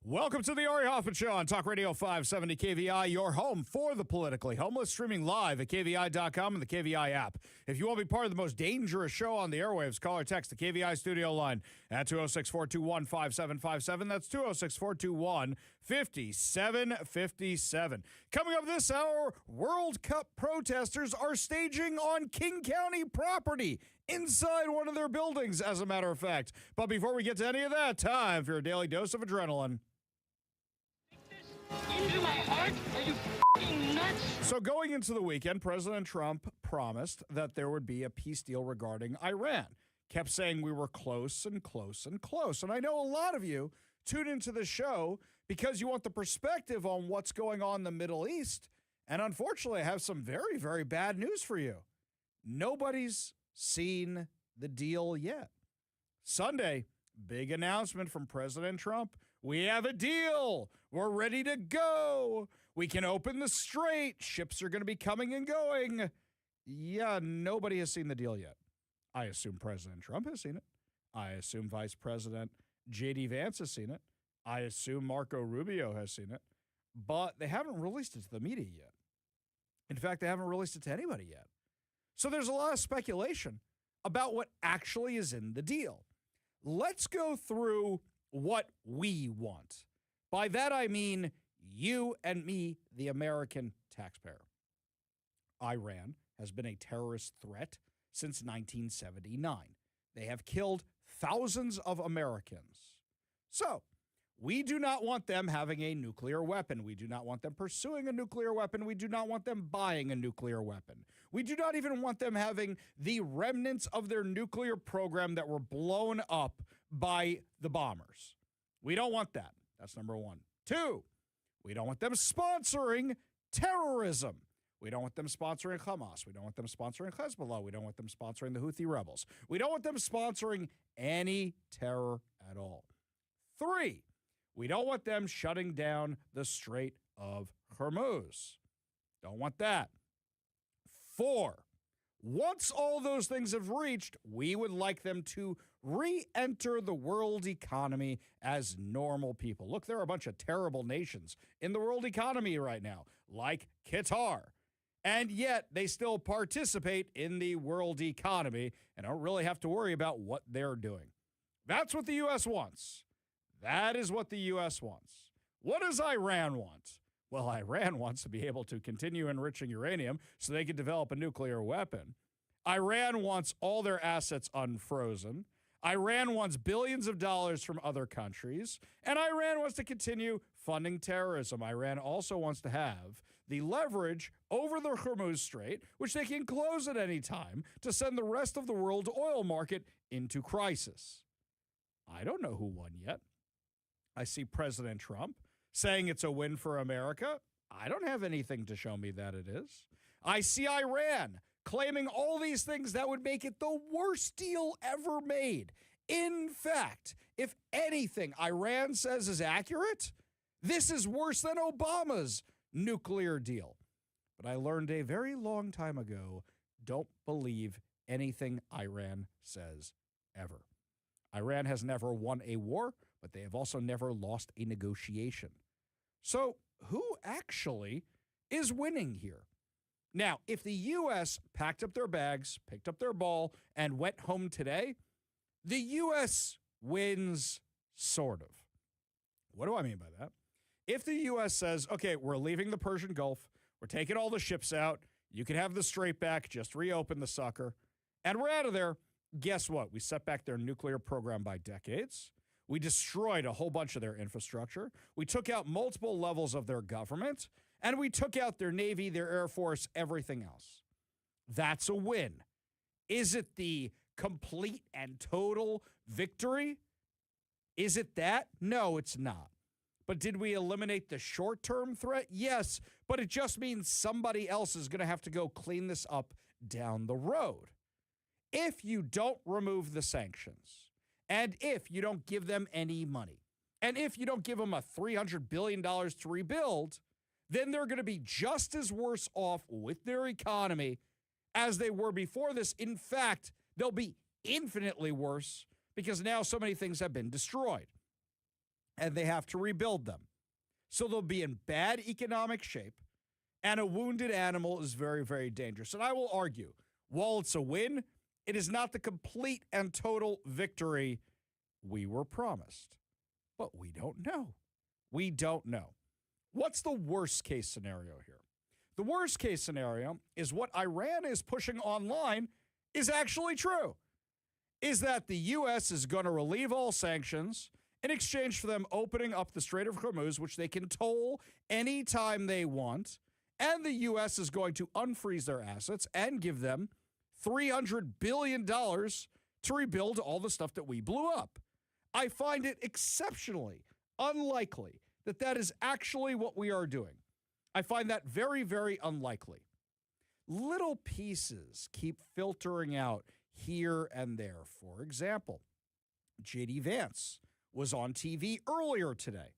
Welcome to the Ari Hoffman Show on Talk Radio 570 KVI, your home for the politically homeless, streaming live at KVI.com and the KVI app. If you want to be part of the most dangerous show on the airwaves, call or text the KVI studio line at 206-421-5757. That's 206-421-5757. Coming up this hour, World Cup protesters are staging on King County property inside one of their buildings, as a matter of fact. But before we get to any of that, time for your daily dose of adrenaline. Into my heart? Are you f***ing nuts? So going into the weekend, President Trump promised that there would be a peace deal regarding Iran. Kept saying we were close and close and close. And I know a lot of you tune into the show because you want the perspective on what's going on in the Middle East. And unfortunately, I have some very, very bad news for you. Nobody's seen the deal yet. Sunday, big announcement from President Trump. We have a deal. We're ready to go. We can open the strait. Ships are going to be coming and going. Yeah, nobody has seen the deal yet. I assume President Trump has seen it. I assume Vice President J.D. Vance has seen it. I assume Marco Rubio has seen it. But they haven't released it to the media yet. In fact, they haven't released it to anybody yet. So there's a lot of speculation about what actually is in the deal. Let's go through what we want. By that, I mean you and me, the American taxpayer. Iran has been a terrorist threat since 1979. They have killed thousands of Americans. So we do not want them having a nuclear weapon. We do not want them pursuing a nuclear weapon. We do not want them buying a nuclear weapon. We do not even want them having the remnants of their nuclear program that were blown up by the bombers. We don't want that. That's number one. Two, we don't want them sponsoring terrorism. We don't want them sponsoring Hamas. We don't want them sponsoring Hezbollah. We don't want them sponsoring the Houthi rebels. We don't want them sponsoring any terror at all. Three, we don't want them shutting down the Strait of Hormuz. Don't want that. Four, once all those things have reached, we would like them to re-enter the world economy as normal people. Look, there are a bunch of terrible nations in the world economy right now, like Qatar. And yet they still participate in the world economy and don't really have to worry about what they're doing. That's what the U.S. wants. That is what the U.S. wants. What does Iran want? Well, Iran wants to be able to continue enriching uranium so they can develop a nuclear weapon. Iran wants all their assets unfrozen. Iran wants billions of dollars from other countries. And Iran wants to continue funding terrorism. Iran also wants to have the leverage over the Hormuz Strait, which they can close at any time to send the rest of the world oil market into crisis. I don't know who won yet. I see President Trump saying it's a win for America. I don't have anything to show me that it is. I see Iran claiming all these things that would make it the worst deal ever made. In fact, if anything Iran says is accurate, this is worse than Obama's nuclear deal. But I learned a very long time ago, don't believe anything Iran says ever. Iran has never won a war, but they have also never lost a negotiation. So who actually is winning here? Now, if the U.S. packed up their bags, picked up their ball, and went home today, the U.S. wins, sort of. What do I mean by that? If the U.S. says, okay, we're leaving the Persian Gulf, we're taking all the ships out, you can have the strait back, just reopen the sucker, and we're out of there, guess what? We set back their nuclear program by decades. We destroyed a whole bunch of their infrastructure. We took out multiple levels of their government, and we took out their Navy, their Air Force, everything else. That's a win. Is it the complete and total victory? Is it that? No, it's not. But did we eliminate the short-term threat? Yes, but it just means somebody else is going to have to go clean this up down the road. If you don't remove the sanctions, and if you don't give them any money, and if you don't give them a $300 billion to rebuild, then they're going to be just as worse off with their economy as they were before this. In fact, they'll be infinitely worse because now so many things have been destroyed. and they have to rebuild them. So they'll be in bad economic shape, and a wounded animal is very, very dangerous. And I will argue, while it's a win, it is not the complete and total victory we were promised. But we don't know. We don't know. What's the worst case scenario here? The worst case scenario is what Iran is pushing online is actually true. Is that the U.S. is going to relieve all sanctions in exchange for them opening up the Strait of Hormuz, which they can toll anytime they want, and the U.S. is going to unfreeze their assets and give them $300 billion to rebuild all the stuff that we blew up. I find it exceptionally unlikely that that is actually what we are doing. I find that very, very unlikely. Little pieces keep filtering out here and there. For example, J.D. Vance was on TV earlier today,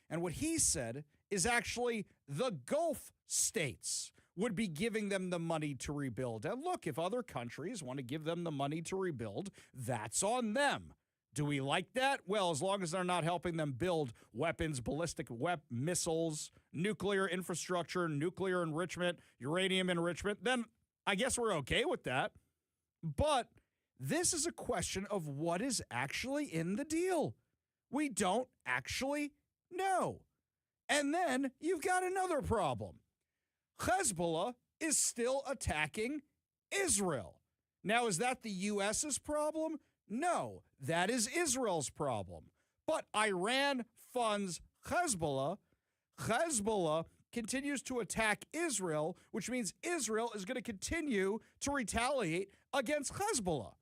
and what he said is actually the Gulf states would be giving them the money to rebuild. And look, if other countries want to give them the money to rebuild, that's on them. Do we like that? Well, as long as they're not helping them build weapons, ballistic missiles, nuclear infrastructure, nuclear enrichment, uranium enrichment, then I guess we're okay with that. But this is a question of what is actually in the deal. We don't actually know. And then you've got another problem. Hezbollah is still attacking Israel. Now, is that the U.S.'s problem? No, that is Israel's problem. But Iran funds Hezbollah. Hezbollah continues to attack Israel, which means Israel is going to continue to retaliate against Hezbollah.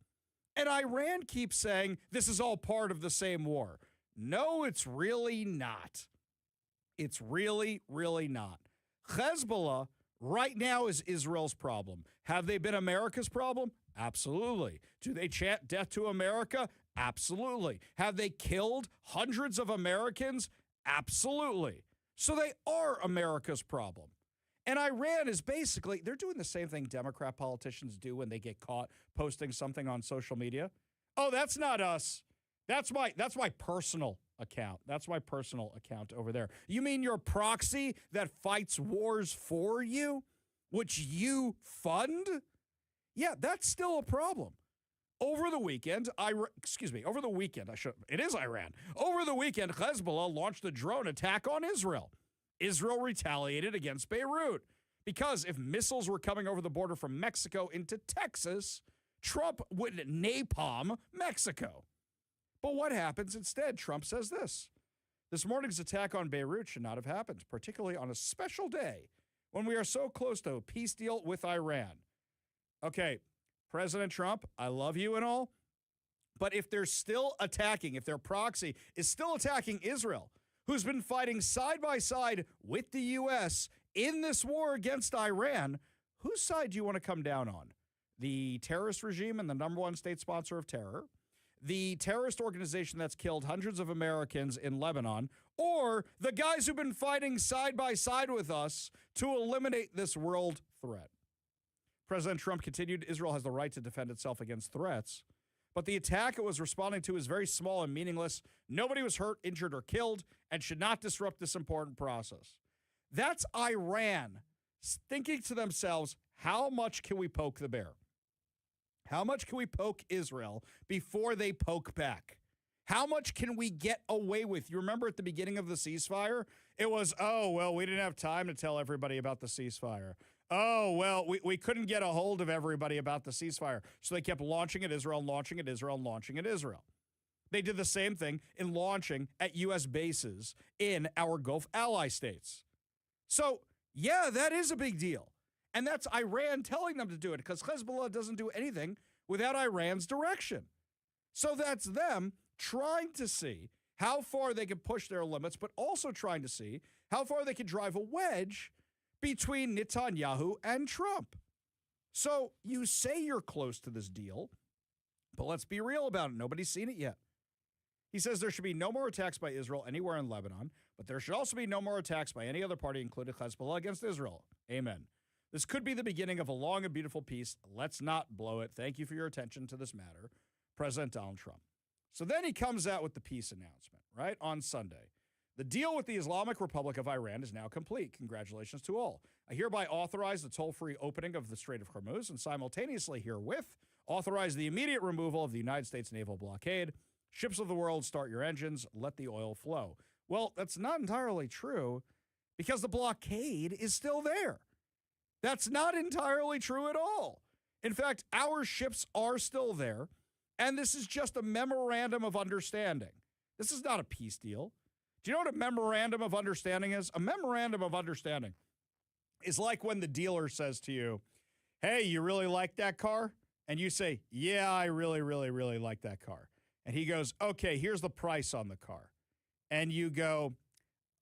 And Iran keeps saying this is all part of the same war. No, it's really not. It's really, really not. Hezbollah right now is Israel's problem. Have they been America's problem? Absolutely. Do they chant death to America? Absolutely. Have they killed hundreds of Americans? Absolutely. So they are America's problem. And Iran is basically, they're doing the same thing Democrat politicians do when they get caught posting something on social media. Oh, that's not us. That's my personal account. That's my personal account over there. You mean your proxy that fights wars for you, which you fund? Yeah, that's still a problem. Over the weekend, it is Iran. Over the weekend, Hezbollah launched a drone attack on Israel. Israel retaliated against Beirut because if missiles were coming over the border from Mexico into Texas, Trump would napalm Mexico. But what happens instead? Trump says this morning's attack on Beirut should not have happened, particularly on a special day when we are so close to a peace deal with Iran. Okay, President Trump, I love you and all, but if they're still attacking, if their proxy is still attacking Israel, who's been fighting side by side with the U.S. in this war against Iran, whose side do you want to come down on? The terrorist regime and the number one state sponsor of terror, the terrorist organization that's killed hundreds of Americans in Lebanon, or the guys who've been fighting side by side with us to eliminate this world threat? President Trump continued, Israel has the right to defend itself against threats, but the attack it was responding to is very small and meaningless. Nobody was hurt, injured, or killed, and should not disrupt this important process. That's Iran thinking to themselves, how much can we poke the bear? How much can we poke Israel before they poke back? How much can we get away with? You remember at the beginning of the ceasefire? It was, oh, well, we didn't have time to tell everybody about the ceasefire. Oh, well, we couldn't get a hold of everybody about the ceasefire. So they kept launching at Israel, launching at Israel, launching at Israel. They did the same thing in launching at U.S. bases in our Gulf ally states. So, yeah, that is a big deal. And that's Iran telling them to do it because Hezbollah doesn't do anything without Iran's direction. So that's them trying to see how far they can push their limits, but also trying to see how far they can drive a wedge between Netanyahu and Trump. So you say you're close to this deal, but let's be real about it. Nobody's seen it yet. He says there should be no more attacks by Israel anywhere in Lebanon, but there should also be no more attacks by any other party, including Hezbollah, against Israel. Amen. This could be the beginning of a long and beautiful peace. Let's not blow it. Thank you for your attention to this matter, President Donald Trump. So then he comes out with the peace announcement, right, on Sunday. The deal with the Islamic Republic of Iran is now complete. Congratulations to all. I hereby authorize the toll-free opening of the Strait of Hormuz and simultaneously herewith authorize the immediate removal of the United States naval blockade. Ships of the world, start your engines. Let the oil flow. Well, that's not entirely true because the blockade is still there. That's not entirely true at all. In fact, our ships are still there, and this is just a memorandum of understanding. This is not a peace deal. Do you know what a memorandum of understanding is? A memorandum of understanding is like when the dealer says to you, hey, you really like that car? And you say, yeah, I really, really, really like that car. And he goes, okay, here's the price on the car. And you go,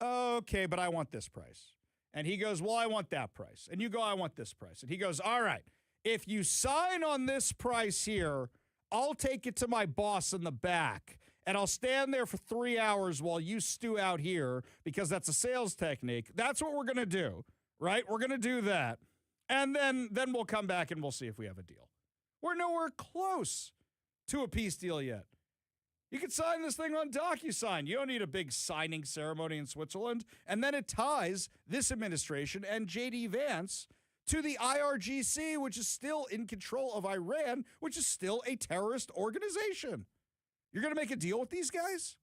okay, but I want this price. And he goes, well, I want that price. And you go, I want this price. And he goes, all right, if you sign on this price here, I'll take it to my boss in the back. And I'll stand there for 3 hours while you stew out here because that's a sales technique. That's what we're going to do, right? We're going to do that. And then we'll come back and we'll see if we have a deal. We're nowhere close to a peace deal yet. You can sign this thing on DocuSign. You don't need a big signing ceremony in Switzerland. And then it ties this administration and J.D. Vance to the IRGC, which is still in control of Iran, which is still a terrorist organization. You're going to make a deal with these guys?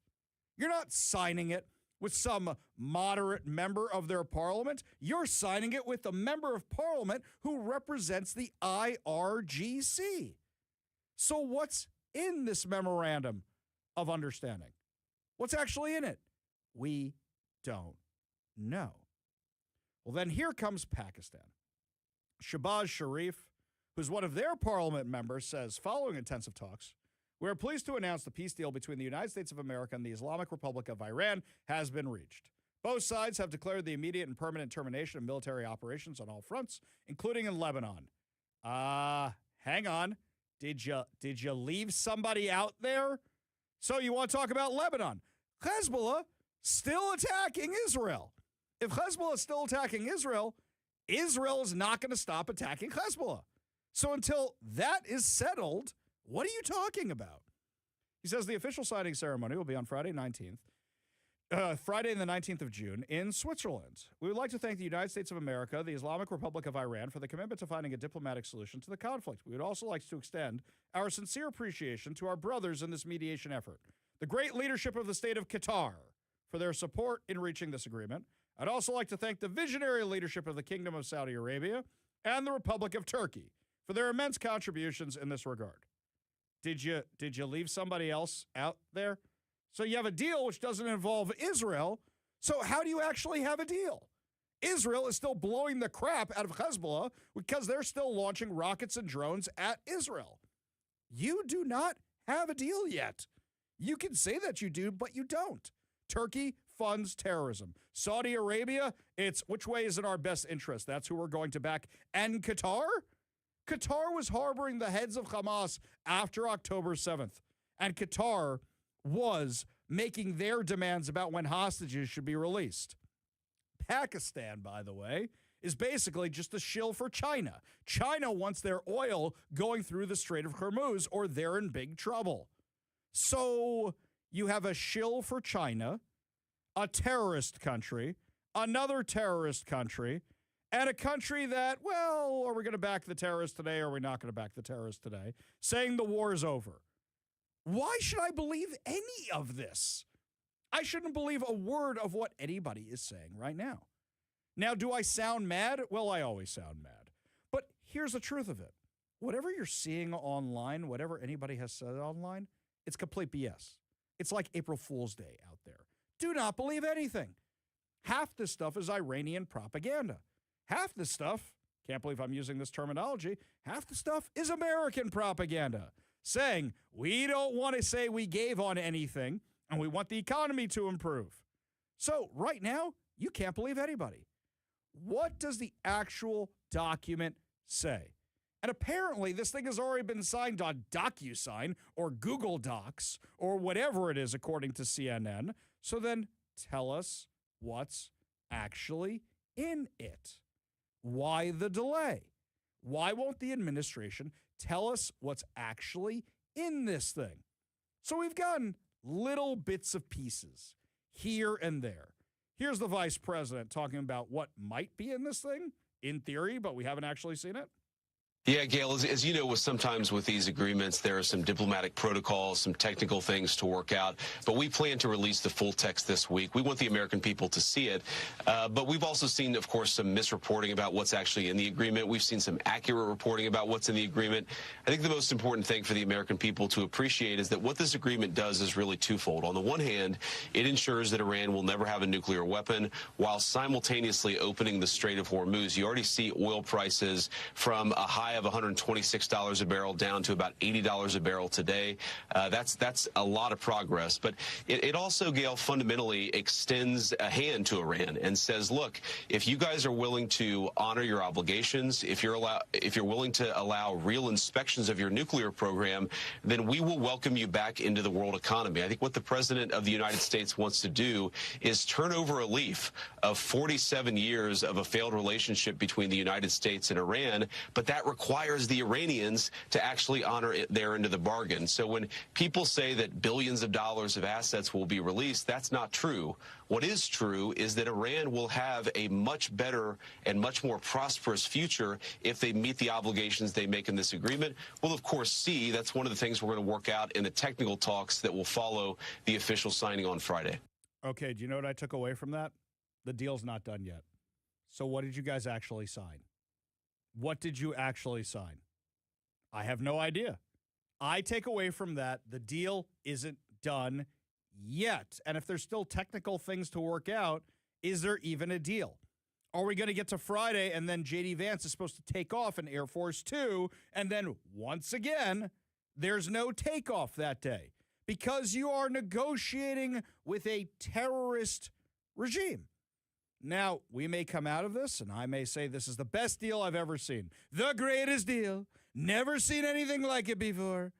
You're not signing it with some moderate member of their parliament. You're signing it with a member of parliament who represents the IRGC. So what's in this memorandum of understanding? What's actually in it? We don't know. Well, then here comes Pakistan. Shahbaz Sharif, who's one of their parliament members, says, following intensive talks, we are pleased to announce the peace deal between the United States of America and the Islamic Republic of Iran has been reached. Both sides have declared the immediate and permanent termination of military operations on all fronts, including in Lebanon. Hang on. Did you leave somebody out there? So you want to talk about Lebanon? Hezbollah still attacking Israel. If Hezbollah is still attacking Israel, Israel is not going to stop attacking Hezbollah. So until that is settled, what are you talking about? He says the official signing ceremony will be on Friday the 19th of June in Switzerland. We would like to thank the United States of America, the Islamic Republic of Iran, for the commitment to finding a diplomatic solution to the conflict. We would also like to extend our sincere appreciation to our brothers in this mediation effort, the great leadership of the state of Qatar for their support in reaching this agreement. I'd also like to thank the visionary leadership of the Kingdom of Saudi Arabia and the Republic of Turkey for their immense contributions in this regard. Did you leave somebody else out there? So you have a deal which doesn't involve Israel. So how do you actually have a deal? Israel is still blowing the crap out of Hezbollah because they're still launching rockets and drones at Israel. You do not have a deal yet. You can say that you do, but you don't. Turkey funds terrorism. Saudi Arabia, it's which way is in our best interest? That's who we're going to back. And Qatar? Qatar was harboring the heads of Hamas after October 7th. And Qatar was making their demands about when hostages should be released. Pakistan, by the way, is basically just a shill for China. China wants their oil going through the Strait of Hormuz or they're in big trouble. So you have a shill for China, a terrorist country, another terrorist country, and a country that, well, are we going to back the terrorists today or are we not going to back the terrorists today, saying the war is over. Why should I believe any of this? I shouldn't believe a word of what anybody is saying right now. Now, do I sound mad? Well, I always sound mad. But here's the truth of it. Whatever you're seeing online, whatever anybody has said online, it's complete BS. It's like April Fool's Day out there. Do not believe anything. Half this stuff is Iranian propaganda. Half the stuff, can't believe I'm using this terminology, half the stuff is American propaganda, saying we don't want to say we gave on anything and we want the economy to improve. So right now, you can't believe anybody. What does the actual document say? And apparently this thing has already been signed on DocuSign or Google Docs or whatever it is, according to CNN. So then tell us what's actually in it. Why the delay? Why won't the administration tell us what's actually in this thing? So we've gotten little bits of pieces here and there. Here's the vice president talking about what might be in this thing, in theory, but we haven't actually seen it. Yeah, Gail, as you know, sometimes with these agreements, there are some diplomatic protocols, some technical things to work out. But we plan to release the full text this week. We want the American people to see it. But we've also seen, of course, some misreporting about what's actually in the agreement. We've seen some accurate reporting about what's in the agreement. I think the most important thing for the American people to appreciate is that what this agreement does is really twofold. On the one hand, it ensures that Iran will never have a nuclear weapon while simultaneously opening the Strait of Hormuz. You already see oil prices from a high of $126 a barrel down to about $80 a barrel today. That's a lot of progress. But it also, Gail, fundamentally extends a hand to Iran and says, look, if you guys are willing to honor your obligations, if you're willing to allow real inspections of your nuclear program, then we will welcome you back into the world economy. I think what the President of the United States wants to do is turn over a leaf of 47 years of a failed relationship between the United States and Iran, but that requires the Iranians to actually honor their end of the bargain. So when people say that billions of dollars of assets will be released, that's not true. What is true is that Iran will have a much better and much more prosperous future if they meet the obligations they make in this agreement. We'll, of course, see. That's one of the things we're going to work out in the technical talks that will follow the official signing on Friday. Okay, do you know what I took away from that? The deal's not done yet. So what did you guys actually sign? What did you actually sign? I have no idea. I take away from that the deal isn't done yet. And if there's still technical things to work out, is there even a deal? Are we going to get to Friday and then J.D. Vance is supposed to take off in Air Force Two, and then once again, there's no takeoff that day because you are negotiating with a terrorist regime? Now, we may come out of this, and I may say this is the best deal I've ever seen. The greatest deal. Never seen anything like it before.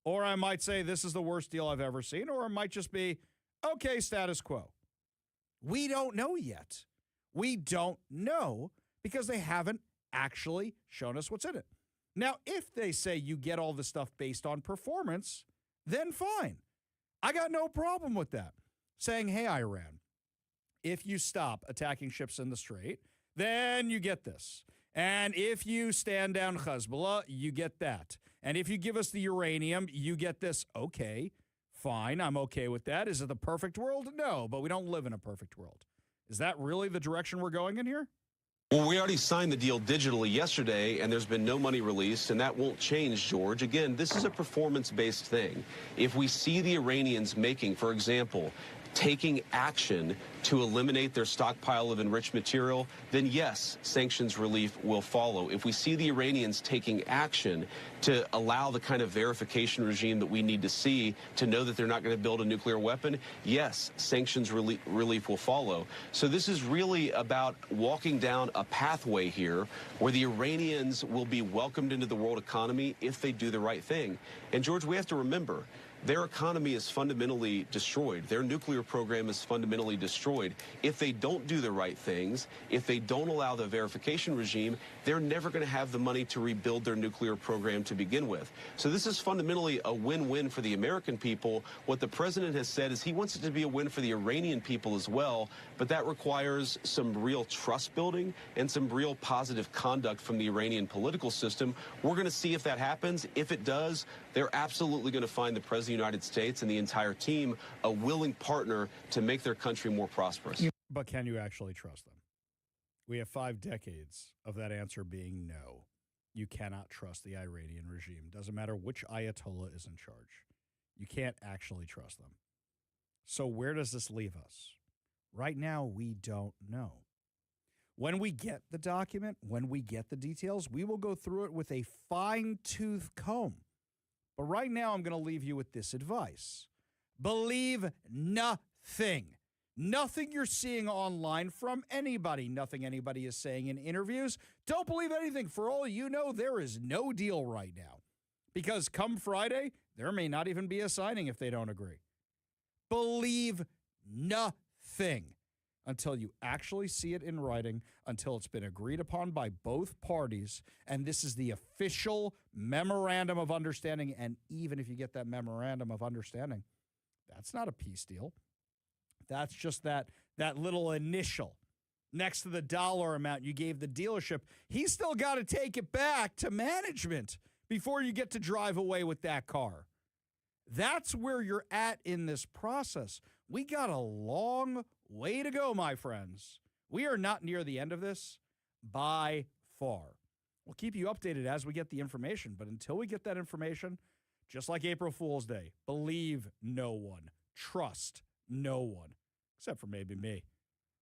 Or I might say this is the worst deal I've ever seen, or it might just be, okay, status quo. We don't know yet. We don't know because they haven't actually shown us what's in it. Now, if they say you get all the stuff based on performance, then fine. I got no problem with that. Saying, hey, Iran, if you stop attacking ships in the Strait, then you get this. And if you stand down Hezbollah, you get that. And if you give us the uranium, you get this. Okay, fine, I'm okay with that. Is it the perfect world? No, but we don't live in a perfect world. Is that really the direction we're going in here? Well, we already signed the deal digitally yesterday, and there's been no money released, and that won't change, George. Again, this is a performance-based thing. If we see the Iranians making, for example, taking action to eliminate their stockpile of enriched material, then yes, sanctions relief will follow. If we see the Iranians taking action to allow the kind of verification regime that we need to see to know that they're not going to build a nuclear weapon, yes, sanctions relief will follow. So this is really about walking down a pathway here where the Iranians will be welcomed into the world economy if they do the right thing. And George, we have to remember, their economy is fundamentally destroyed. Their nuclear program is fundamentally destroyed. If they don't do the right things, if they don't allow the verification regime, they're never going to have the money to rebuild their nuclear program to begin with. So this is fundamentally a win-win for the American people. What the president has said is he wants it to be a win for the Iranian people as well, but that requires some real trust building and some real positive conduct from the Iranian political system. We're going to see if that happens. If it does, they're absolutely going to find the president of the United States and the entire team a willing partner to make their country more prosperous. But can you actually trust them? We have 5 decades of that answer being no. You cannot trust the Iranian regime. Doesn't matter which Ayatollah is in charge. You can't actually trust them. So where does this leave us? Right now, we don't know. When we get the document, when we get the details, we will go through it with a fine-tooth comb. But right now, I'm going to leave you with this advice. Believe nothing. Nothing you're seeing online from anybody. Nothing anybody is saying in interviews. Don't believe anything. For all you know, there is no deal right now. Because come Friday, there may not even be a signing if they don't agree. Believe nothing until you actually see it in writing, until it's been agreed upon by both parties, and this is the official memorandum of understanding. And even if you get that memorandum of understanding, That's not a peace deal. That's just that little initial next to the dollar amount you gave the dealership. He's still got to take it back to management before you get to drive away with that car. That's where you're at in this process. We got a long way to go, my friends. We are not near the end of this by far. We'll keep you updated as we get the information, but until we get that information, just like April Fool's Day, believe no one, trust no one, except for maybe me.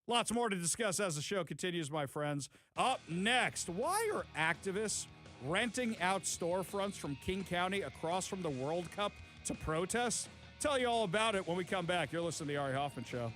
Lots more to discuss as the show continues, my friends. Up next, why are activists renting out storefronts from King County across from the World Cup to protest? Tell you all about it when we come back. You're listening to The Ari Hoffman Show.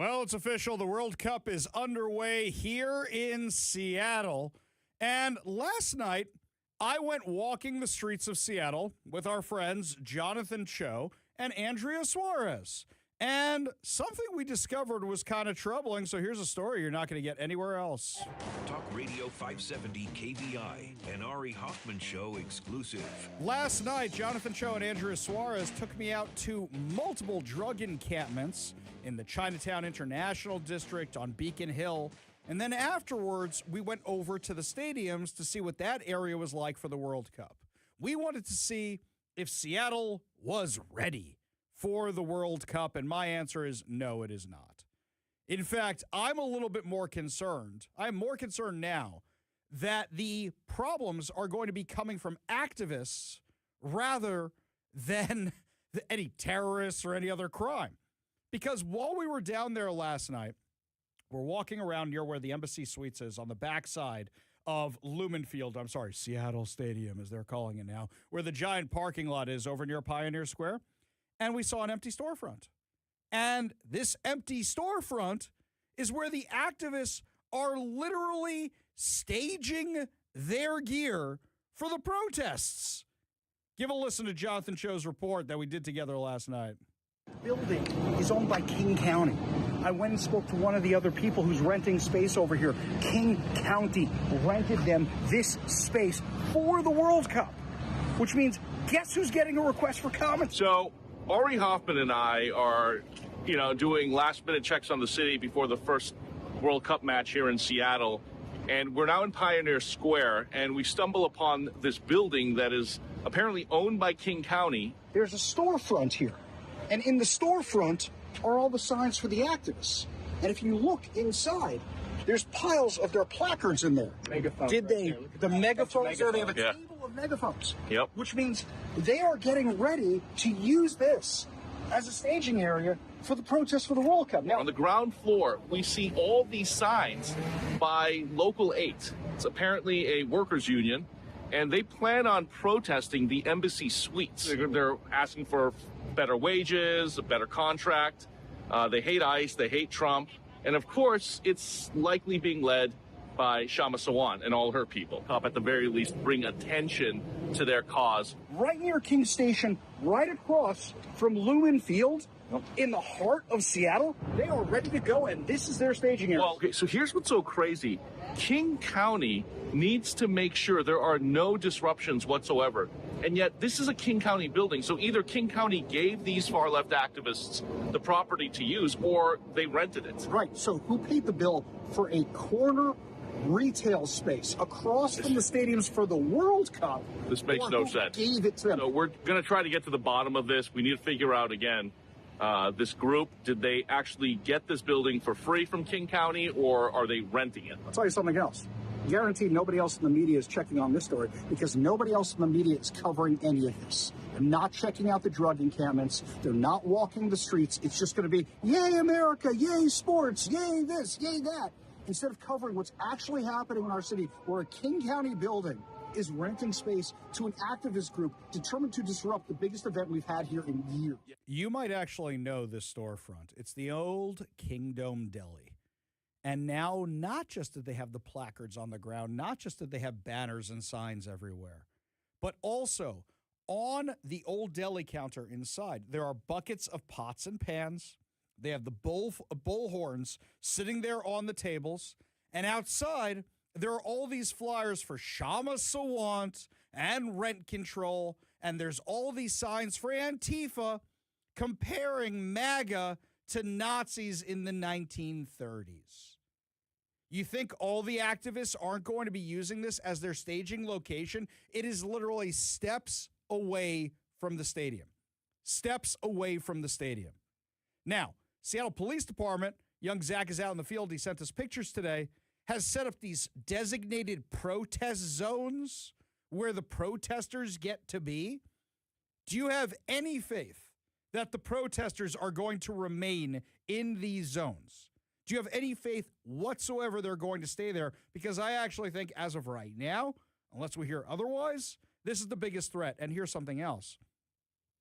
Well, it's official. The World Cup is underway here in Seattle. And last night, I went walking the streets of Seattle with our friends Jonathan Cho and Andrea Suarez. And something we discovered was kind of troubling, so here's a story you're not going to get anywhere else. Talk Radio 570 KBI, an Ari Hoffman Show exclusive. Last night, Jonathan Cho and Andrea Suarez took me out to multiple drug encampments in the Chinatown International District, on Beacon Hill. And then afterwards, we went over to the stadiums to see what that area was like for the World Cup. We wanted to see if Seattle was ready for the World Cup, and my answer is no, it is not. In fact, I'm a little bit more concerned. I'm more concerned now that the problems are going to be coming from activists rather than any terrorists or any other crime. Because while we were down there last night, we're walking around near where the Embassy Suites is on the backside of Seattle Stadium, as they're calling it now, where the giant parking lot is over near Pioneer Square. And we saw an empty storefront. And this empty storefront is where the activists are literally staging their gear for the protests. Give a listen to Jonathan Cho's report that we did together last night. Building is owned by King County. I went and spoke to one of the other people who's renting space over here. King County rented them this space for the World Cup, which means guess who's getting a request for comment? So Ari Hoffman and I are, doing last-minute checks on the city before the first World Cup match here in Seattle. And we're now in Pioneer Square, and we stumble upon this building that is apparently owned by King County. There's a storefront here. And in the storefront are all the signs for the activists. And if you look inside, there's piles of their placards in there. Megaphones. The megaphones there? They have a Yeah. table of megaphones. Yep. Which means they are getting ready to use this as a staging area for the protests for the World Cup. Now, On the ground floor, we see all these signs by Local 8. It's apparently a workers' union, and they plan on protesting the Embassy Suites. They're asking for better wages, a better contract. They hate ICE, they hate Trump. And of course, it's likely being led by Shama Sawan and all her people. At the very least, bring attention to their cause. right near King Station, right across from Lumen Field, in the heart of Seattle, they are ready to go, and this is their staging area. Well, okay, so here's what's so crazy. King County needs to make sure there are no disruptions whatsoever. And yet, this is a King County building, so either King County gave these far-left activists the property to use, or they rented it. Right, so who paid the bill for a corner retail space across from the stadiums for the World Cup? This makes or no who sense. Gave it to them? So we're going to try to get to the bottom of this. We need to figure out, again, this group, did they actually get this building for free from King County, or are they renting it? I'll tell you something else. Guaranteed nobody else in the media is checking on this story because nobody else in the media is covering any of this. They're not checking out the drug encampments. They're not walking the streets. It's just going to be, yay, America, yay, sports, yay, this, yay, that. Instead of covering what's actually happening in our city, where a King County building is renting space to an activist group determined to disrupt the biggest event we've had here in years. You might actually know this storefront. It's the old Kingdom Deli. And now, not just did they have the placards on the ground, not just did they have banners and signs everywhere, but also on the old deli counter inside, there are buckets of pots and pans. They have the bullhorns sitting there on the tables. And outside, there are all these flyers for Shama Sawant and rent control. And there's all these signs for Antifa comparing MAGA to Nazis in the 1930s. You think all the activists aren't going to be using this as their staging location? It is literally steps away from the stadium. Steps away from the stadium. Now, Seattle Police Department, young Zach is out in the field, he sent us pictures today, has set up these designated protest zones where the protesters get to be. Do you have any faith that the protesters are going to remain in these zones? Do you have any faith whatsoever they're going to stay there? Because I actually think as of right now, unless we hear otherwise, this is the biggest threat. And here's something else.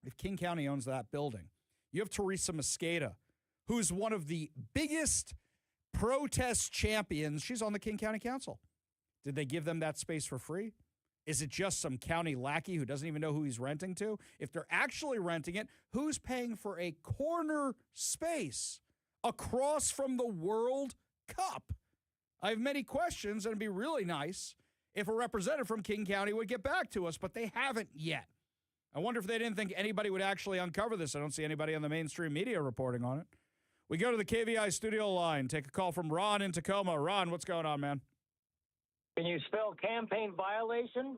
If King County owns that building, you have Teresa Mosqueda, who's one of the biggest protest champions. She's on the King County Council. Did they give them that space for free? Is it just some county lackey who doesn't even know who he's renting to? If they're actually renting it, who's paying for a corner space across from the World Cup? I have many questions, and it'd be really nice if a representative from King County would get back to us, but they haven't yet. I wonder if they didn't think anybody would actually uncover this. I don't see anybody on the mainstream media reporting on it. We go to the KVI studio line, take a call from Ron in Tacoma. Ron, what's going on, man? Can you spell campaign violation?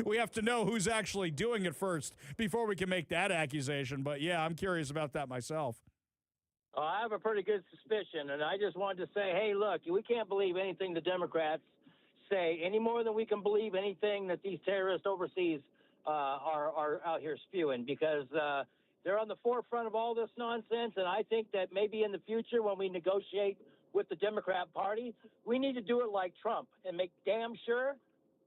We have to know who's actually doing it first before we can make that accusation. But, yeah, I'm curious about that myself. I have a pretty good suspicion, and I just wanted to say, hey, look, we can't believe anything the Democrats say any more than we can believe anything that these terrorists overseas are out here spewing, because they're on the forefront of all this nonsense. And I think that maybe in the future when we negotiate with the Democrat Party, we need to do it like Trump and make damn sure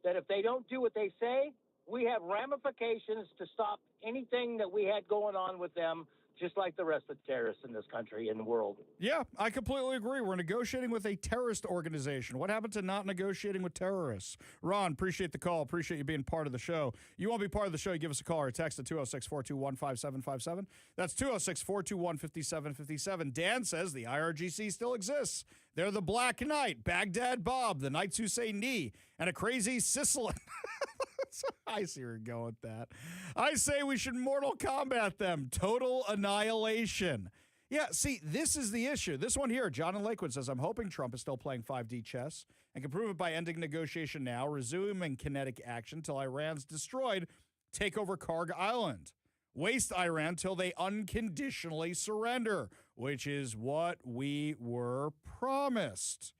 that if they don't do what they say, we have ramifications to stop anything that we had going on with them, just like the rest of the terrorists in this country and the world. Yeah, I completely agree. We're negotiating with a terrorist organization. What happened to not negotiating with terrorists? Ron, appreciate the call. Appreciate you being part of the show. You want to be part of the show, you give us a call or a text at 206-421-5757. That's 206-421-5757. Dan says the IRGC still exists. They're the Black Knight, Baghdad Bob, the Knights who say knee, and a crazy Sicilian. I see where you're going with that. I say we should Mortal Kombat them. Total annihilation. Yeah, see, this is the issue. This one here, John in Lakewood says, I'm hoping Trump is still playing 5D chess and can prove it by ending negotiation now, resuming kinetic action till Iran's destroyed, take over Karg Island. Waste Iran till they unconditionally surrender, which is what we were promised.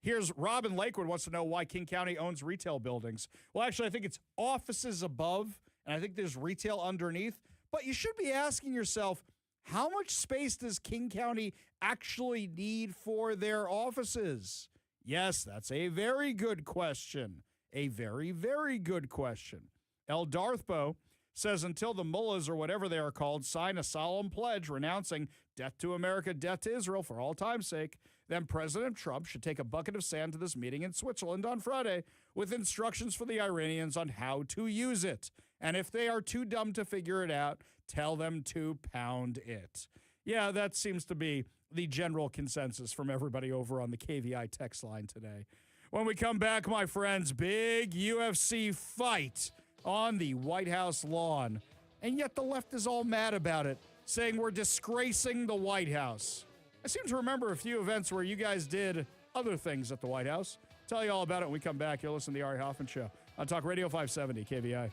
Here's Rob in Lakewood wants to know why King County owns retail buildings. Well, actually, I think it's offices above, and I think there's retail underneath. But you should be asking yourself, how much space does King County actually need for their offices? Yes, that's a very good question. A very, very good question. El Darthbo says until the mullahs or whatever they are called sign a solemn pledge renouncing death to America, death to Israel for all time's sake, then President Trump should take a bucket of sand to this meeting in Switzerland on Friday with instructions for the Iranians on how to use it. And if they are too dumb to figure it out, tell them to pound it. Yeah, that seems to be the general consensus from everybody over on the KVI text line today. When we come back, my friends, big UFC fight on the White House lawn. And yet the left is all mad about it, saying we're disgracing the White House. I seem to remember a few events where you guys did other things at the White House. Tell you all about it when we come back. You'll listen to the Ari Hoffman Show on Talk Radio 570 KVI.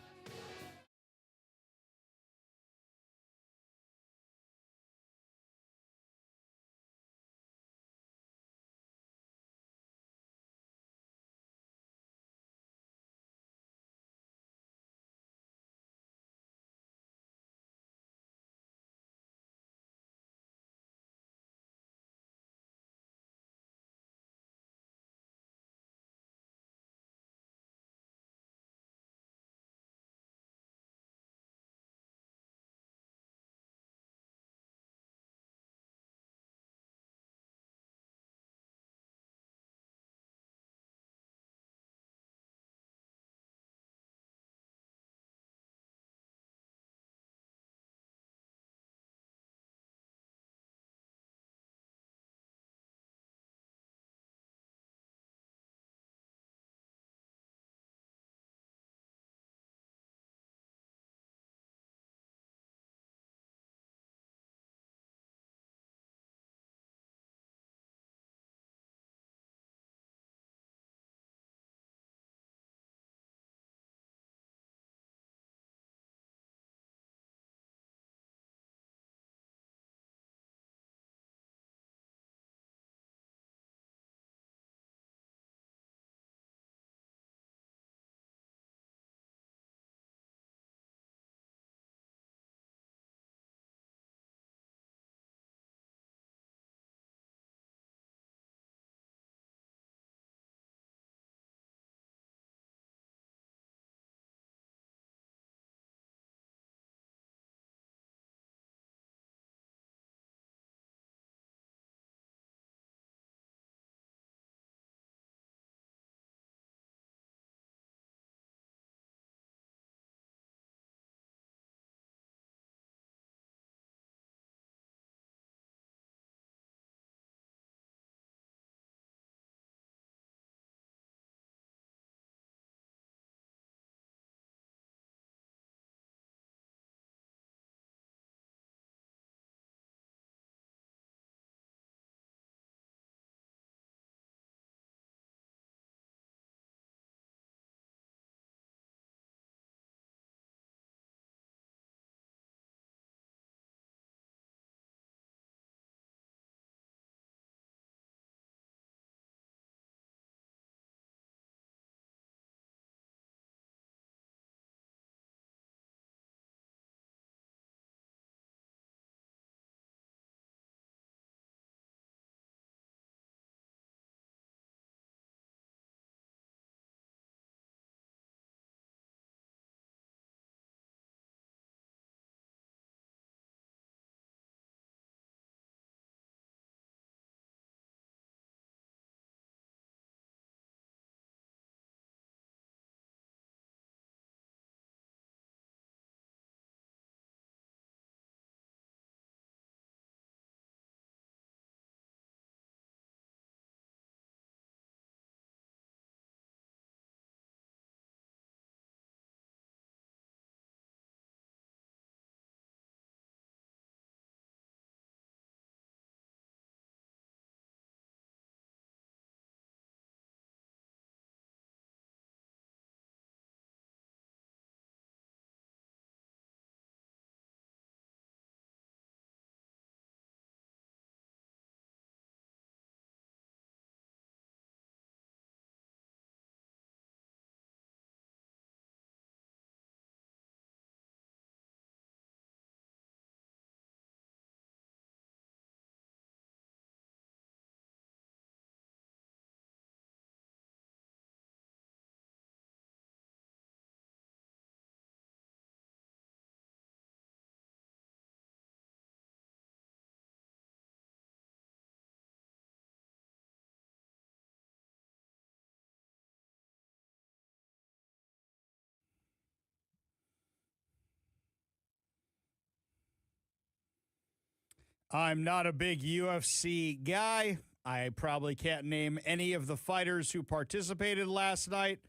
I'm not a big UFC guy. I probably can't name any of the fighters who participated last night,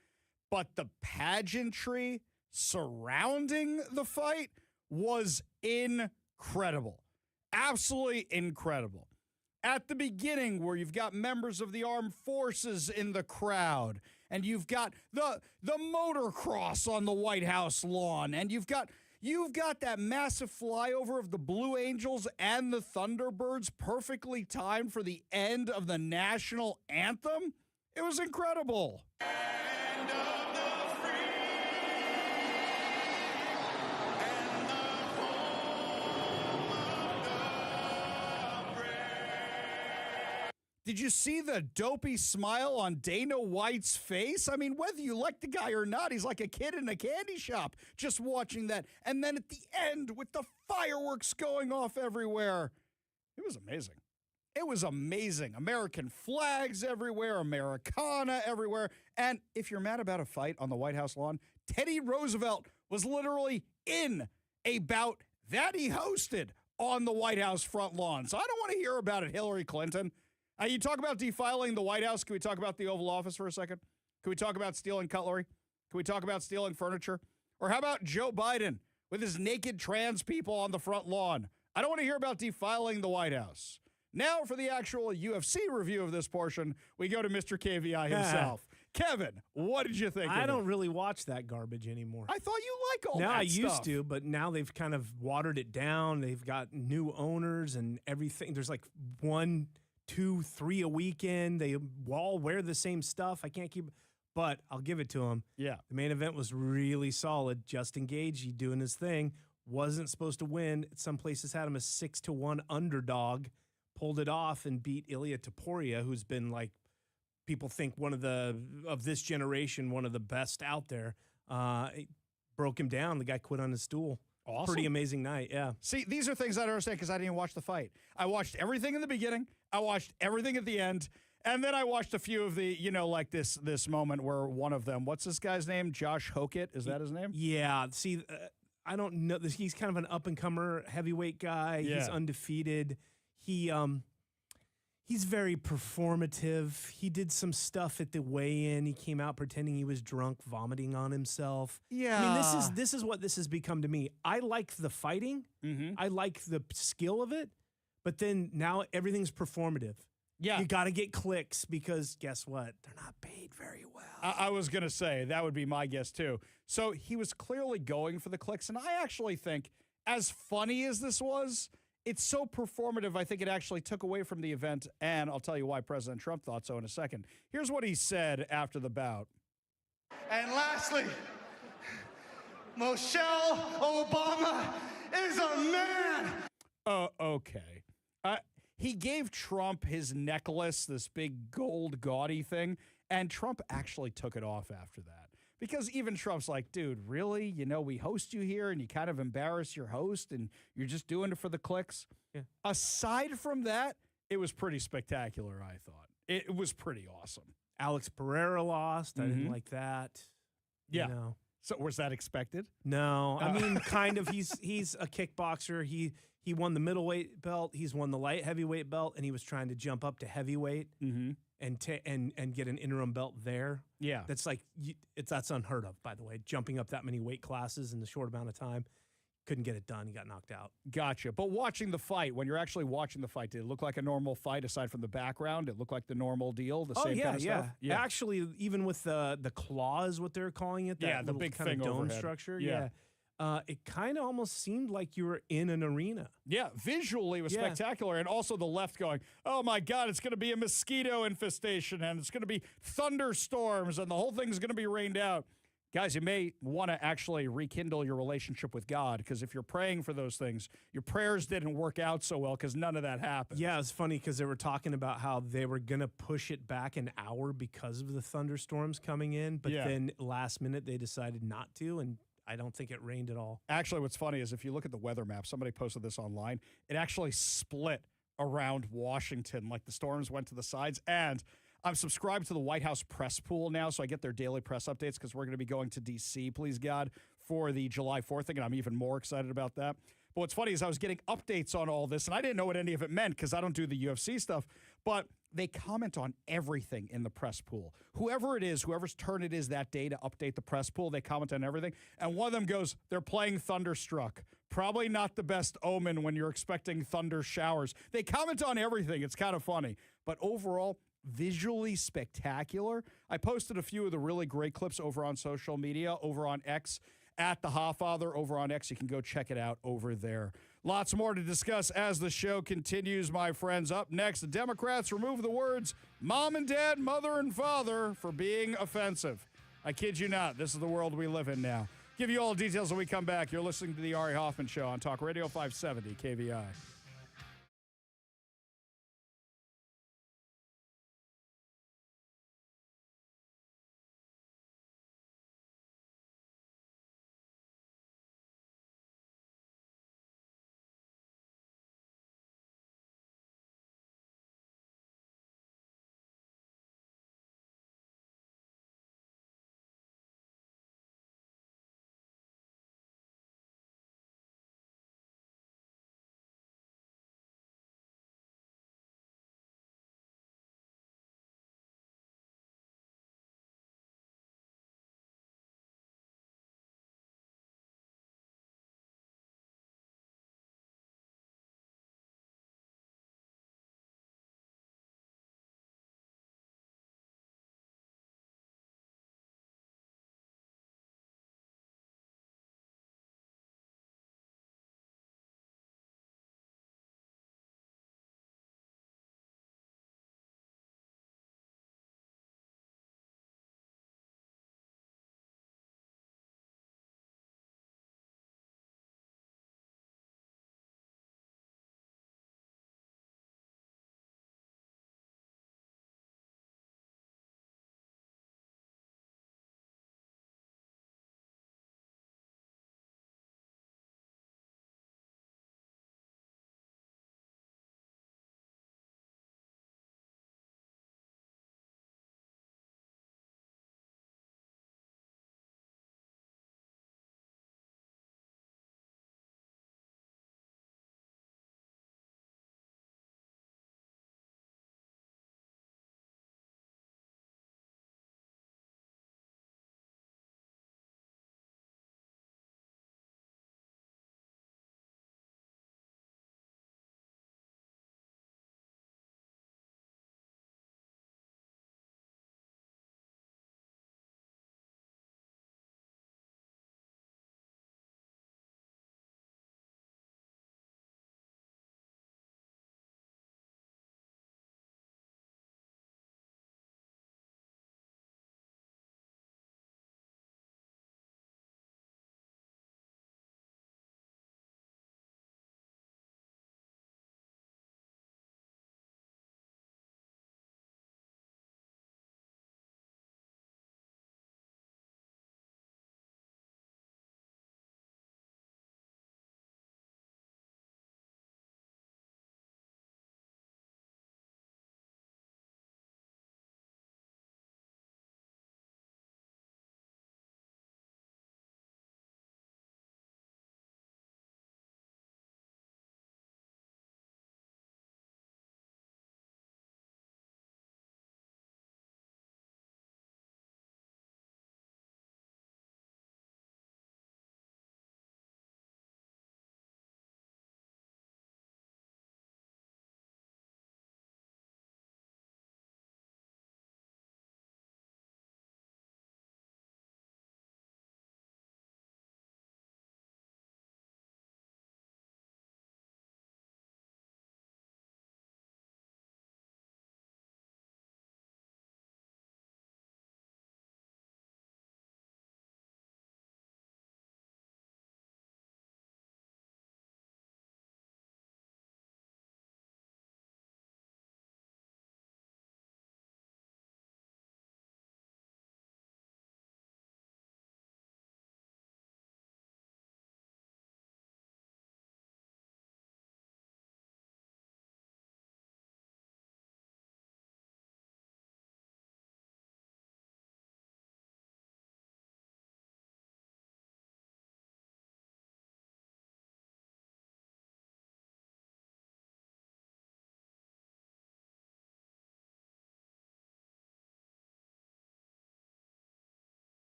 but the pageantry surrounding the fight was incredible. Absolutely incredible. At the beginning, where you've got members of the armed forces in the crowd, and you've got the motocross on the White House lawn, and you've got that massive flyover of the Blue Angels and the Thunderbirds perfectly timed for the end of the national anthem. It was incredible. Did you see the dopey smile on Dana White's face? I mean, whether you like the guy or not, he's like a kid in a candy shop just watching that. And then at the end, with the fireworks going off everywhere, it was amazing. It was amazing. American flags everywhere, Americana everywhere. And if you're mad about a fight on the White House lawn, Teddy Roosevelt was literally in a bout that he hosted on the White House front lawn. So I don't want to hear about it, Hillary Clinton. You talk about defiling the White House. Can we talk about the Oval Office for a second? Can we talk about stealing cutlery? Can we talk about stealing furniture? Or how about Joe Biden with his naked trans people on the front lawn? I don't want to hear about defiling the White House. Now for the actual UFC review of this portion, we go to Mr. KVI himself. Kevin, what did you think? I don't really watch that garbage anymore. I thought you like all that I stuff. used to, but now they've kind of watered it down. They've got new owners and everything. There's like 1, 2, 3 a weekend. They all wear the same stuff. I can't keep, but I'll give it to him. Yeah. The main event was really solid. Justin Gaethje doing his thing. Wasn't supposed to win. Some places had him a 6-1 underdog. Pulled it off and beat Ilia Topuria, who's been like, people think of this generation, one of the best out there. It broke him down. The guy quit on his stool. Awesome. Pretty amazing night, yeah. See, these are things I don't understand because I didn't even watch the fight. I watched everything in the beginning. I watched everything at the end. And then I watched a few of the, like this moment where one of them, what's this guy's name? Josh Hokett? Is that his name? Yeah. See, I don't know. He's kind of an up-and-comer heavyweight guy. Yeah. He's undefeated. He's very performative. He did some stuff at the weigh-in. He came out pretending he was drunk, vomiting on himself. Yeah. I mean, this is what this has become to me. I like the fighting. Mm-hmm. I like the skill of it. But then now everything's performative. Yeah. You got to get clicks because guess what? They're not paid very well. I was going to say, that would be my guess too. So he was clearly going for the clicks. And I actually think, as funny as this was, it's so performative, I think it actually took away from the event, and I'll tell you why President Trump thought so in a second. Here's what he said after the bout. And lastly, Michelle Obama is a man. Okay. He gave Trump his necklace, this big gold gaudy thing, and Trump actually took it off after that. Because even Trump's like, dude, really? We host you here and you kind of embarrass your host and you're just doing it for the clicks? Yeah. Aside from that, it was pretty spectacular, I thought. It was pretty awesome. Alex Pereira lost. I didn't like that. Yeah. You know. So was that expected? No. I mean, kind of. He's a kickboxer. He won the middleweight belt. He's won the light heavyweight belt, and he was trying to jump up to heavyweight. Mm-hmm. And get an interim belt there. Yeah. That's like, that's unheard of, by the way, jumping up that many weight classes in a short amount of time. Couldn't get it done. He got knocked out. Gotcha. But watching the fight, when you're actually watching the fight, did it look like a normal fight aside from the background? It looked like the normal deal, the same kind of stuff? Yeah. Actually, even with the claws, what they're calling it, that the big kind thing of dome overhead. structure. Yeah. It kind of almost seemed like you were in an arena. Yeah, visually it was spectacular. And also the left going, oh my God, it's going to be a mosquito infestation and it's going to be thunderstorms and the whole thing's going to be rained out. Guys, you may want to actually rekindle your relationship with God because if you're praying for those things, your prayers didn't work out so well because none of that happened. Yeah, it's funny because they were talking about how they were going to push it back an hour because of the thunderstorms coming in. But then last minute they decided not to, and I don't think it rained at all. Actually, what's funny is if you look at the weather map, somebody posted this online, it actually split around Washington. Like the storms went to the sides. And I'm subscribed to the White House press pool now, so I get their daily press updates because we're going to be going to D.C., please God, for the July 4th thing, and I'm even more excited about that. But what's funny is I was getting updates on all this, and I didn't know what any of it meant because I don't do the UFC stuff. But they comment on everything in the press pool. Whoever it is, whoever's turn it is that day to update the press pool, they comment on everything. And one of them goes, they're playing Thunderstruck. Probably not the best omen when you're expecting thunder showers. They comment on everything. It's kind of funny. But overall, visually spectacular. I posted a few of the really great clips over on social media, over on X, at the Hoffather over on X. You can go check it out over there. Lots more to discuss as the show continues, my friends. Up next, the Democrats remove the words mom and dad, mother and father for being offensive. I kid you not. This is the world we live in now. Give you all the details when we come back. You're listening to the Ari Hoffman Show on Talk Radio 570 KVI.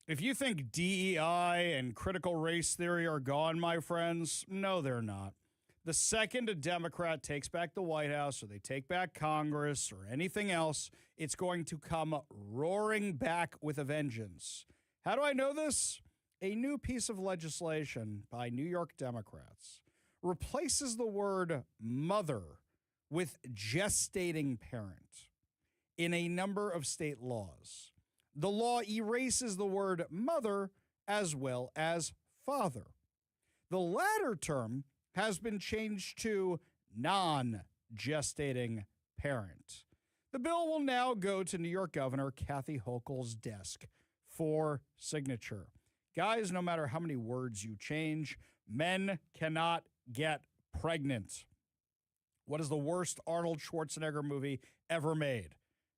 If you think DEI and critical race theory are gone, my friends, no, they're not. The second a Democrat takes back the White House or they take back Congress or anything else, it's going to come roaring back with a vengeance. How do I know this? A new piece of legislation by New York Democrats replaces the word mother with gestating parent in a number of state laws. The law erases the word mother as well as father. The latter term has been changed to non-gestating parent. The bill will now go to New York Governor Kathy Hochul's desk for signature. Guys, no matter how many words you change, men cannot get pregnant. What is the worst Arnold Schwarzenegger movie ever made?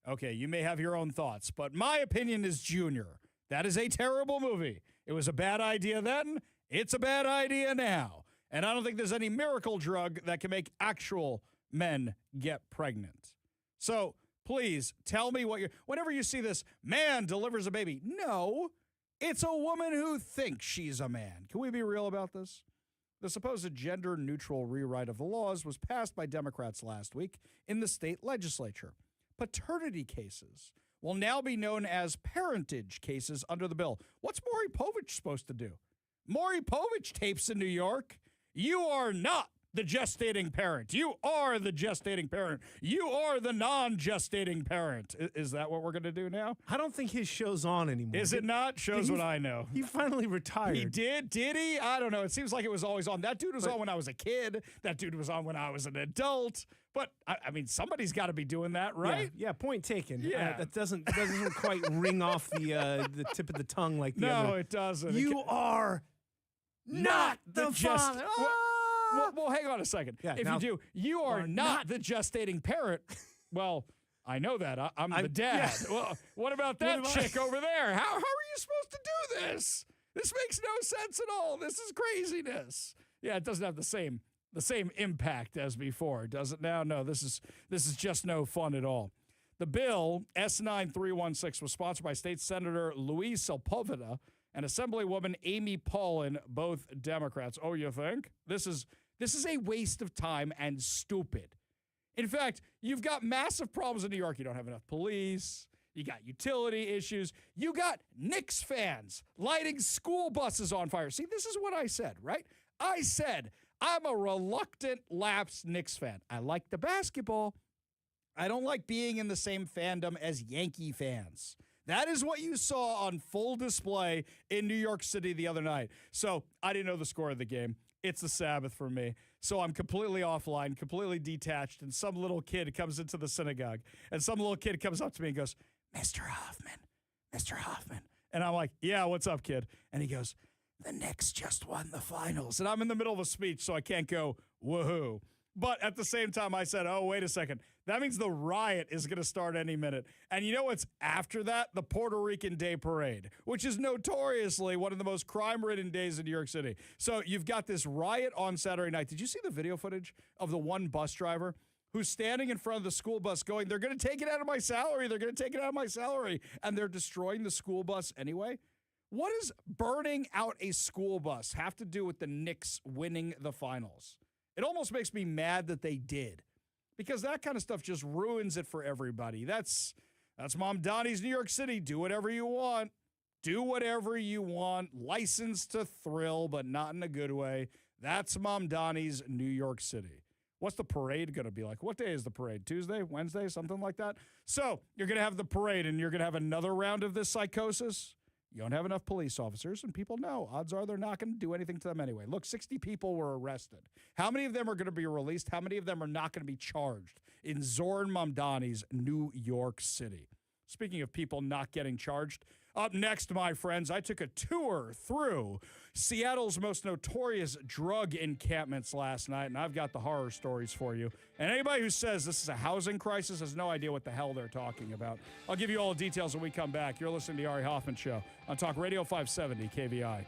Okay, you may have your own thoughts, but my opinion is Junior. That is a terrible movie. It was a bad idea then. It's a bad idea now. And I don't think there's any miracle drug that can make actual men get pregnant. So please tell me whenever you see this, man delivers a baby. No, it's a woman who thinks she's a man. Can we be real about this? The supposed gender-neutral rewrite of the laws was passed by Democrats last week in the state legislature. Paternity cases will now be known as parentage cases under the bill. What's Maury Povich supposed to do? Maury Povich tapes in New York. You are not the gestating parent. You are the gestating parent. You are the non-gestating parent. Is that what we're going to do now? I don't think his show's on anymore. Is it not? Shows what I know. He finally retired. He did? Did he? I don't know. It seems like it was always on. That dude was on when I was a kid. That dude was on when I was an adult. But, I mean, somebody's got to be doing that, right? Yeah, point taken. Yeah. That doesn't quite ring off the tip of the tongue like the other. No, it doesn't. You are not the father. Well, hang on a second. Yeah, you are not the gestating parent. Well, I know that. I'm the dad. Yeah. Well, what about that chick over there? How are you supposed to do this? This makes no sense at all. This is craziness. Yeah, it doesn't have the same impact as before, does it now? No, this is just no fun at all. The bill, S9316, was sponsored by State Senator Luis Sepulveda and Assemblywoman Amy Paulin, both Democrats. Oh, you think? This is a waste of time and stupid. In fact, you've got massive problems in New York. You don't have enough police. You got utility issues. You got Knicks fans lighting school buses on fire. See, this is what I said, right? I said I'm a reluctant, lapsed Knicks fan. I like the basketball. I don't like being in the same fandom as Yankee fans. That is what you saw on full display in New York City the other night. So I didn't know the score of the game. It's the Sabbath for me. So I'm completely offline, completely detached, and some little kid comes into the synagogue, and some little kid comes up to me and goes, Mr. Hoffman. And I'm like, yeah, what's up, kid? And he goes, the Knicks just won the finals. And I'm in the middle of a speech, so I can't go, woohoo. But at the same time, I said, oh, wait a second. That means the riot is going to start any minute. And you know what's after that? The Puerto Rican Day Parade, which is notoriously one of the most crime-ridden days in New York City. So you've got this riot on Saturday night. Did you see the video footage of the one bus driver who's standing in front of the school bus going, they're going to take it out of my salary. They're going to take it out of my salary. And they're destroying the school bus anyway? What does burning out a school bus have to do with the Knicks winning the finals? It almost makes me mad that they did, because that kind of stuff just ruins it for everybody. That's Mom Donnie's New York City. Do whatever you want. Do whatever you want. License to thrill, but not in a good way. That's Mom Donnie's New York City. What's the parade going to be like? What day is the parade? Tuesday? Wednesday? Something like that? So you're going to have the parade, and you're going to have another round of this psychosis? You don't have enough police officers, and people know. Odds are they're not going to do anything to them anyway. Look, 60 people were arrested. How many of them are going to be released? How many of them are not going to be charged in Zoran Mamdani's New York City? Speaking of people not getting charged, up next, my friends, I took a tour through Seattle's most notorious drug encampments last night, and I've got the horror stories for you. And anybody who says this is a housing crisis has no idea what the hell they're talking about. I'll give you all the details when we come back. You're listening to the Ari Hoffman Show on Talk Radio 570 KVI.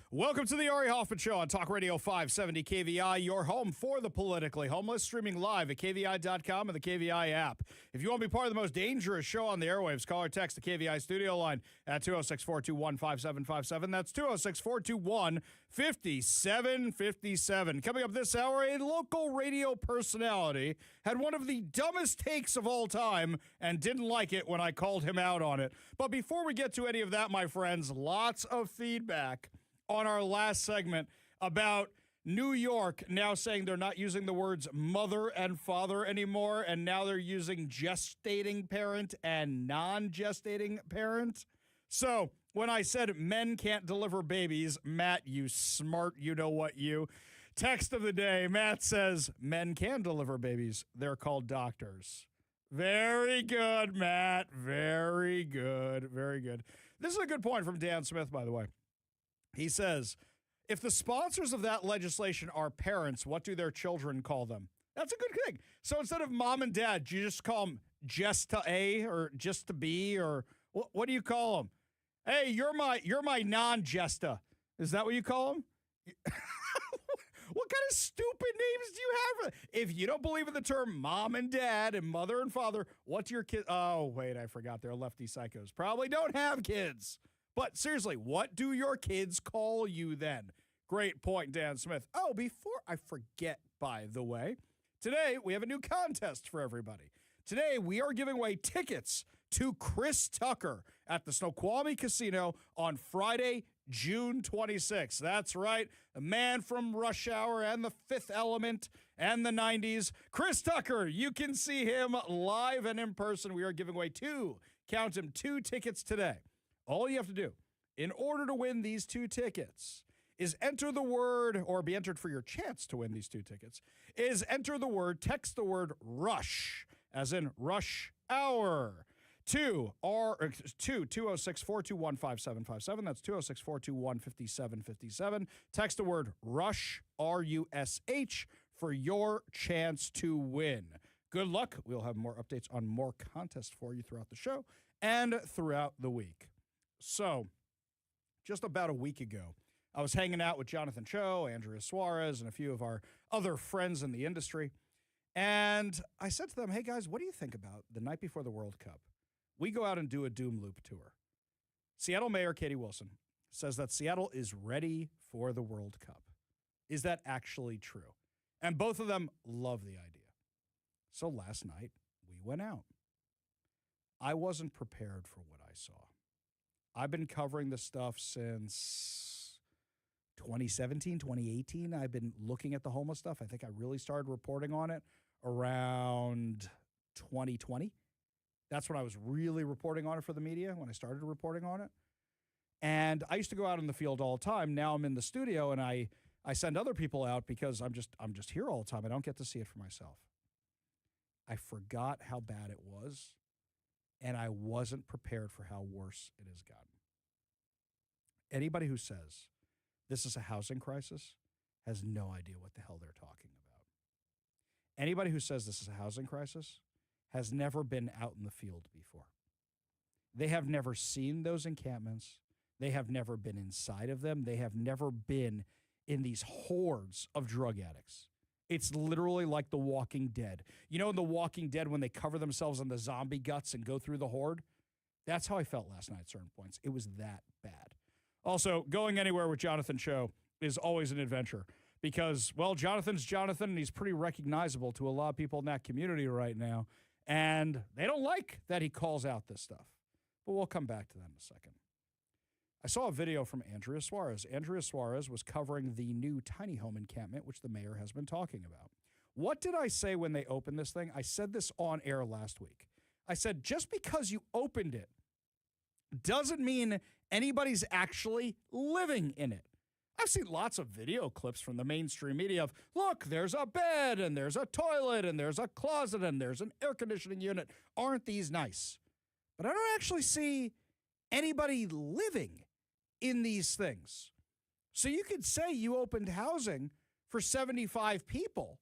Welcome to the Ari Hoffman Show on Talk Radio 570 KVI, your home for the politically homeless, streaming live at KVI.com and the KVI app. If you want to be part of the most dangerous show on the airwaves, call or text the KVI studio line at 206-421-5757. That's 206-421-5757. Coming up this hour, a local radio personality had one of the dumbest takes of all time and didn't like it when I called him out on it. But before we get to any of that, my friends, lots of feedback on our last segment about New York now saying they're not using the words mother and father anymore, and now they're using gestating parent and non-gestating parent. So when I said men can't deliver babies, Matt, you smart, you know what you. Text of the day, Matt says, men can deliver babies. They're called doctors. Very good, Matt. Very good. Very good. This is a good point from Dan Smith, by the way. He says, if the sponsors of that legislation are parents, what do their children call them? That's a good thing. So instead of mom and dad, do you just call them just to A or just to B, or what do you call them? Hey, you're my non-gesta. Is that what you call them? What kind of stupid names do you have? If you don't believe in the term mom and dad and mother and father, what do your kids? Oh, wait, I forgot. They're lefty psychos. Probably don't have kids. But seriously, what do your kids call you then? Great point, Dan Smith. Oh, before I forget, by the way, today we have a new contest for everybody. Today we are giving away tickets to Chris Tucker at the Snoqualmie Casino on Friday, June 26th. That's right, the man from Rush Hour and The Fifth Element and the 90s. Chris Tucker, you can see him live and in person. We are giving away two tickets today. All you have to do in order to win these two tickets is enter the word, or be entered for your chance to win these two tickets, is enter the word, text the word rush, as in rush hour, to 206-421-5757. That's 206-421-5757. Text the word rush, R-U-S-H, for your chance to win. Good luck. We'll have more updates on more contests for you throughout the show and throughout the week. So, just about a week ago, I was hanging out with Jonathan Cho, Andrea Suarez, and a few of our other friends in the industry. And I said to them, hey, guys, what do you think about the night before the World Cup? We go out and do a Doom Loop tour. Seattle Mayor Katie Wilson says that Seattle is ready for the World Cup. Is that actually true? And both of them love the idea. So last night, we went out. I wasn't prepared for what I saw. I've been covering this stuff since 2017, 2018. I've been looking at the homeless stuff. I think I really started reporting on it around 2020. That's when I was really reporting on it for the media, when I started reporting on it. And I used to go out in the field all the time. Now I'm in the studio, and I send other people out because I'm just here all the time. I don't get to see it for myself. I forgot how bad it was, and I wasn't prepared for how worse it has gotten. Anybody who says this is a housing crisis has no idea what the hell they're talking about. Anybody who says this is a housing crisis has never been out in the field before. They have never seen those encampments. They have never been inside of them. They have never been in these hordes of drug addicts. It's literally like The Walking Dead. You know in The Walking Dead when they cover themselves in the zombie guts and go through the horde? That's how I felt last night at certain points. It was that bad. Also, going anywhere with Jonathan Cho is always an adventure because, well, Jonathan's Jonathan, and he's pretty recognizable to a lot of people in that community right now, and they don't like that he calls out this stuff. But we'll come back to that in a second. I saw a video from Andrea Suarez. Andrea Suarez was covering the new tiny home encampment, which the mayor has been talking about. What did I say when they opened this thing? I said this on air last week. I said, just because you opened it doesn't mean anybody's actually living in it. I've seen lots of video clips from the mainstream media of, look, there's a bed, and there's a toilet, and there's a closet, and there's an air conditioning unit. Aren't these nice? But I don't actually see anybody living in these things. So you could say you opened housing for 75 people,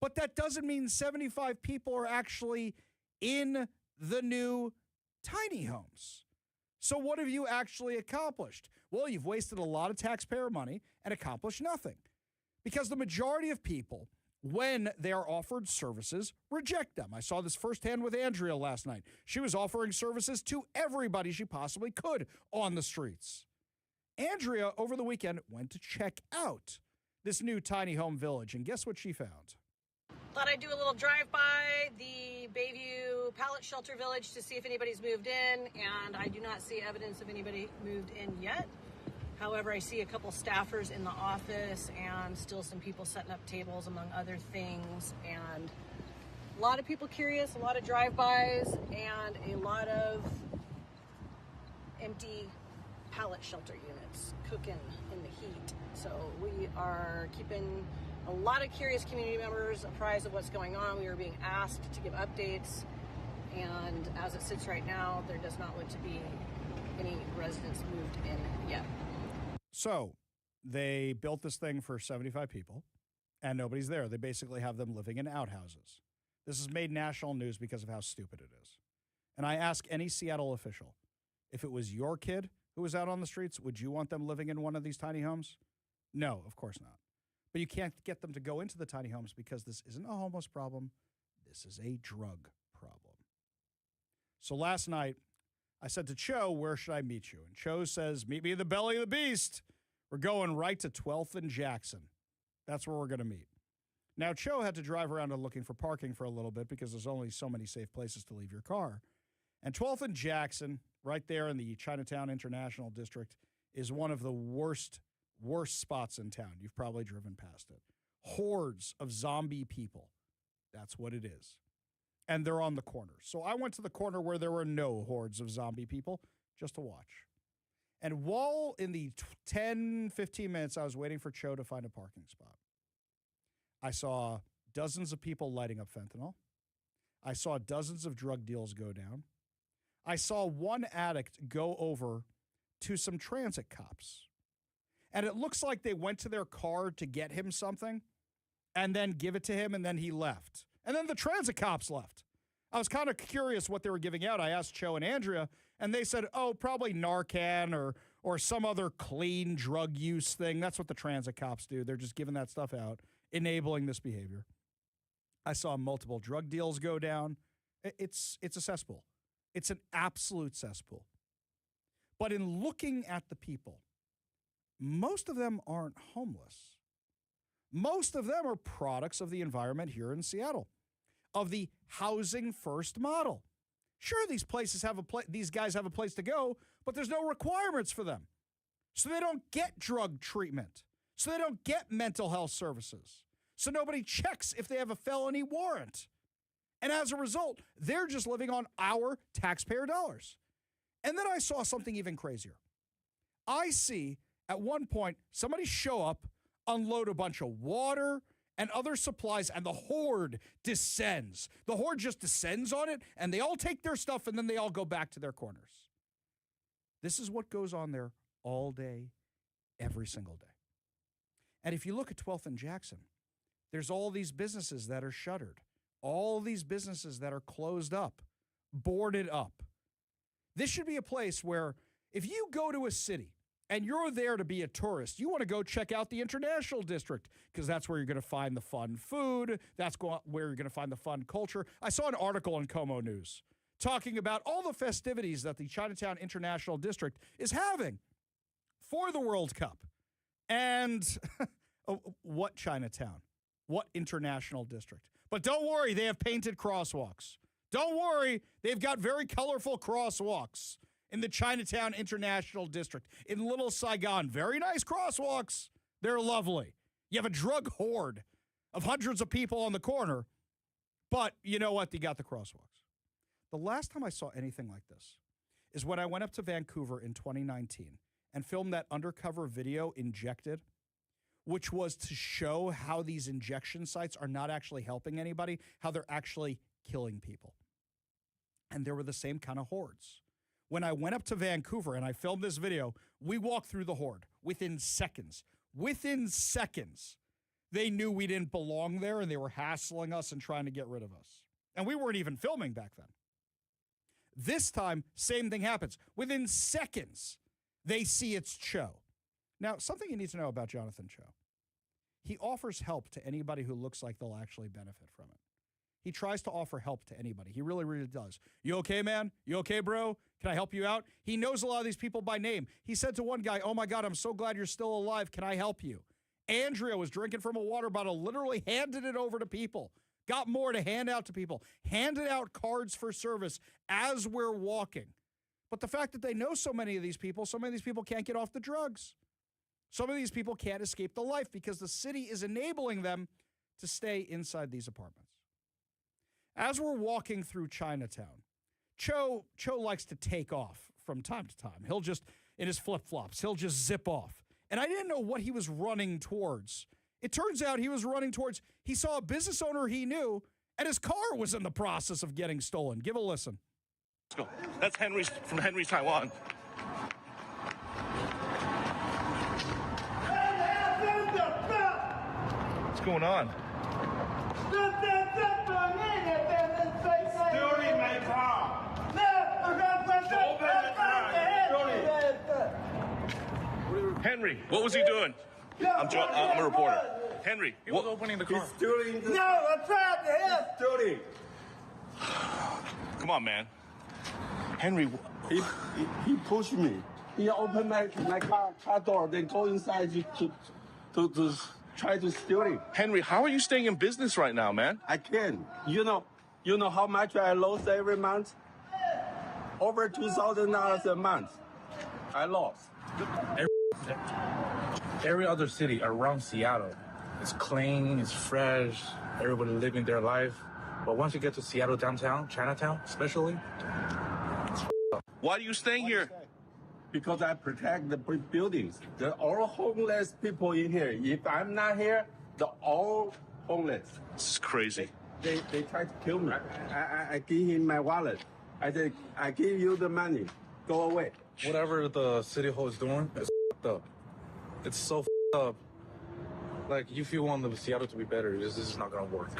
but that doesn't mean 75 people are actually in the new tiny homes. So what have you actually accomplished? Well, you've wasted a lot of taxpayer money and accomplished nothing. Because the majority of people, when they are offered services, reject them. I saw this firsthand with Andrea last night. She was offering services to everybody she possibly could on the streets. Andrea, over the weekend, went to check out this new tiny home village, and guess what she found? Thought I'd do a little drive-by the Bayview Pallet Shelter Village to see if anybody's moved in, and I do not see evidence of anybody moved in yet. However, I see a couple staffers in the office and still some people setting up tables, among other things, and a lot of people curious, a lot of drive-bys, and a lot of empty pallet shelter units cooking in the heat. So we are keeping a lot of curious community members apprised of what's going on. We are being asked to give updates, and as it sits right now, there does not look to be any residents moved in yet. So they built this thing for 75 people, and nobody's there. They basically have them living in outhouses. This has made national news because of how stupid it is. And I ask any Seattle official, if it was your kid who was out on the streets, would you want them living in one of these tiny homes? No, of course not. But you can't get them to go into the tiny homes because this isn't a homeless problem. This is a drug problem. So last night, I said to Cho, where should I meet you? And Cho says, meet me in the belly of the beast. We're going right to 12th and Jackson. That's where we're going to meet. Now, Cho had to drive around and looking for parking for a little bit because there's only so many safe places to leave your car. And 12th and Jackson, right there in the Chinatown International District, is one of the worst spots in town. You've probably driven past it. Hordes of zombie people. That's what it is. And they're on the corner. So I went to the corner where there were no hordes of zombie people just to watch. And while in the 10, 15 minutes I was waiting for Cho to find a parking spot, I saw dozens of people lighting up fentanyl. I saw dozens of drug deals go down. I saw one addict go over to some transit cops. And it looks like they went to their car to get him something and then give it to him, and then he left. And then the transit cops left. I was kind of curious what they were giving out. I asked Cho and Andrea, and they said, oh, probably Narcan or some other clean drug use thing. That's what the transit cops do. They're just giving that stuff out, enabling this behavior. I saw multiple drug deals go down. It's a cesspool. It's an absolute cesspool. But in looking at the people, most of them aren't homeless. Most of them are products of the environment here in Seattle, of the housing first model. Sure, these places have these guys have a place to go, but there's no requirements for them. So they don't get drug treatment. So they don't get mental health services. So nobody checks if they have a felony warrant. And as a result, they're just living on our taxpayer dollars. And then I saw something even crazier. I see at one point somebody show up, unload a bunch of water and other supplies, and the horde descends. The horde just descends on it, and they all take their stuff, and then they all go back to their corners. This is what goes on there all day, every single day. And if you look at 12th and Jackson, there's all these businesses that are shuttered, all these businesses that are closed up, boarded up. This should be a place where if you go to a city and you're there to be a tourist, you want to go check out the International District because that's where you're going to find the fun food. That's where you're going to find the fun culture. I saw an article in Como News talking about all the festivities that the Chinatown International District is having for the World Cup. And what Chinatown? What International District? But don't worry, they have painted crosswalks. Don't worry, they've got very colorful crosswalks in the Chinatown International District. In Little Saigon, very nice crosswalks. They're lovely. You have a drug horde of hundreds of people on the corner, but you know what? You got the crosswalks. The last time I saw anything like this is when I went up to Vancouver in 2019 and filmed that undercover video, Injected, which was to show how these injection sites are not actually helping anybody, how they're actually killing people. And there were the same kind of hordes. When I went up to Vancouver and I filmed this video, we walked through the horde within seconds. Within seconds, they knew we didn't belong there and they were hassling us and trying to get rid of us. And we weren't even filming back then. This time, same thing happens. Within seconds, they see it's Cho. Now, something you need to know about Jonathan Cho. He offers help to anybody who looks like they'll actually benefit from it. He tries to offer help to anybody. He really, really does. You okay, man? You okay, bro? Can I help you out? He knows a lot of these people by name. He said to one guy, oh my God, I'm so glad you're still alive. Can I help you? Andrea was drinking from a water bottle, literally handed it over to people. Got more to hand out to people. Handed out cards for service as we're walking. But the fact that they know so many of these people can't get off the drugs. Some of these people can't escape the life because the city is enabling them to stay inside these apartments. As we're walking through Chinatown, Cho likes to take off from time to time. He'll just, in his flip-flops, he'll just zip off. And I didn't know what he was running towards. It turns out he was running towards, he saw a business owner he knew, and his car was in the process of getting stolen. Give a listen. Let's go. That's Henry from Henry, Taiwan. What's going on? Stealing my car. Henry, what was he doing? I'm a reporter. Henry, He was opening the car. Stealing the... No, I'm trying to help. Stealing. Come on, man. Henry, He pushed me. He opened my car door, then go inside to try to steal it. Henry, how are you staying in business right now, man? I can. You know how much I lose every month? Over $2,000 a month. I lost. Every other city around Seattle, it's clean, it's fresh, everybody living their life. But once you get to Seattle downtown, Chinatown especially, Why are you staying here? Because I protect the buildings. They're all homeless people in here. If I'm not here, they're all homeless. This is crazy. They tried to kill me. I gave him my wallet. I said, I give you the money. Go away. whatever the city hall is doing is up. It's so up. Like, if you want the Seattle to be better, this is not going to work.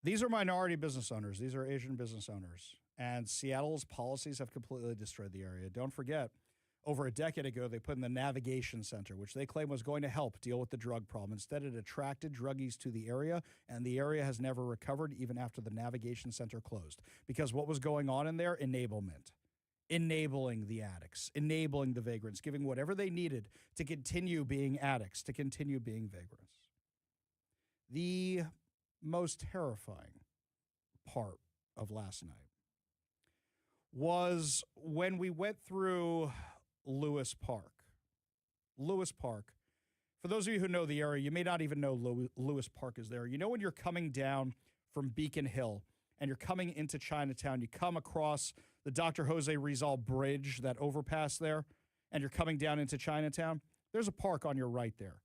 These are minority business owners. These are Asian business owners. And Seattle's policies have completely destroyed the area. Don't forget, over a decade ago, they put in the Navigation Center, which they claim was going to help deal with the drug problem. Instead, it attracted druggies to the area, and the area has never recovered even after the Navigation Center closed. Because what was going on in there? Enablement. Enabling the addicts, enabling the vagrants, giving whatever they needed to continue being addicts, to continue being vagrants. The most terrifying part of last night was when we went through Lewis Park. Lewis Park, for those of you who know the area, you may not even know Lewis Park is there. You know when you're coming down from Beacon Hill and you're coming into Chinatown, you come across the Dr. Jose Rizal Bridge, that overpass there, and you're coming down into Chinatown, there's a park on your right there.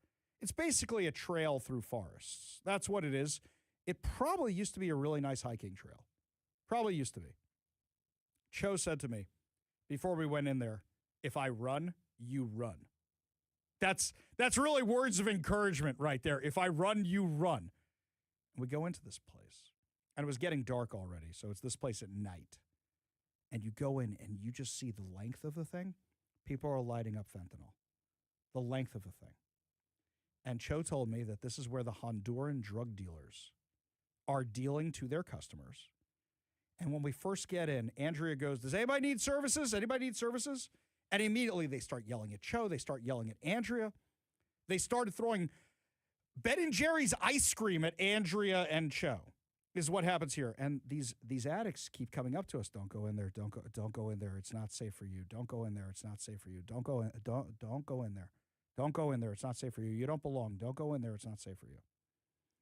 It's basically a trail through forests. That's what it is. It probably used to be a really nice hiking trail. Probably used to be. Cho said to me before we went in there, if I run, you run. That's really words of encouragement right there. If I run, you run. And we go into this place, and it was getting dark already, so it's this place at night. And you go in, and you just see the length of the thing. People are lighting up fentanyl. The length of the thing. And Cho told me that this is where the Honduran drug dealers are dealing to their customers. And when we first get in, Andrea goes, does anybody need services? Anybody need services? And immediately they start yelling at Cho. They start yelling at Andrea. They started throwing Ben & Jerry's ice cream at Andrea and Cho is what happens here. And these addicts keep coming up to us. Don't go in there. Don't go in there. It's not safe for you. Don't go in there. It's not safe for you. Don't go in there. Don't go in there. It's not safe for you. You don't belong. Don't go in there. It's not safe for you.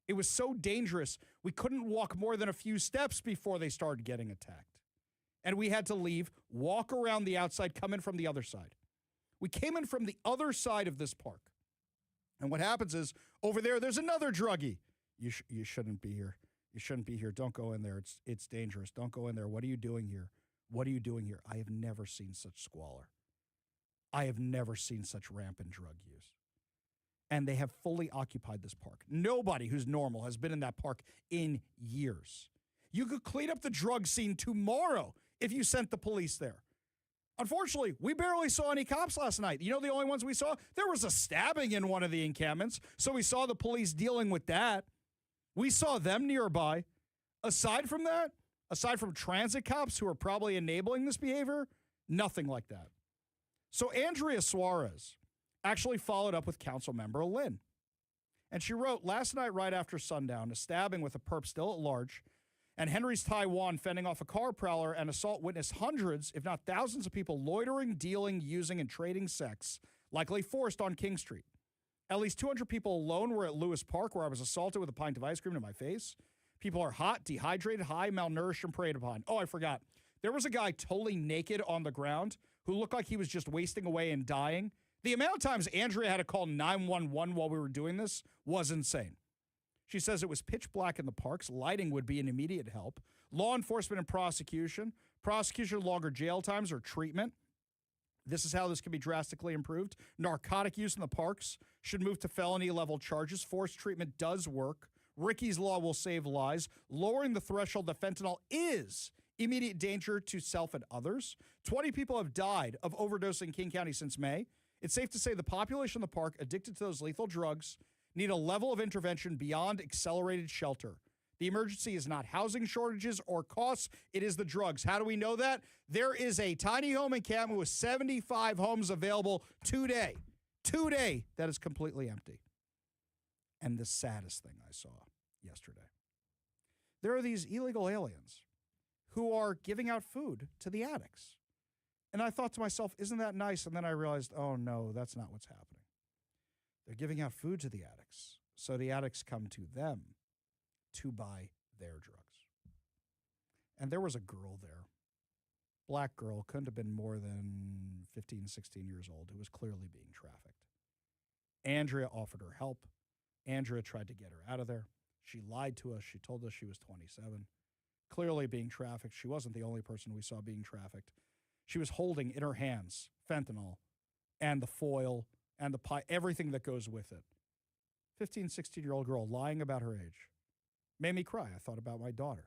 It was so dangerous, we couldn't walk more than a few steps before they started getting attacked. And we had to leave, walk around the outside, come in from the other side. We came in from the other side of this park. And what happens is, over there's another druggie. You shouldn't be here. You shouldn't be here. Don't go in there. It's dangerous. Don't go in there. What are you doing here? What are you doing here? I have never seen such squalor. I have never seen such rampant drug use. And they have fully occupied this park. Nobody who's normal has been in that park in years. You could clean up the drug scene tomorrow if you sent the police there. Unfortunately, we barely saw any cops last night. You know the only ones we saw? There was a stabbing in one of the encampments, so we saw the police dealing with that. We saw them nearby. Aside from that, aside from transit cops who are probably enabling this behavior, nothing like that. So Andrea Suarez actually followed up with Councilmember Lynn. And she wrote, last night right after sundown, a stabbing with a perp still at large, and Henry's Taiwan fending off a car prowler and assault witnessed hundreds, if not thousands of people loitering, dealing, using, and trading sex, likely forced on King Street. At least 200 people alone were at Lewis Park, where I was assaulted with a pint of ice cream in my face. People are hot, dehydrated, high, malnourished, and preyed upon. Oh, I forgot. There was a guy totally naked on the ground who looked like he was just wasting away and dying. The amount of times Andrea had to call 911 while we were doing this was insane. She says it was pitch black in the parks. Lighting would be an immediate help. Law enforcement and prosecution. Prosecution, longer jail times or treatment. This is how this can be drastically improved. Narcotic use in the parks should move to felony level charges. Forced treatment does work. Ricky's Law will save lives. Lowering the threshold to fentanyl is immediate danger to self and others. 20 people have died of overdose in King County since May. It's safe to say the population of the park addicted to those lethal drugs need a level of intervention beyond accelerated shelter. The emergency is not housing shortages or costs. It is the drugs. How do we know that? There is a tiny home encampment with 75 homes available today. Today, that is completely empty. And the saddest thing I saw yesterday, there are these illegal aliens who are giving out food to the addicts. And I thought to myself, isn't that nice? And then I realized, oh no, that's not what's happening. They're giving out food to the addicts, so the addicts come to them to buy their drugs. And there was a girl there, black girl, couldn't have been more than 15, 16 years old, who was clearly being trafficked. Andrea offered her help. Andrea tried to get her out of there. She lied to us. She told us she was 27. Clearly being trafficked. She wasn't the only person we saw being trafficked. She was holding in her hands fentanyl and the foil and the pie, everything that goes with it. 15, 16-year-old girl lying about her age. Made me cry. I thought about my daughter.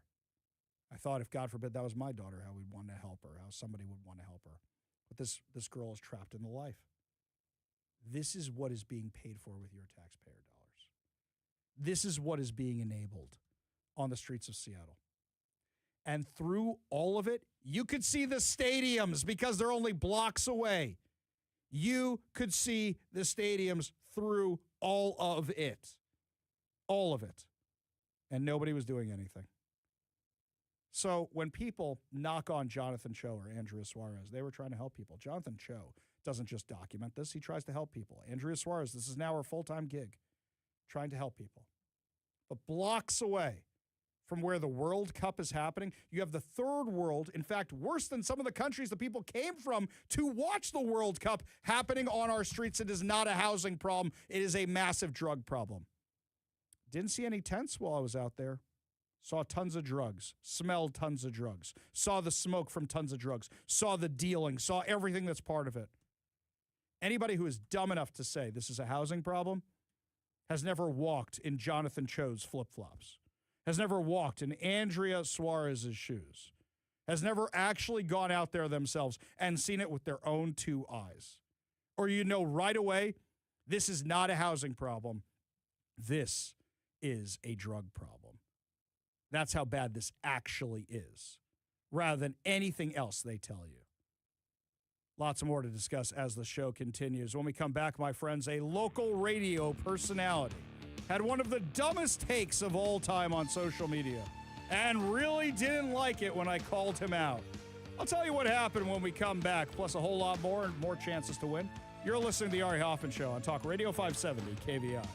I thought if, God forbid, that was my daughter, how we'd want to help her, how somebody would want to help her. But this girl is trapped in the life. This is what is being paid for with your taxpayer dollars. This is what is being enabled on the streets of Seattle. And through all of it, you could see the stadiums because they're only blocks away. You could see the stadiums through all of it. All of it. And nobody was doing anything. So when people knock on Jonathan Cho or Andrea Suarez, they were trying to help people. Jonathan Cho doesn't just document this. He tries to help people. Andrea Suarez, this is now her full-time gig, trying to help people. But blocks away from where the World Cup is happening, you have the third world, in fact, worse than some of the countries that people came from to watch the World Cup happening on our streets. It is not a housing problem. It is a massive drug problem. Didn't see any tents while I was out there. Saw tons of drugs, smelled tons of drugs, saw the smoke from tons of drugs, saw the dealing, saw everything that's part of it. Anybody who is dumb enough to say this is a housing problem has never walked in Jonathan Cho's flip-flops, has never walked in Andrea Suarez's shoes, has never actually gone out there themselves and seen it with their own two eyes. Or you know right away, this is not a housing problem. This is a drug problem. That's how bad this actually is, rather than anything else they tell you. Lots more to discuss as the show continues. When we come back, my friends, a local radio personality had one of the dumbest takes of all time on social media and really didn't like it when I called him out. I'll tell you what happened when we come back, plus a whole lot more and more chances to win. You're listening to The Ari Hoffman Show on Talk Radio 570 KVI.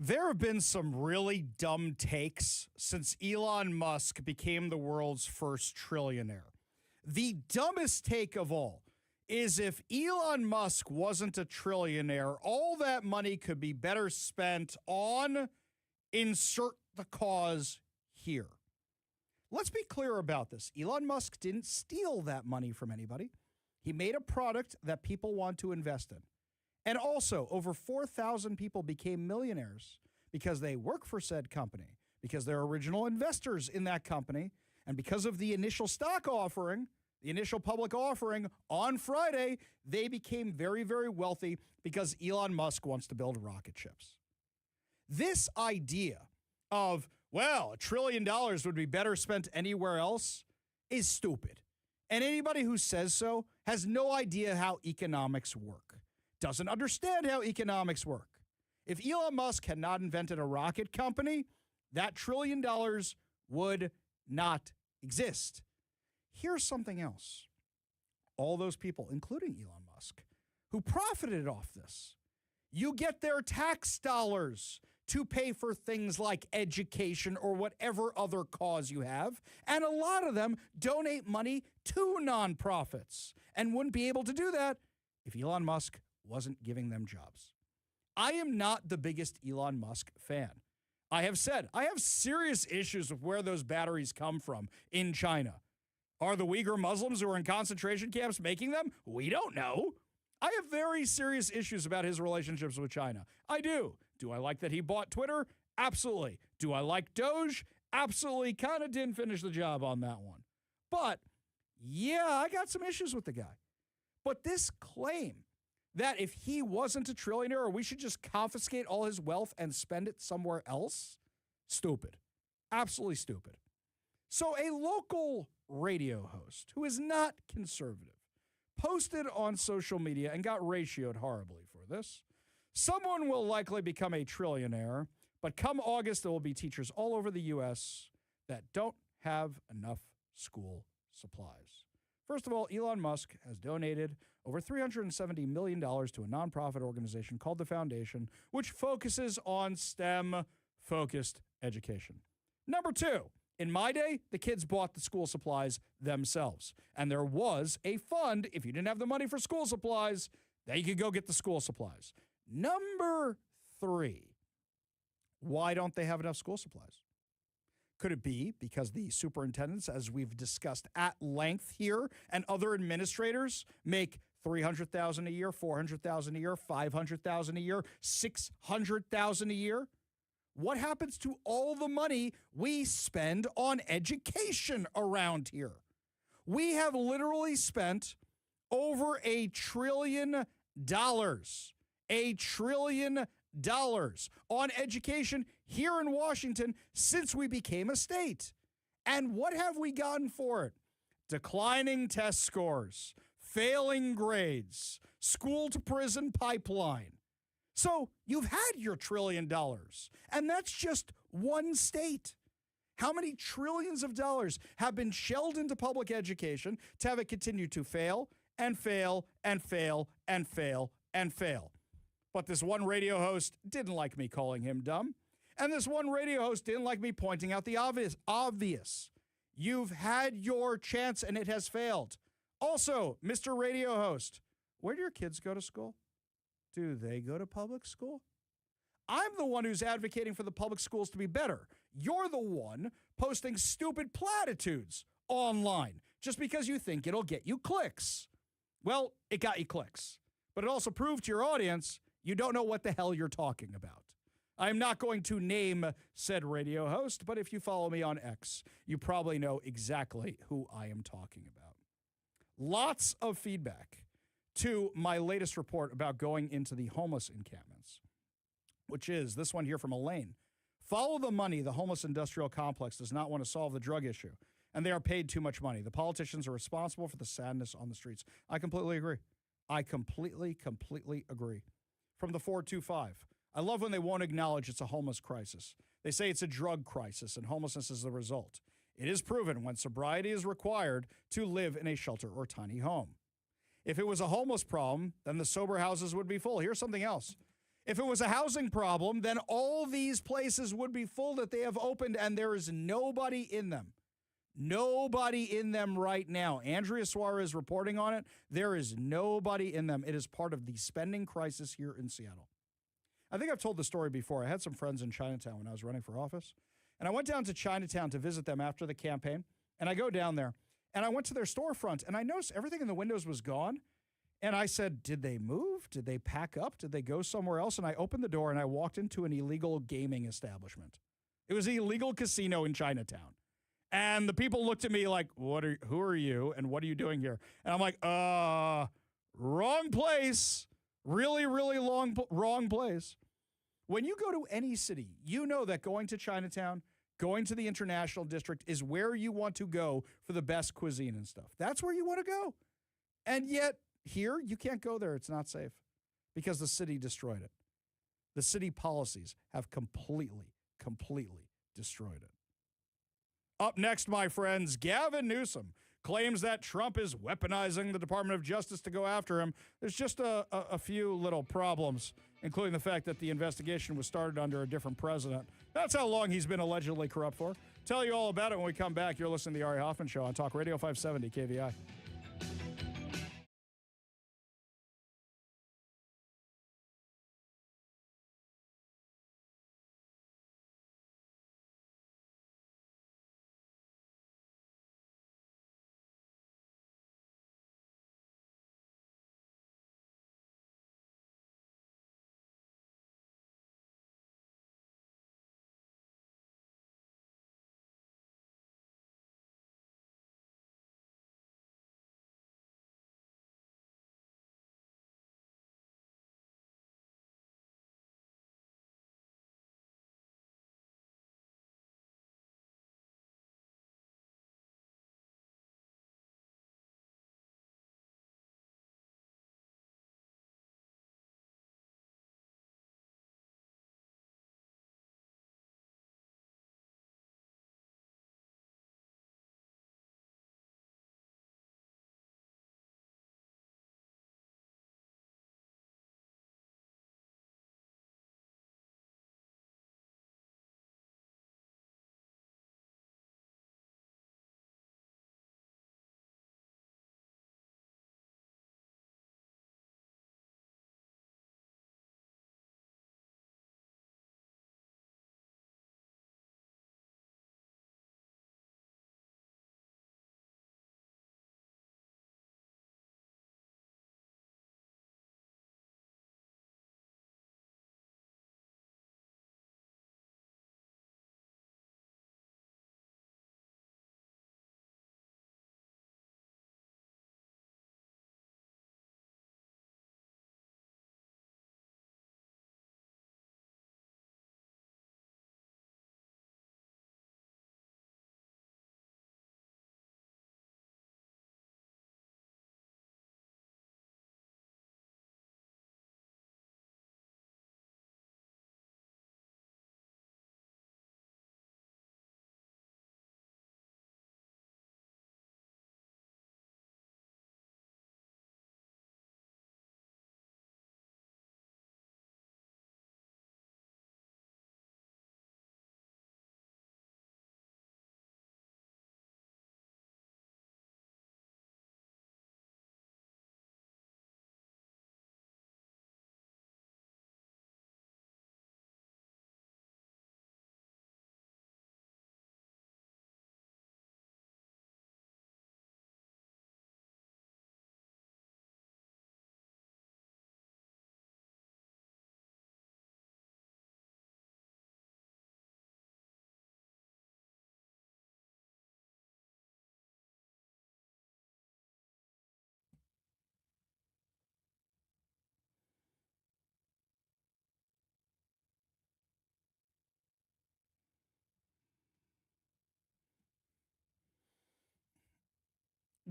There have been some really dumb takes since Elon Musk became the world's first trillionaire. The dumbest take of all is if Elon Musk wasn't a trillionaire, all that money could be better spent on insert the cause here. Let's be clear about this. Elon Musk didn't steal that money from anybody. He made a product that people want to invest in. And also, over 4,000 people became millionaires because they work for said company, because they're original investors in that company, and because of the initial stock offering, the initial public offering on Friday, they became very, very wealthy because Elon Musk wants to build rocket ships. This idea of, well, $1 trillion would be better spent anywhere else is stupid. And anybody who says so has no idea how economics work, doesn't understand how economics work. If Elon Musk had not invented a rocket company, that $1 trillion would not exist. Here's something else. All those people, including Elon Musk, who profited off this, you get their tax dollars to pay for things like education or whatever other cause you have. And a lot of them donate money to nonprofits and wouldn't be able to do that if Elon Musk wasn't giving them jobs. I am not the biggest Elon Musk fan. I have said I have serious issues with where those batteries come from in China. Are the Uyghur Muslims who are in concentration camps making them? We don't know. I have very serious issues about his relationships with China. I do. Do I like that he bought Twitter? Absolutely. Do I like Doge? Absolutely. Kind of didn't finish the job on that one. But, yeah, I got some issues with the guy. But this claim that if he wasn't a trillionaire or we should just confiscate all his wealth and spend it somewhere else, stupid. Absolutely stupid. So a local radio host who is not conservative posted on social media and got ratioed horribly for this. Someone will likely become a trillionaire, but come August, there will be teachers all over the U.S. that don't have enough school supplies. First of all, Elon Musk has donated over $370 million to a nonprofit organization called the Foundation, which focuses on STEM-focused education. Number two, in my day, the kids bought the school supplies themselves. And there was a fund, if you didn't have the money for school supplies, that you could go get the school supplies. Number three, why don't they have enough school supplies? Could it be because the superintendents, as we've discussed at length here, and other administrators make $300,000 a year, $400,000 a year, $500,000 a year, $600,000 a year? What happens to all the money we spend on education around here? We have literally spent over $1 trillion, $1 trillion on education here in Washington since we became a state. And what have we gotten for it? Declining test scores, failing grades, school to prison pipeline. So you've had your $1 trillion, and that's just one state. How many trillions of dollars have been shelled into public education to have it continue to fail and fail and fail and fail and fail? But this one radio host didn't like me calling him dumb, and this one radio host didn't like me pointing out the obvious. You've had your chance, and it has failed. Also, Mr. Radio Host, where do your kids go to school? Do they go to public school? I'm the one who's advocating for the public schools to be better. You're the one posting stupid platitudes online just because you think it'll get you clicks. Well, it got you clicks, but it also proved to your audience you don't know what the hell you're talking about. I'm not going to name said radio host, but if you follow me on X, you probably know exactly who I am talking about. Lots of feedback to my latest report about going into the homeless encampments, which is this one here from Elaine. Follow the money. The homeless industrial complex does not want to solve the drug issue, and they are paid too much money. The politicians are responsible for the sadness on the streets. I completely agree. I completely agree. From the 425, I love when they won't acknowledge it's a homeless crisis. They say it's a drug crisis, and homelessness is the result. It is proven when sobriety is required to live in a shelter or tiny home. If it was a homeless problem, then the sober houses would be full. Here's something else. If it was a housing problem, then all these places would be full that they have opened, and there is nobody in them. Nobody in them right now. Andrea Suarez reporting on it. There is nobody in them. It is part of the spending crisis here in Seattle. I think I've told the story before. I had some friends in Chinatown when I was running for office, and I went down to Chinatown to visit them after the campaign, and I go down there, and I went to their storefront, and I noticed everything in the windows was gone, and I said, did they move? Did they pack up? Did they go somewhere else? And I opened the door, and I walked into an illegal gaming establishment. It was an illegal casino in Chinatown. And the people looked at me like, who are you, and what are you doing here? And I'm like, wrong place. Really, really wrong place. When you go to any city, you know that going to Chinatown, going to the International District is where you want to go for the best cuisine and stuff. That's where you want to go. And yet, here, you can't go there. It's not safe because the city destroyed it. The city policies have completely destroyed it. Up next, my friends, Gavin Newsom claims that Trump is weaponizing the Department of Justice to go after him. There's just a few little problems, including the fact that the investigation was started under a different president. That's how long he's been allegedly corrupt for. Tell you all about it when we come back. You're listening to The Ari Hoffman Show on Talk Radio 570 KVI.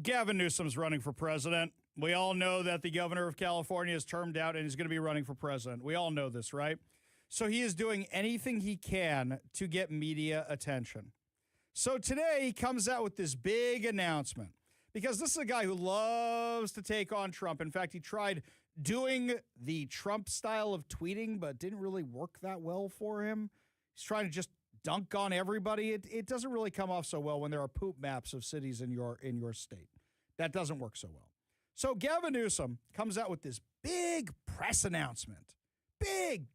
Gavin Newsom's running for president. We all know that the governor of California is termed out and is going to be running for president. We all know this, right? So he is doing anything he can to get media attention. So today he comes out with this big announcement because this is a guy who loves to take on Trump. In fact, he tried doing the Trump style of tweeting, but didn't really work that well for him. He's trying to just dunk on everybody. It doesn't really come off so well when there are poop maps of cities in your state. That doesn't work so well. So Gavin Newsom comes out with this big press announcement. Big,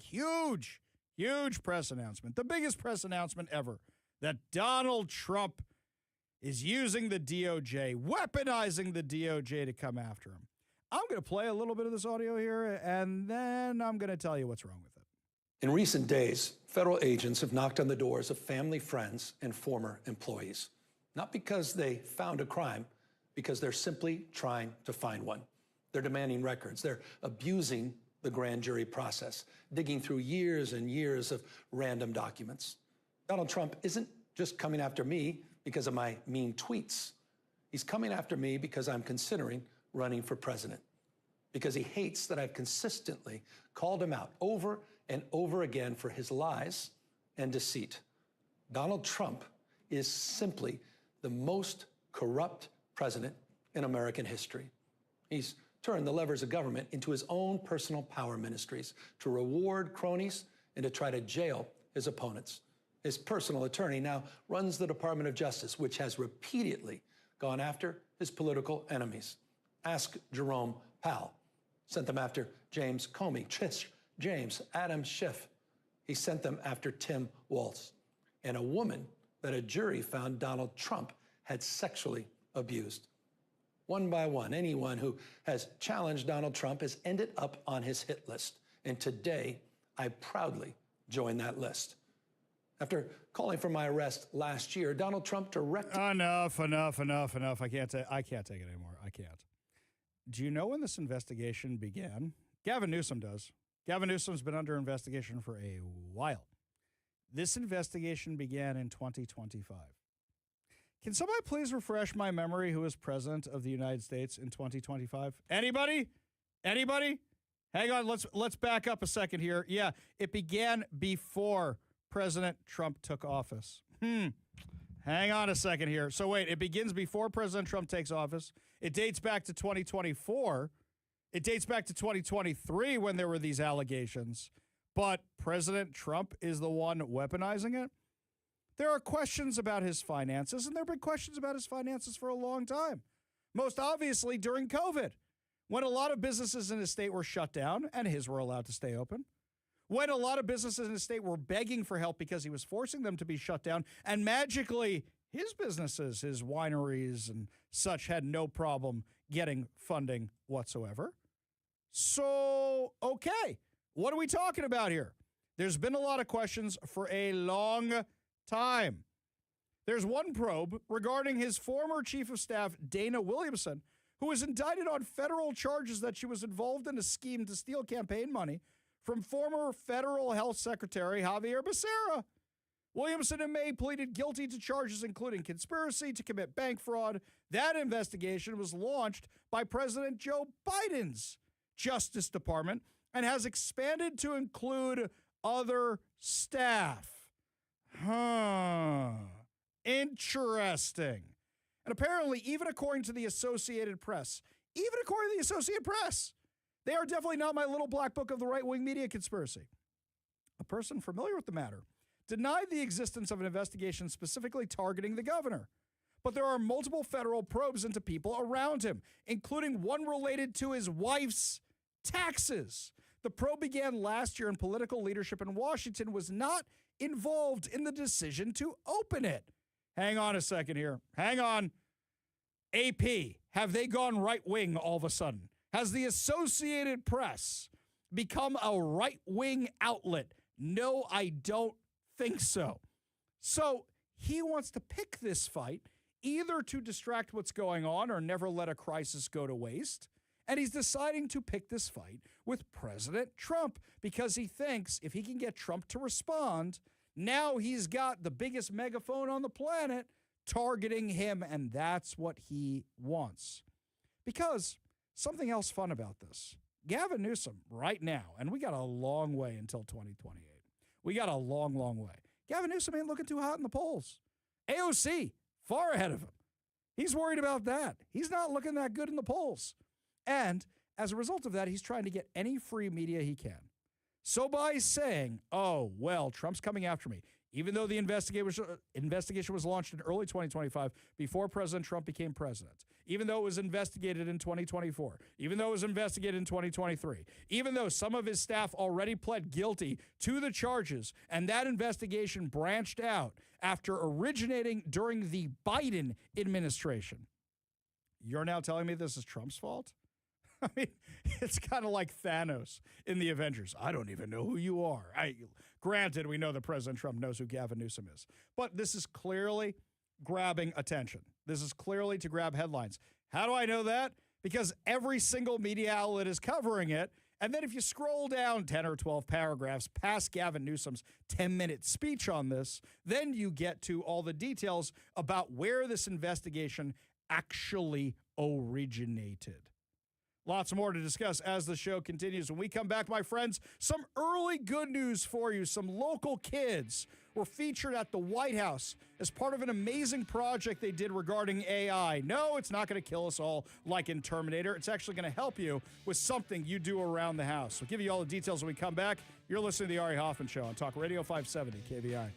huge press announcement. The biggest press announcement ever, that Donald Trump is using the DOJ, weaponizing the DOJ to come after him. I'm going to play a little bit of this audio here, and then I'm going to tell you what's wrong with it. In recent days, federal agents have knocked on the doors of family, friends, and former employees. Not because they found a crime, because they're simply trying to find one. They're demanding records. They're abusing the grand jury process, digging through years and years of random documents. Donald Trump isn't just coming after me because of my mean tweets. He's coming after me because I'm considering running for president, because he hates that I've consistently called him out over and over again for his lies and deceit. Donald Trump is simply the most corrupt president in American history. He's turned the levers of government into his own personal power ministries to reward cronies and to try to jail his opponents. His personal attorney now runs the Department of Justice, which has repeatedly gone after his political enemies. Ask Jerome Powell. Sent them after James Comey, Trish James, Adam Schiff. He sent them after Tim Walz, and a woman that a jury found Donald Trump had sexually abused. One by one, anyone who has challenged Donald Trump has ended up on his hit list. And today, I proudly join that list. After calling for my arrest last year, Donald Trump directed... Enough. I can't take it anymore. I can't. Do you know when this investigation began? Gavin Newsom does. Gavin Newsom's been under investigation for a while. This investigation began in 2025. Can somebody please refresh my memory who was president of the United States in 2025? Anybody? Hang on, let's back up a second here. Yeah, it began before President Trump took office. Hang on a second here. So wait, it begins before President Trump takes office. It dates back to 2024. It dates back to 2023 when there were these allegations. But President Trump is the one weaponizing it? There are questions about his finances, and there have been questions about his finances for a long time. Most obviously during COVID, when a lot of businesses in his state were shut down and his were allowed to stay open. When a lot of businesses in his state were begging for help because he was forcing them to be shut down, and magically his businesses, his wineries and such, had no problem getting funding whatsoever. So, okay, what are we talking about here? There's been a lot of questions for a long time. There's one probe regarding his former chief of staff, Dana Williamson, who was indicted on federal charges that she was involved in a scheme to steal campaign money from former federal health secretary Javier Becerra. Williamson in May pleaded guilty to charges including conspiracy to commit bank fraud. That investigation was launched by President Joe Biden's Justice Department and has expanded to include other staff. Interesting. And apparently, even according to the Associated Press, they are definitely not my little black book of the right-wing media conspiracy. A person familiar with the matter denied the existence of an investigation specifically targeting the governor. But there are multiple federal probes into people around him, including one related to his wife's taxes. The probe began last year, and political leadership in Washington was not involved in the decision to open it. Hang on a second here. Hang on. AP, have they gone right-wing all of a sudden? Has the Associated Press become a right-wing outlet? No, I don't think so. So he wants to pick this fight either to distract what's going on or never let a crisis go to waste. And he's deciding to pick this fight with President Trump because he thinks if he can get Trump to respond, now he's got the biggest megaphone on the planet targeting him, and that's what he wants. Because something else fun about this, Gavin Newsom right now, and we got a long way until 2028. We got a long, long way. Gavin Newsom ain't looking too hot in the polls. AOC, far ahead of him. He's worried about that. He's not looking that good in the polls. And as a result of that, he's trying to get any free media he can. So by saying, oh, well, Trump's coming after me, even though the investigation was launched in early 2025 before President Trump became president, even though it was investigated in 2024, even though it was investigated in 2023, even though some of his staff already pled guilty to the charges, and that investigation branched out after originating during the Biden administration, you're now telling me this is Trump's fault? I mean, it's kind of like Thanos in the Avengers. I don't even know who you are. Granted, we know that President Trump knows who Gavin Newsom is. But this is clearly grabbing attention. This is clearly to grab headlines. How do I know that? Because every single media outlet is covering it. And then if you scroll down 10 or 12 paragraphs past Gavin Newsom's 10-minute speech on this, then you get to all the details about where this investigation actually originated. Lots more to discuss as the show continues. When we come back, my friends, some early good news for you. Some local kids were featured at the White House as part of an amazing project they did regarding AI. No, it's not going to kill us all like in Terminator. It's actually going to help you with something you do around the house. We'll give you all the details when we come back. You're listening to The Ari Hoffman Show on Talk Radio 570 KVI.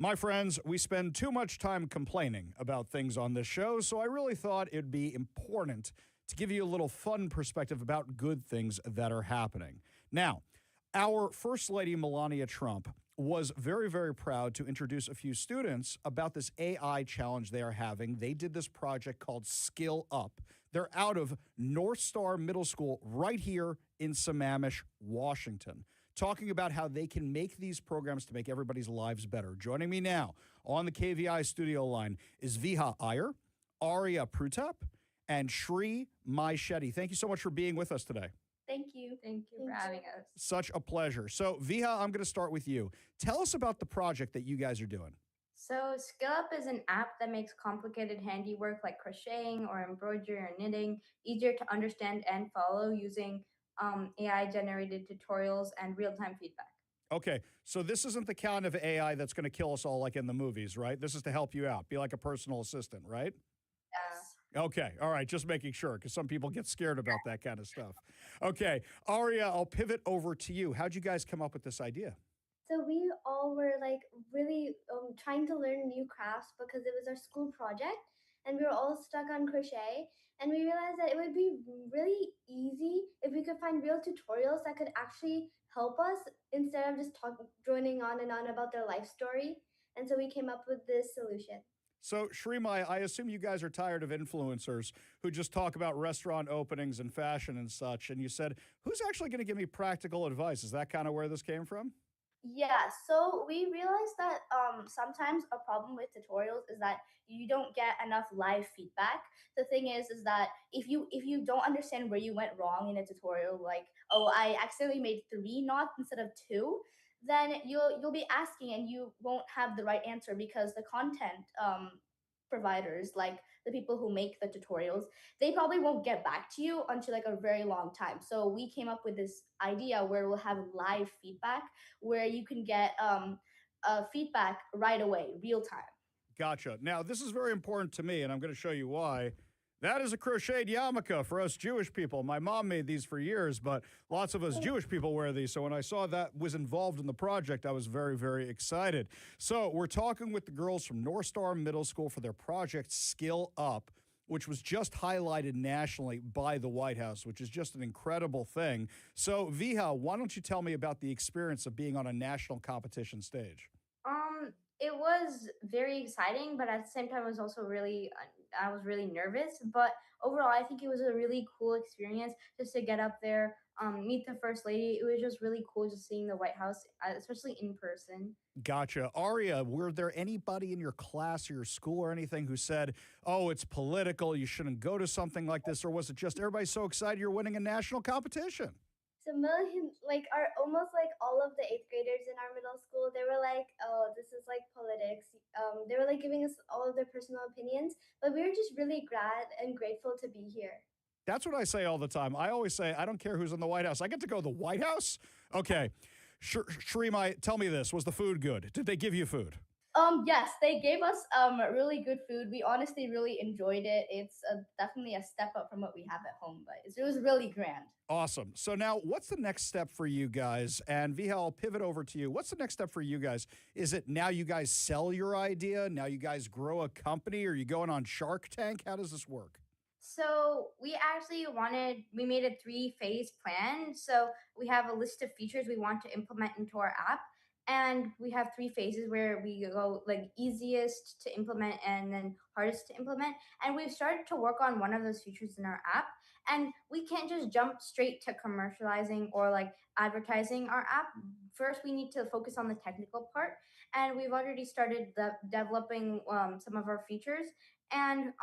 My friends, we spend too much time complaining about things on this show, so I really thought it'd be important to give you a little fun perspective about good things that are happening. Now, our First Lady, Melania Trump, was very, very proud to introduce a few students about this AI challenge they are having. They did this project called Skill Up. They're out of North Star Middle School right here in Sammamish, Washington, talking about how they can make these programs to make everybody's lives better. Joining me now on the KVI studio line is Viha Iyer, Arya Prutap, and Shri Mai Shetty. Thank you so much for being with us today. Thank you. Thank you for having us. Such a pleasure. So, Viha, I'm going to start with you. Tell us about the project that you guys are doing. So, SkillUp is an app that makes complicated handiwork like crocheting or embroidery or knitting easier to understand and follow using AI-generated tutorials and real-time feedback. Okay, so this isn't the kind of AI that's going to kill us all like in the movies, right? This is to help you out, be like a personal assistant, right? Yeah. Okay, all right, just making sure, because some people get scared about that kind of stuff. Okay, Arya, I'll pivot over to you. How'd you guys come up with this idea? So we all were like really trying to learn new crafts because it was our school project and we were all stuck on crochet. And we realized that it would be really easy if we could find real tutorials that could actually help us instead of just droning on and on about their life story. And so we came up with this solution. So, Shrimai, I assume you guys are tired of influencers who just talk about restaurant openings and fashion and such. And you said, who's actually going to give me practical advice? Is that kind of where this came from? Yeah, so we realized that sometimes a problem with tutorials is that you don't get enough live feedback. The thing is that if you don't understand where you went wrong in a tutorial, like, oh, I accidentally made 3 knots instead of 2, then you'll be asking and you won't have the right answer because the content providers, like the people who make the tutorials, they probably won't get back to you until like a very long time. So we came up with this idea where we'll have live feedback where you can get feedback right away, real time. Gotcha. Now, this is very important to me, and I'm going to show you why. That is a crocheted yarmulke for us Jewish people. My mom made these for years, but lots of us Jewish people wear these. So when I saw that was involved in the project, I was very, very excited. So we're talking with the girls from North Star Middle School for their project Skill Up, which was just highlighted nationally by the White House, which is just an incredible thing. So Viha, why don't you tell me about the experience of being on a national competition stage? It was very exciting, but at the same time, it was also I was really nervous. But overall, I think it was a really cool experience just to get up there, meet the First Lady. It was just really cool just seeing the White House, especially in person. Gotcha. Arya, were there anybody in your class or your school or anything who said, oh, it's political, you shouldn't go to something like this? Or was it just everybody so excited you're winning a national competition? So almost like all of the 8th graders in our middle school, they were like, oh, this is like politics. They were like giving us all of their personal opinions, but we were just really glad and grateful to be here. That's what I say all the time. I always say, I don't care who's in the White House. I get to go to the White House? Okay. Shrimai, tell me this. Was the food good? Did they give you food? Yes, they gave us really good food. We honestly really enjoyed it. It's definitely a step up from what we have at home, but it was really grand. Awesome. So now what's the next step for you guys? And Viha, I'll pivot over to you. What's the next step for you guys? Is it now you guys sell your idea? Now you guys grow a company? Are you going on Shark Tank? How does this work? So we actually we made a 3-phase plan. So we have a list of features we want to implement into our app. And we have 3 phases where we go like easiest to implement and then hardest to implement. And we've started to work on one of those features in our app. And we can't just jump straight to commercializing or like advertising our app. First, we need to focus on the technical part. And we've already started developing some of our features. And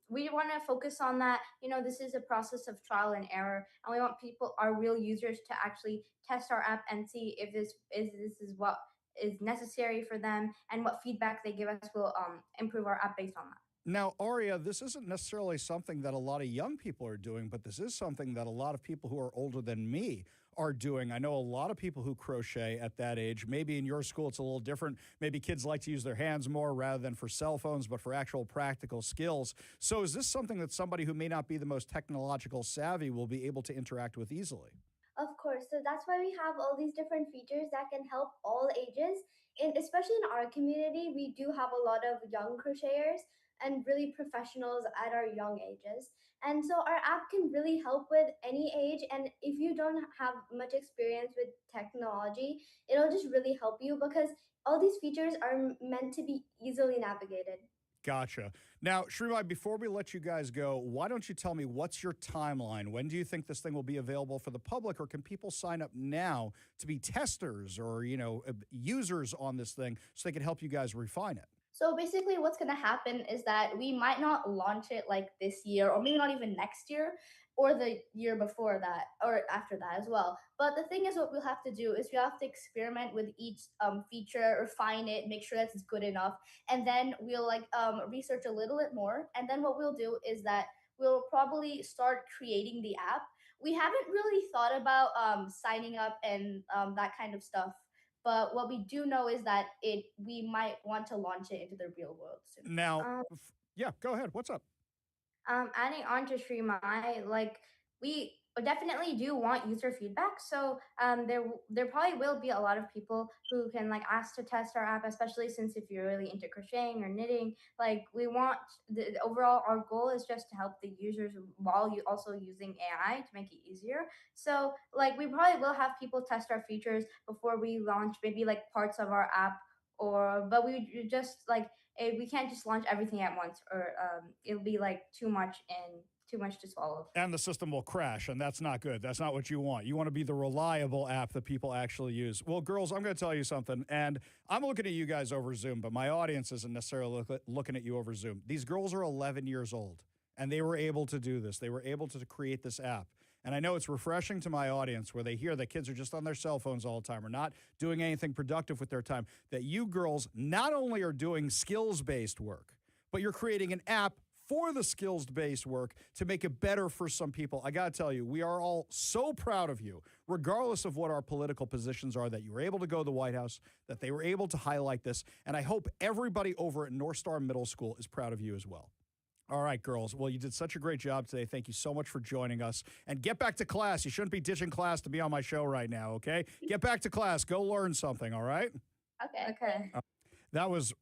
we want to focus on that. You know, this is a process of trial and error, and we want our real users to actually test our app and see if this is what is necessary for them, and what feedback they give us will improve our app based on that. Now, Arya, this isn't necessarily something that a lot of young people are doing, but this is something that a lot of people who are older than me are doing. I know a lot of people who crochet at that age. Maybe in your school it's a little different. Maybe kids like to use their hands more rather than for cell phones, but for actual practical skills. So is this something that somebody who may not be the most technological savvy will be able to interact with easily? Of course. course. So that's why we have all these different features that can help all ages. And especially in our community, we do have a lot of young crocheters and really professionals at our young ages. And so our app can really help with any age. And if you don't have much experience with technology, it'll just really help you because all these features are meant to be easily navigated. Gotcha. Now, Srimai, before we let you guys go, why don't you tell me what's your timeline? When do you think this thing will be available for the public, or can people sign up now to be testers or, users on this thing so they can help you guys refine it? So basically, what's going to happen is that we might not launch it like this year, or maybe not even next year, or the year before that, or after that as well. But the thing is, what we'll have to do is we have to experiment with each feature, refine it, make sure that it's good enough, and then we'll research a little bit more. And then what we'll do is that we'll probably start creating the app. We haven't really thought about signing up and that kind of stuff, but what we do know is that we might want to launch it into the real world soon. Now, yeah, go ahead. What's up? Adding on to Srimai, like we definitely do want user feedback. So there probably will be a lot of people who can like ask to test our app, especially since if you're really into crocheting or knitting, like we want the overall our goal is just to help the users while you also using AI to make it easier. So like we probably will have people test our features before we launch maybe like parts of our app, or but we just like we can't just launch everything at once, or it'll be like too much and too much to swallow. And the system will crash, and that's not good. That's not what you want. You want to be the reliable app that people actually use. Well, girls, I'm going to tell you something, and I'm looking at you guys over Zoom, but my audience isn't necessarily looking at you over Zoom. These girls are 11 years old, and they were able to do this. They were able to create this app. And I know it's refreshing to my audience where they hear that kids are just on their cell phones all the time or not doing anything productive with their time, that you girls not only are doing skills-based work, but you're creating an app for the skills-based work to make it better for some people. I got to tell you, we are all so proud of you, regardless of what our political positions are, that you were able to go to the White House, that they were able to highlight this. And I hope everybody over at North Star Middle School is proud of you as well. All right, girls. Well, you did such a great job today. Thank you so much for joining us. And get back to class. You shouldn't be ditching class to be on my show right now, okay? Get back to class. Go learn something, all right? Okay. That was,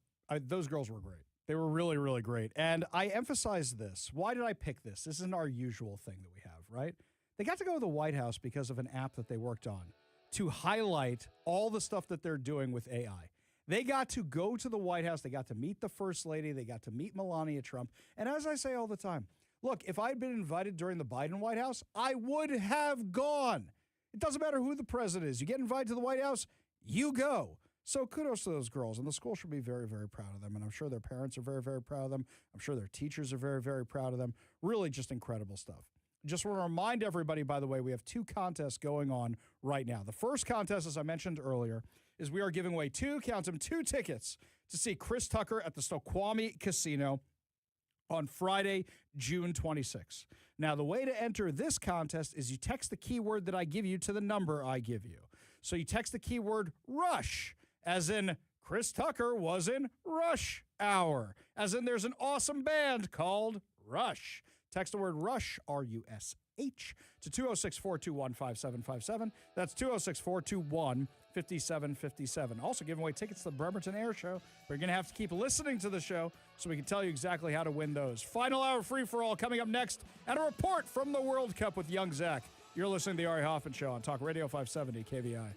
those girls were great. They were really, really great. And I emphasize this. Why did I pick this? This isn't our usual thing that we have, right? They got to go to the White House because of an app that they worked on to highlight all the stuff that they're doing with AI. They got to go to the White House. They got to meet the First Lady. They got to meet Melania Trump. And as I say all the time, look, if I had been invited during the Biden White House, I would have gone. It doesn't matter who the president is. You get invited to the White House, you go. So kudos to those girls. And the school should be very, very proud of them. And I'm sure their parents are very, very proud of them. I'm sure their teachers are very, very proud of them. Really just incredible stuff. Just want to remind everybody, by the way, we have 2 contests going on right now. The first contest, as I mentioned earlier, is we are giving away 2 tickets to see Chris Tucker at the Snoqualmie Casino on Friday, June 26th. Now, the way to enter this contest is you text the keyword that I give you to the number I give you. So you text the keyword RUSH, as in Chris Tucker was in Rush Hour, as in there's an awesome band called Rush. Text the word RUSH, R-U-S-H, to 206-421-5757. That's 206-421-5757. Also giving away tickets to the Bremerton Air Show. But you're going to have to keep listening to the show so we can tell you exactly how to win those. Final hour free-for-all coming up next, and a report from the World Cup with young Zach. You're listening to the Ari Hoffman Show on Talk Radio 570 KVI.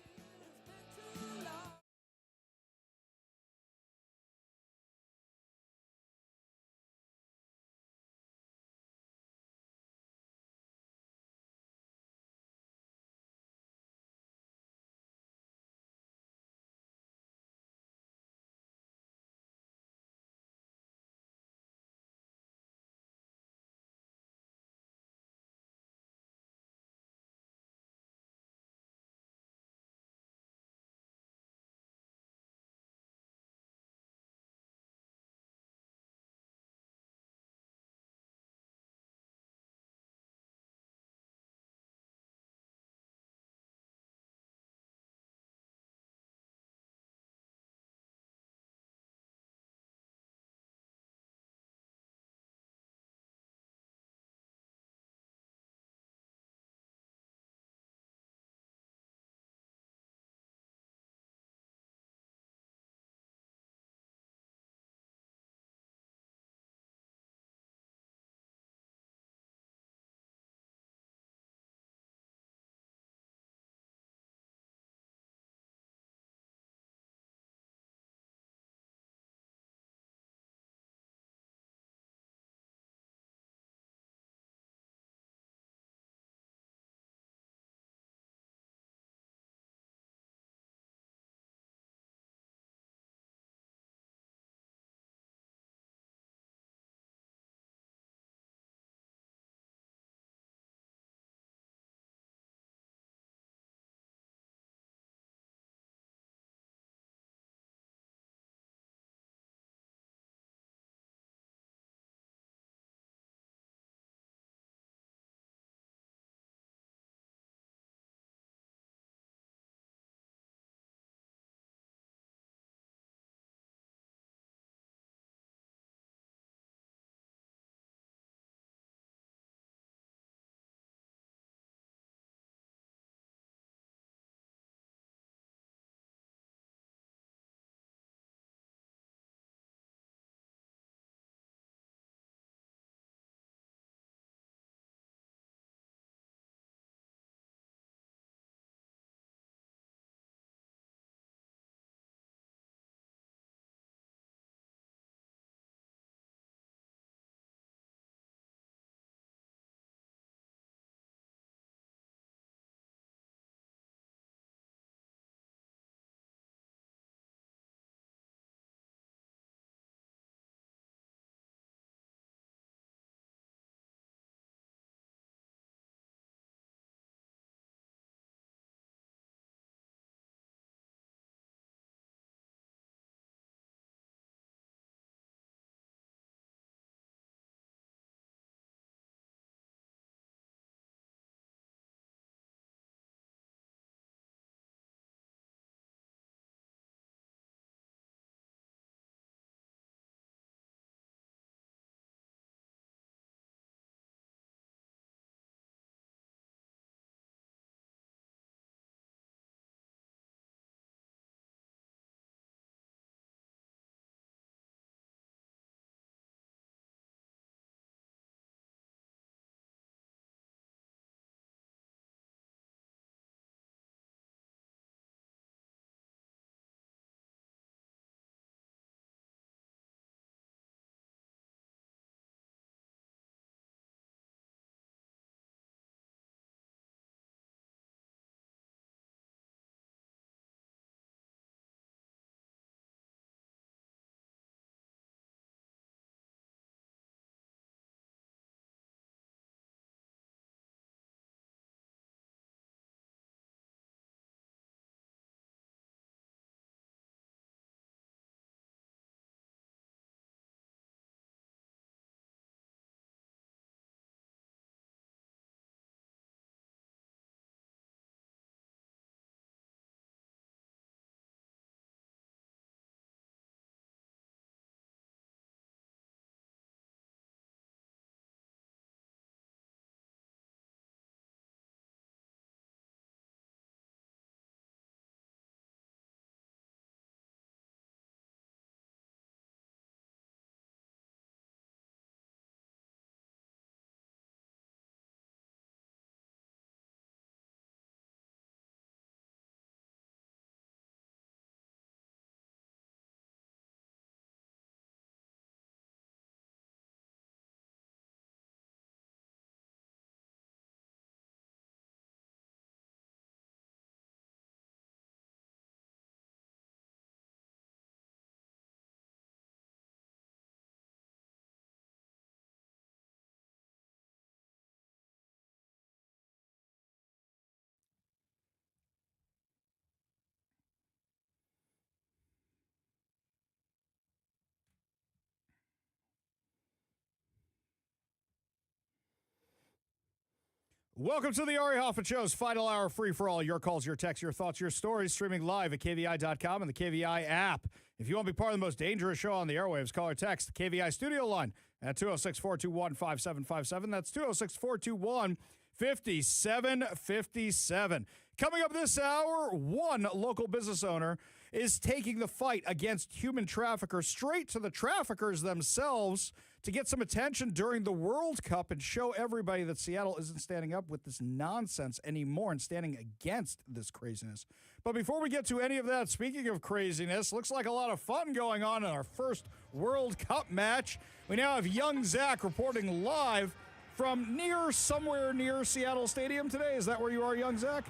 Welcome to the Ari Hoffman Show's final hour free-for-all. Your calls, your texts, your thoughts, your stories, streaming live at KVI.com and the KVI app. If you want to be part of the most dangerous show on the airwaves, call or text the KVI studio line at 206-421-5757. That's 206-421-5757. Coming up this hour, one local business owner is taking the fight against human traffickers straight to the traffickers themselves to get some attention during the World Cup and show everybody that Seattle isn't standing up with this nonsense anymore and standing against this craziness. But before we get to any of that, speaking of craziness, looks like a lot of fun going on in our first World Cup match. We now have young Zach reporting live from somewhere near Seattle Stadium today. Is that where you are, young Zach?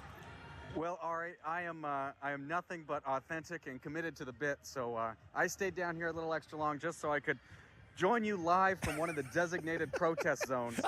Well, Ari, I am nothing but authentic and committed to the bit, so I stayed down here a little extra long just so I could join you live from one of the designated protest zones.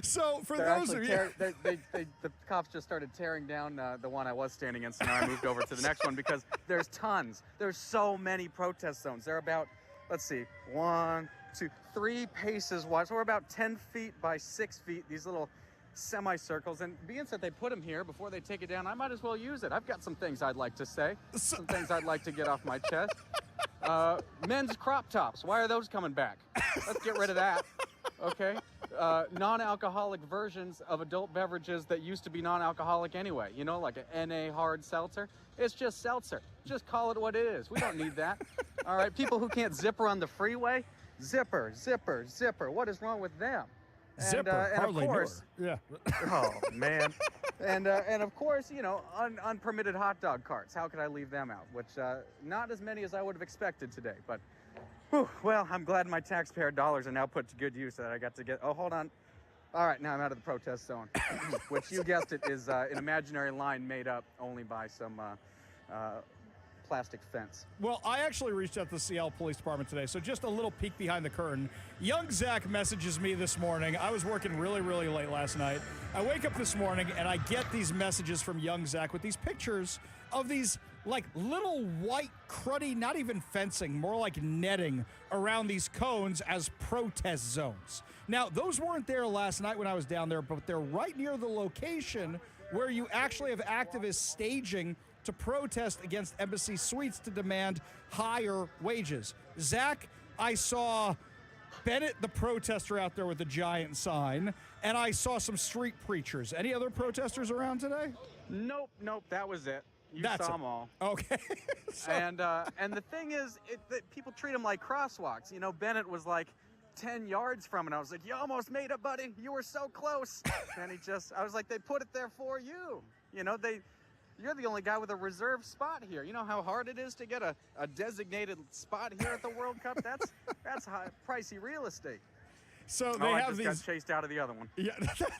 So for those of you, the cops just started tearing down the one I was standing in, so now I moved over to the next one because there's tons. There's so many protest zones. They're about, let's see, 1, 2, 3 paces wide. So we're about 10 feet by 6 feet. These little semicircles, and being that they put them here before they take it down, I might as well use it. I've got some things I'd like to say, some things I'd like to get off my chest. Men's crop tops, why are those coming back? Let's get rid of that. Okay. Non-alcoholic versions of adult beverages that used to be non-alcoholic anyway, you know, like an NA hard seltzer. It's just seltzer. Just call it what it is. We don't need that. All right, people who can't zipper on the freeway, zipper. What is wrong with them? Zipper, and hardly of course, yeah. Oh man, and of course, you know, unpermitted hot dog carts. How could I leave them out? Which not as many as I would have expected today. But whew, well, I'm glad my taxpayer dollars are now put to good use. That I got to get. Oh, hold on. All right, now I'm out of the protest zone, which you guessed it is an imaginary line made up only by some plastic fence. Well, I actually reached out to the Seattle Police Department today, so just a little peek behind the curtain. Young Zach messages me this morning. I was working really, really late last night. I wake up this morning, and I get these messages from young Zach with these pictures of these, like, little white, cruddy, not even fencing, more like netting around these cones as protest zones. Now, those weren't there last night when I was down there, but they're right near the location where you actually have activists staging to protest against Embassy Suites to demand higher wages. Zach, I saw Bennett the protester out there with a giant sign, and I saw some street preachers. Any other protesters around today? Nope, that was it. You That's saw it. them all. Okay. And the thing is, people treat them like crosswalks. You know, Bennett was like 10 yards from it. I was like, you almost made it, buddy. You were so close. And I was like, they put it there for you. You know, you're the only guy with a reserved spot here. You know how hard it is to get a designated spot here at the World Cup? That's high, pricey real estate. So I just got chased out of the other one. Yeah,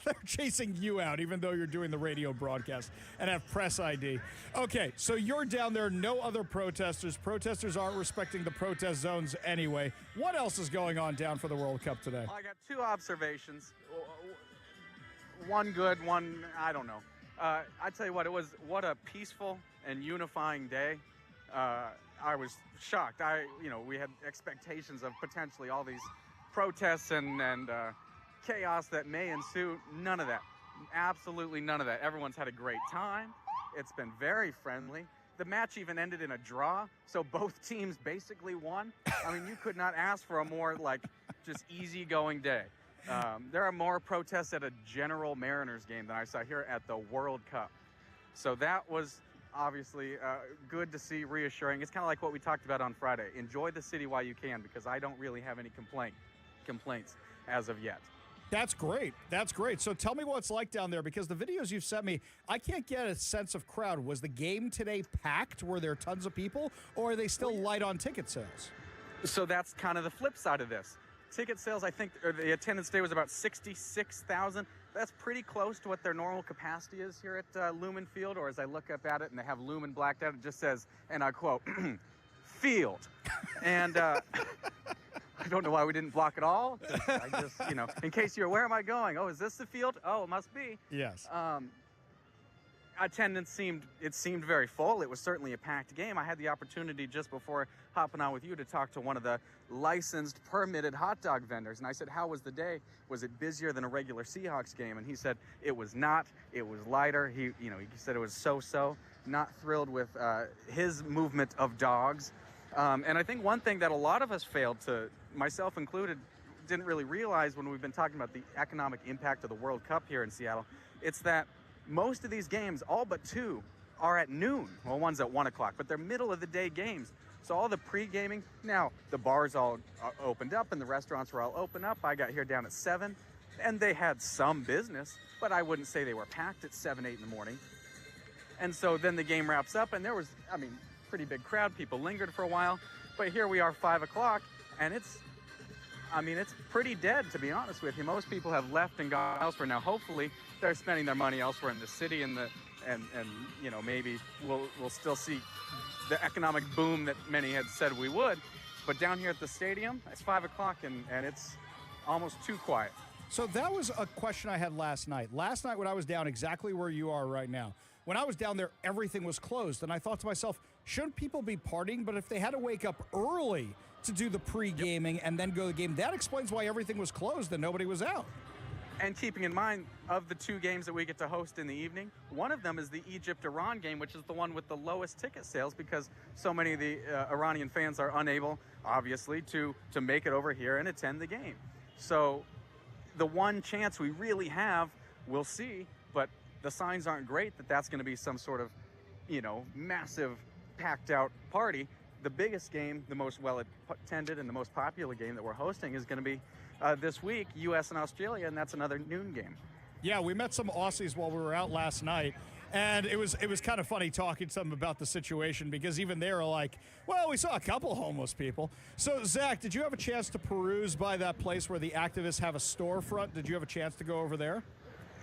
they're chasing you out, even though you're doing the radio broadcast and have press ID. Okay, so you're down there, no other protesters. Protesters aren't respecting the protest zones anyway. What else is going on down for the World Cup today? I got 2 observations. One good, one, I don't know. I tell you what a peaceful and unifying day. I was shocked. We had expectations of potentially all these protests and chaos that may ensue. None of that. Absolutely none of that. Everyone's had a great time. It's been very friendly. The match even ended in a draw, so both teams basically won. I mean, you could not ask for a more, just easygoing day. There are more protests at a General Mariners game than I saw here at the World Cup. So that was obviously good to see, reassuring. It's kind of like what we talked about on Friday. Enjoy the city while you can, because I don't really have any complaints as of yet. That's great. That's great. So tell me what it's like down there, because the videos you've sent me, I can't get a sense of crowd. Was the game today packed? Were there tons of people, or are they still light on ticket sales? So that's kind of the flip side of this. Ticket sales, I think, or the attendance today was about 66,000. That's pretty close to what their normal capacity is here at Lumen Field, or as I look up at it and they have Lumen blacked out, it just says, and I quote, field. And I don't know why we didn't block it all. I just, in case you're, where am I going? Oh, is this the field? Oh, it must be. Yes. attendance seemed very full. It was certainly a packed game. I had the opportunity just before hopping on with you to talk to one of the licensed, permitted hot dog vendors, and I said, how was the day? Was it busier than a regular Seahawks game? And he said it was not. It was lighter. He said it was so-so. Not thrilled with his movement of dogs. And I think one thing that a lot of us failed to, myself included, didn't really realize when we've been talking about the economic impact of the World Cup here in Seattle, it's that most of these games, all but two, are at noon. Well, one's at 1 o'clock, but they're middle of the day games. So all the pre-gaming, now the bars all opened up and the restaurants were all open up. I got here down at 7 and they had some business, but I wouldn't say they were packed at 7, 8 in the morning. And so then the game wraps up and there was, pretty big crowd. People lingered for a while, but here we are 5 o'clock and it's pretty dead, to be honest with you. Most people have left and gone elsewhere. Now, hopefully they're spending their money elsewhere in the city and maybe we'll still see the economic boom that many had said we would. But down here at the stadium, it's 5 o'clock and it's almost too quiet. So that was a question I had last night. Last night when I was down exactly where you are right now, when I was down there, everything was closed. And I thought to myself, shouldn't people be partying? But if they had to wake up early to do the pre-gaming and then go to the game, that explains why everything was closed and nobody was out. And keeping in mind, of the two games that we get to host in the evening, one of them is the Egypt-Iran game, which is the one with the lowest ticket sales because so many of the Iranian fans are unable, obviously, to make it over here and attend the game. So the one chance we really have, we'll see, but the signs aren't great that that's going to be some sort of, massive packed out party. The biggest game, the most well-attended and the most popular game that we're hosting is going to be this week, U.S. and Australia, and that's another noon game. Yeah, we met some Aussies while we were out last night, and it was kind of funny talking to them about the situation because even they were like, well, we saw a couple homeless people. So, Zach, did you have a chance to peruse by that place where the activists have a storefront? Did you have a chance to go over there?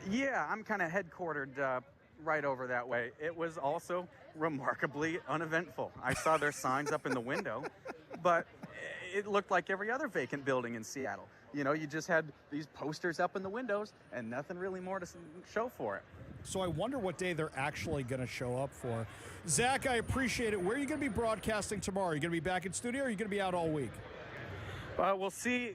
Yeah, I'm kind of headquartered right over that way. It was also remarkably uneventful. I saw their signs up in the window, but it looked like every other vacant building in Seattle. You just had these posters up in the windows and nothing really more to show for it. So I wonder what day they're actually going to show up for. Zach, I appreciate it. Where are you going to be broadcasting tomorrow? Are you going to be back in studio or are you going to be out all week? We'll see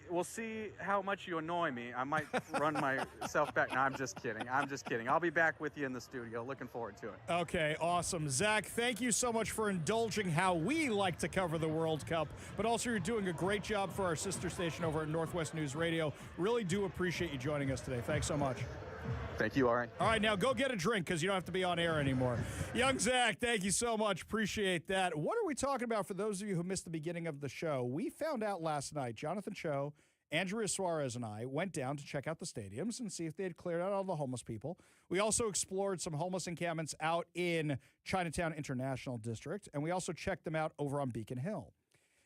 how much you annoy me. I might run myself back. No, I'm just kidding. I'll be back with you in the studio. Looking forward to it. Okay, awesome. Zach, thank you so much for indulging how we like to cover the World Cup, but also you're doing a great job for our sister station over at Northwest News Radio. Really do appreciate you joining us today. Thanks so much. Thank you, Ari. All right, now go get a drink because you don't have to be on air anymore. Young Zach, thank you so much. Appreciate that. What are we talking about for those of you who missed the beginning of the show? We found out last night, Jonathan Cho, Andrea Suarez, and I went down to check out the stadiums and see if they had cleared out all the homeless people. We also explored some homeless encampments out in Chinatown International District, and we also checked them out over on Beacon Hill.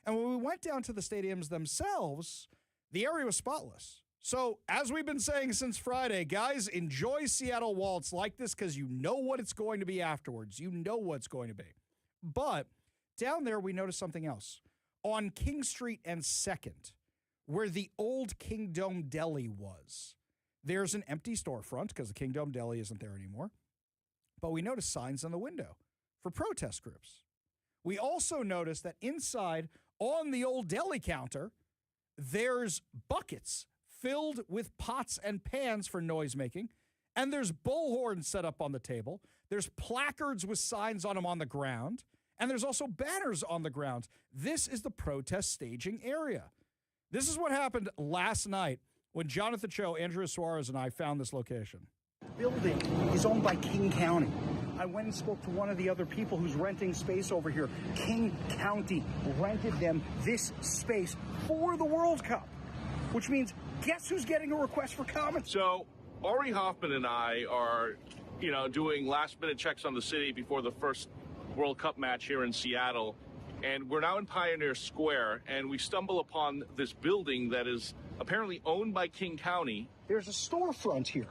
And when we went down to the stadiums themselves, the area was spotless. So, as we've been saying since Friday, guys, enjoy Seattle while it's like this because you know what it's going to be afterwards. You know what's going to be. But down there, we noticed something else. On King Street and 2nd, where the old Kingdom Deli was, there's an empty storefront because the Kingdom Deli isn't there anymore. But we noticed signs on the window for protest groups. We also noticed that inside, on the old deli counter, there's buckets filled with pots and pans for noise making, and there's bullhorns set up on the table. There's placards with signs on them on the ground, and there's also banners on the ground. This is the protest staging area. This is what happened last night when Jonathan Cho, Andrea Suarez, and I found this location. The building is owned by King County. I went and spoke to one of the other people who's renting space over here. King County rented them this space for the World Cup, which means guess who's getting a request for comment? So Ari Hoffman and I are, doing last-minute checks on the city before the first World Cup match here in Seattle. And we're now in Pioneer Square, and we stumble upon this building that is apparently owned by King County. There's a storefront here.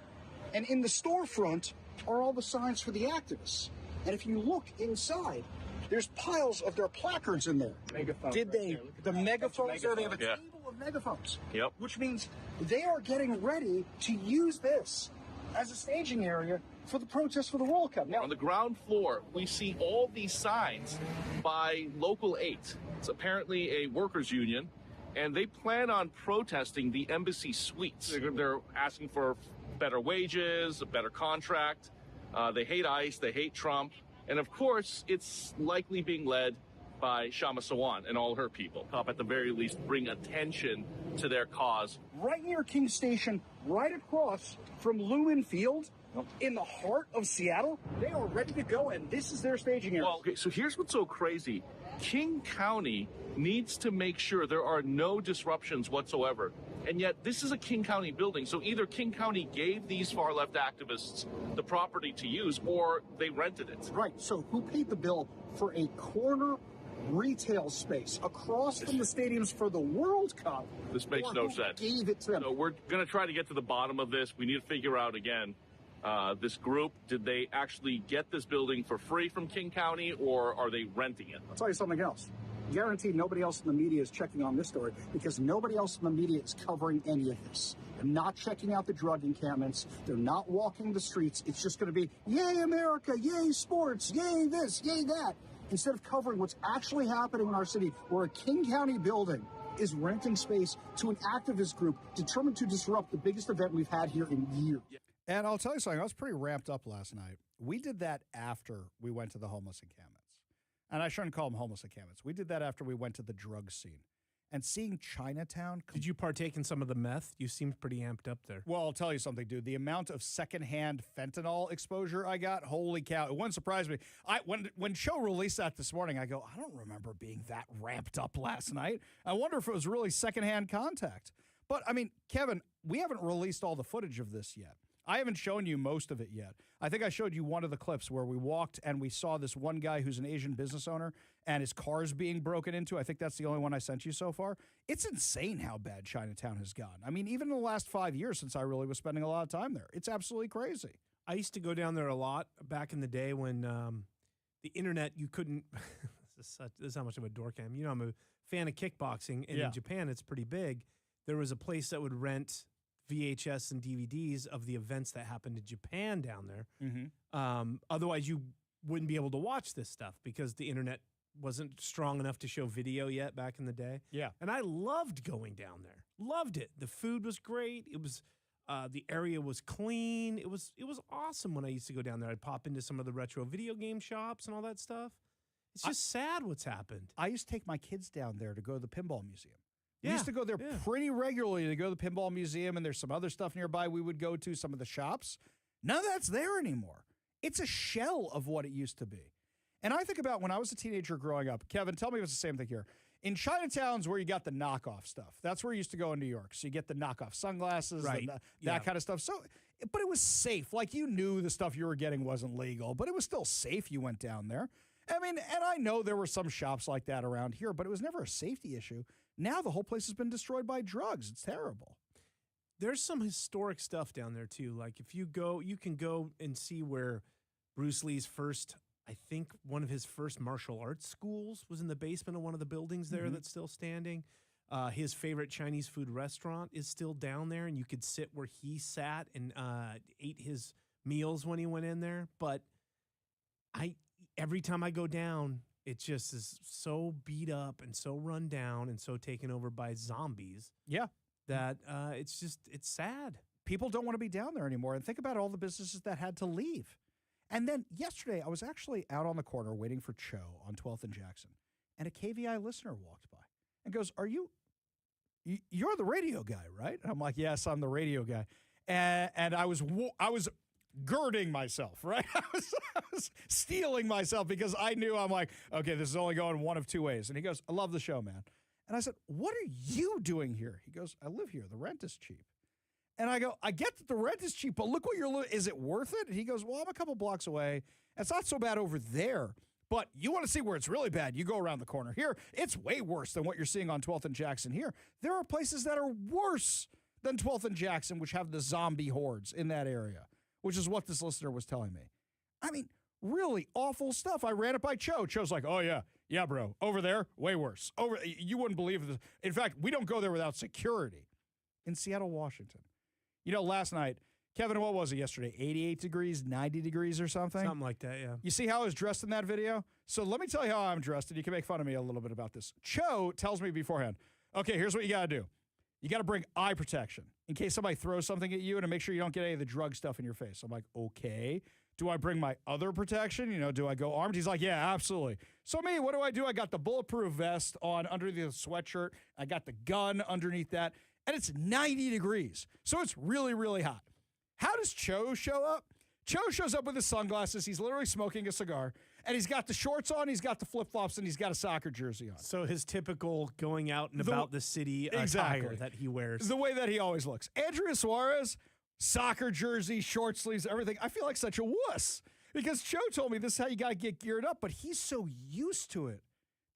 And in the storefront are all the signs for the activists. And if you look inside, there's piles of their placards in there. Megaphones. The megaphones there, they have a table of megaphones. Yep. Which means they are getting ready to use this as a staging area for the protest for the World Cup. Now, on the ground floor, we see all these signs by Local 8. It's apparently a workers' union, and they plan on protesting the embassy suites. They're asking for better wages, a better contract. They hate ICE, they hate Trump, and of course, it's likely being led by Shama Sawan and all her people. Help at the very least bring attention to their cause. right near King Station, right across from Lumen Field, in the heart of Seattle, they are ready to go, and this is their staging area. Well, okay, so here's what's so crazy. King County needs to make sure there are no disruptions whatsoever. And yet, this is a King County building, so either King County gave these far-left activists the property to use, or they rented it. Right, so who paid the bill for a corner retail space across from the stadiums for the World Cup? This makes no sense. Gave it to them. So we're going to try to get to the bottom of this. We need to figure out, again, this group, did they actually get this building for free from King County, or are they renting it? I'll tell you something else. Guaranteed nobody else in the media is checking on this story because nobody else in the media is covering any of this. They're not checking out the drug encampments. They're not walking the streets. It's just going to be, yay, America, yay, sports, yay, this, yay, that. Instead of covering what's actually happening in our city, where a King County building is renting space to an activist group determined to disrupt the biggest event we've had here in years. And I'll tell you something, I was pretty ramped up last night. We did that after we went to the homeless encampments. And I shouldn't call them homeless encampments. We did that after we went to the drug scene. And seeing Chinatown. Did you partake in some of the meth? You seemed pretty amped up there. Well, I'll tell you something, dude. The amount of secondhand fentanyl exposure I got, holy cow. It wouldn't surprise me. When Cho released that this morning, I go, I don't remember being that ramped up last night. I wonder if it was really secondhand contact. But, I mean, Kevin, we haven't released all the footage of this yet. I haven't shown you most of it yet. I think I showed you one of the clips where we walked and we saw this one guy who's an Asian business owner and his car's being broken into. I think that's the only one I sent you so far. It's insane how bad Chinatown has gone. I mean, even in the last 5 years since I really was spending a lot of time there, it's absolutely crazy. I used to go down there a lot back in the day when the internet, you couldn't, this is how much of a dork I am. You know, I'm a fan of kickboxing, and in Japan, it's pretty big. There was a place that would rent VHS and DVDs of the events that happened in Japan down there. Mm-hmm. Otherwise, you wouldn't be able to watch this stuff because the internet wasn't strong enough to show video yet back in the day. Yeah. And I loved going down there. Loved it. The food was great. It was the area was clean. It was awesome when I used to go down there. I'd pop into some of the retro video game shops and all that stuff. It's just sad what's happened. I used to take my kids down there to go to the pinball museum. We Yeah, used to go there pretty regularly to go to the pinball museum, and there's some other stuff nearby we would go to, some of the shops. None of that's there anymore. It's a shell of what it used to be. And I think about when I was a teenager growing up. Kevin, tell me if it's the same thing here. In Chinatown's where you got the knockoff stuff. That's where you used to go in New York. So you get the knockoff sunglasses, Right. that kind of stuff. So, but it was safe. Like, you knew the stuff you were getting wasn't legal, but it was still safe. You went down there. I mean, and I know there were some shops like that around here, but it was never a safety issue. Now the whole place has been destroyed by drugs. It's terrible. There's some historic stuff down there, too. Like, if you go, you can go and see where Bruce Lee's first, I think one of his first martial arts schools was in the basement of one of the buildings there that's still standing. His favorite Chinese food restaurant is still down there, and you could sit where he sat and ate his meals when he went in there. But every time I go down, it just is so beat up and so run down and so taken over by zombies. Yeah. That it's sad. People don't want to be down there anymore. And think about all the businesses that had to leave. And then yesterday, I was actually out on the corner waiting for Cho on 12th and Jackson. And a KVI listener walked by and goes, you're the radio guy, right? And I'm like, yes, I'm the radio guy. And I was girding myself, right? I was steeling myself because I knew, I'm like, okay, this is only going one of two ways. And he goes, I love the show, man. And I said, what are you doing here? He goes, I live here. The rent is cheap. And I go, I get that the rent is cheap, but look what is it worth it? And he goes, well, I'm a couple blocks away. It's not so bad over there. But you want to see where it's really bad, you go around the corner. Here, it's way worse than what you're seeing on 12th and Jackson here. There are places that are worse than 12th and Jackson, which have the zombie hordes in that area, which is what this listener was telling me. I mean, really awful stuff. I ran it by Cho. Cho's like, oh, yeah, bro. Over there, way worse. You wouldn't believe this. In fact, we don't go there without security. In Seattle, Washington. You know, last night, Kevin, what was it yesterday? 88 degrees, 90 degrees or something? Something like that, yeah. You see how I was dressed in that video? So let me tell you how I'm dressed, and you can make fun of me a little bit about this. Cho tells me beforehand, okay, here's what you got to do. You got to bring eye protection in case somebody throws something at you and to make sure you don't get any of the drug stuff in your face. I'm like, okay. Do I bring my other protection? You know, do I go armed? He's like, yeah, absolutely. So me, what do? I got the bulletproof vest on under the sweatshirt. I got the gun underneath that, and it's 90 degrees. So it's really, really hot. How does Cho show up? Cho shows up with his sunglasses. He's literally smoking a cigar, and he's got the shorts on, he's got the flip-flops, and he's got a soccer jersey on. So his typical going out and about the city attire that he wears. The way that he always looks. Andrea Suarez, soccer jersey, short sleeves, everything. I feel like such a wuss because Cho told me this is how you got to get geared up, but he's so used to it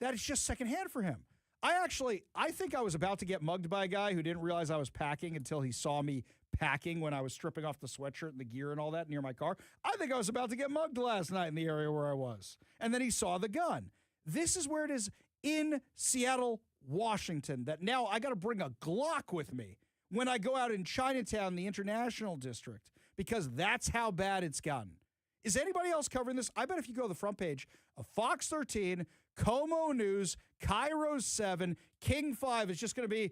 that it's just secondhand for him. I think I was about to get mugged by a guy who didn't realize I was packing until he saw me packing when I was stripping off the sweatshirt and the gear and all that near my car. I think I was about to get mugged last night in the area where I was. And then he saw the gun. This is where it is in Seattle, Washington, that now I got to bring a Glock with me when I go out in Chinatown, the International District, because that's how bad it's gotten. Is anybody else covering this? I bet if you go to the front page of Fox 13, Como News, Cairo 7, King 5, it's just going to be,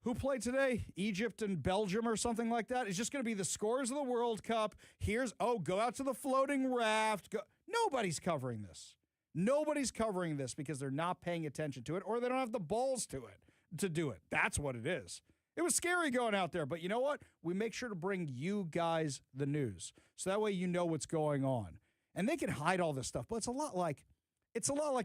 who played today? Egypt and Belgium or something like that? It's just going to be the scores of the World Cup. Go out to the floating raft. Nobody's covering this. Nobody's covering this because they're not paying attention to it or they don't have the balls to do it. That's what it is. It was scary going out there, but you know what? We make sure to bring you guys the news. So that way you know what's going on. And they can hide all this stuff, but it's a lot like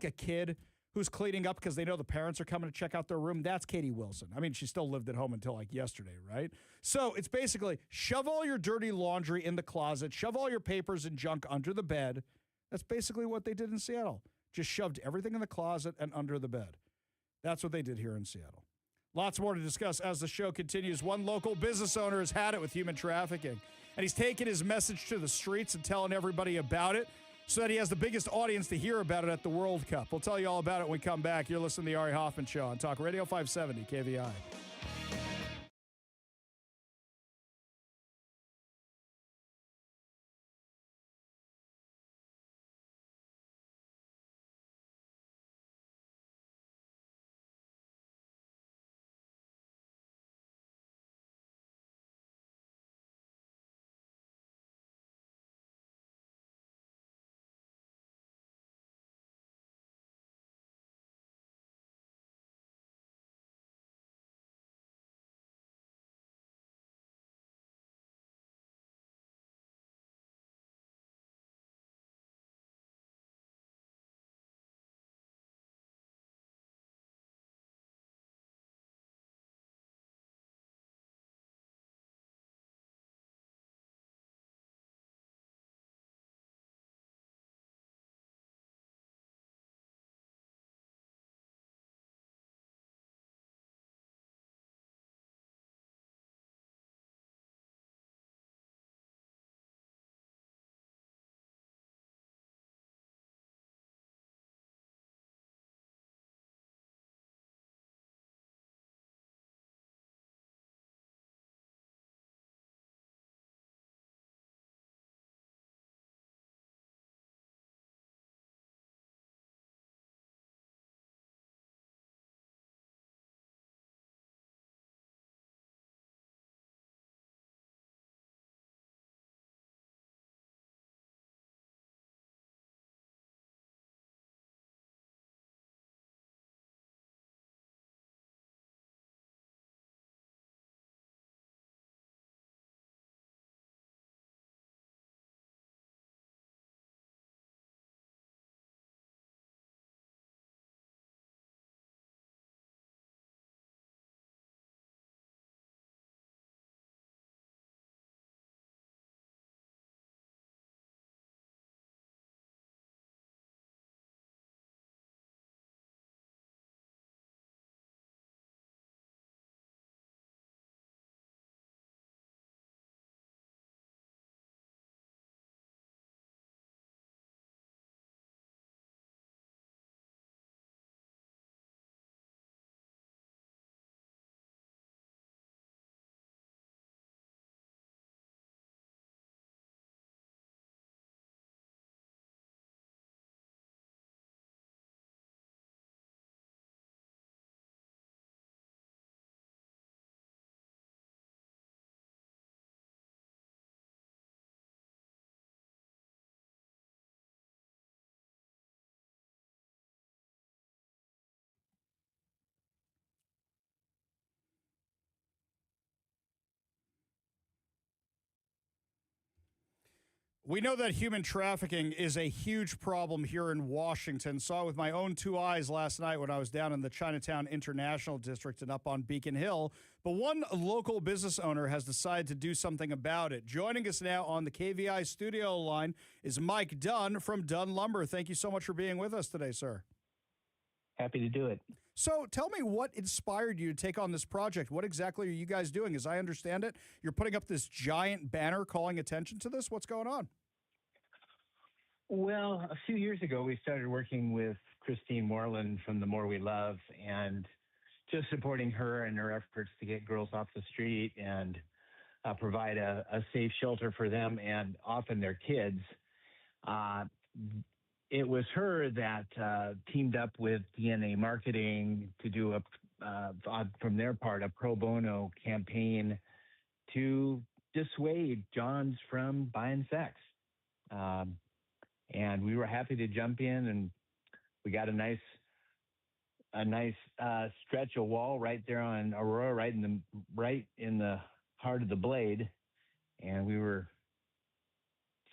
a kid who's cleaning up because they know the parents are coming to check out their room. That's Katie Wilson. I mean, she still lived at home until like yesterday, right? So it's basically shove all your dirty laundry in the closet, shove all your papers and junk under the bed. That's basically what they did in Seattle. Just shoved everything in the closet and under the bed. That's what they did here in Seattle. Lots more to discuss as the show continues. One local business owner has had it with human trafficking, and he's taken his message to the streets and telling everybody about it so that he has the biggest audience to hear about it at the World Cup. We'll tell you all about it when we come back. You're listening to the Ari Hoffman Show on Talk Radio 570 KVI. We know that human trafficking is a huge problem here in Washington. Saw it with my own two eyes last night when I was down in the Chinatown International District and up on Beacon Hill. But one local business owner has decided to do something about it. Joining us now on the KVI studio line is Mike Dunn from Dunn Lumber. Thank you so much for being with us today, sir. Happy to do it. So tell me what inspired you to take on this project. What exactly are you guys doing? As I understand it, you're putting up this giant banner calling attention to this. What's going on? Well, a few years ago, we started working with Christine Moreland from The More We Love and just supporting her and her efforts to get girls off the street and provide a safe shelter for them and often their kids. It was her that teamed up with DNA Marketing to do from their part, a pro bono campaign to dissuade Johns from buying sex. And we were happy to jump in, and we got a nice stretch of wall right there on Aurora, right in the heart of the blade, and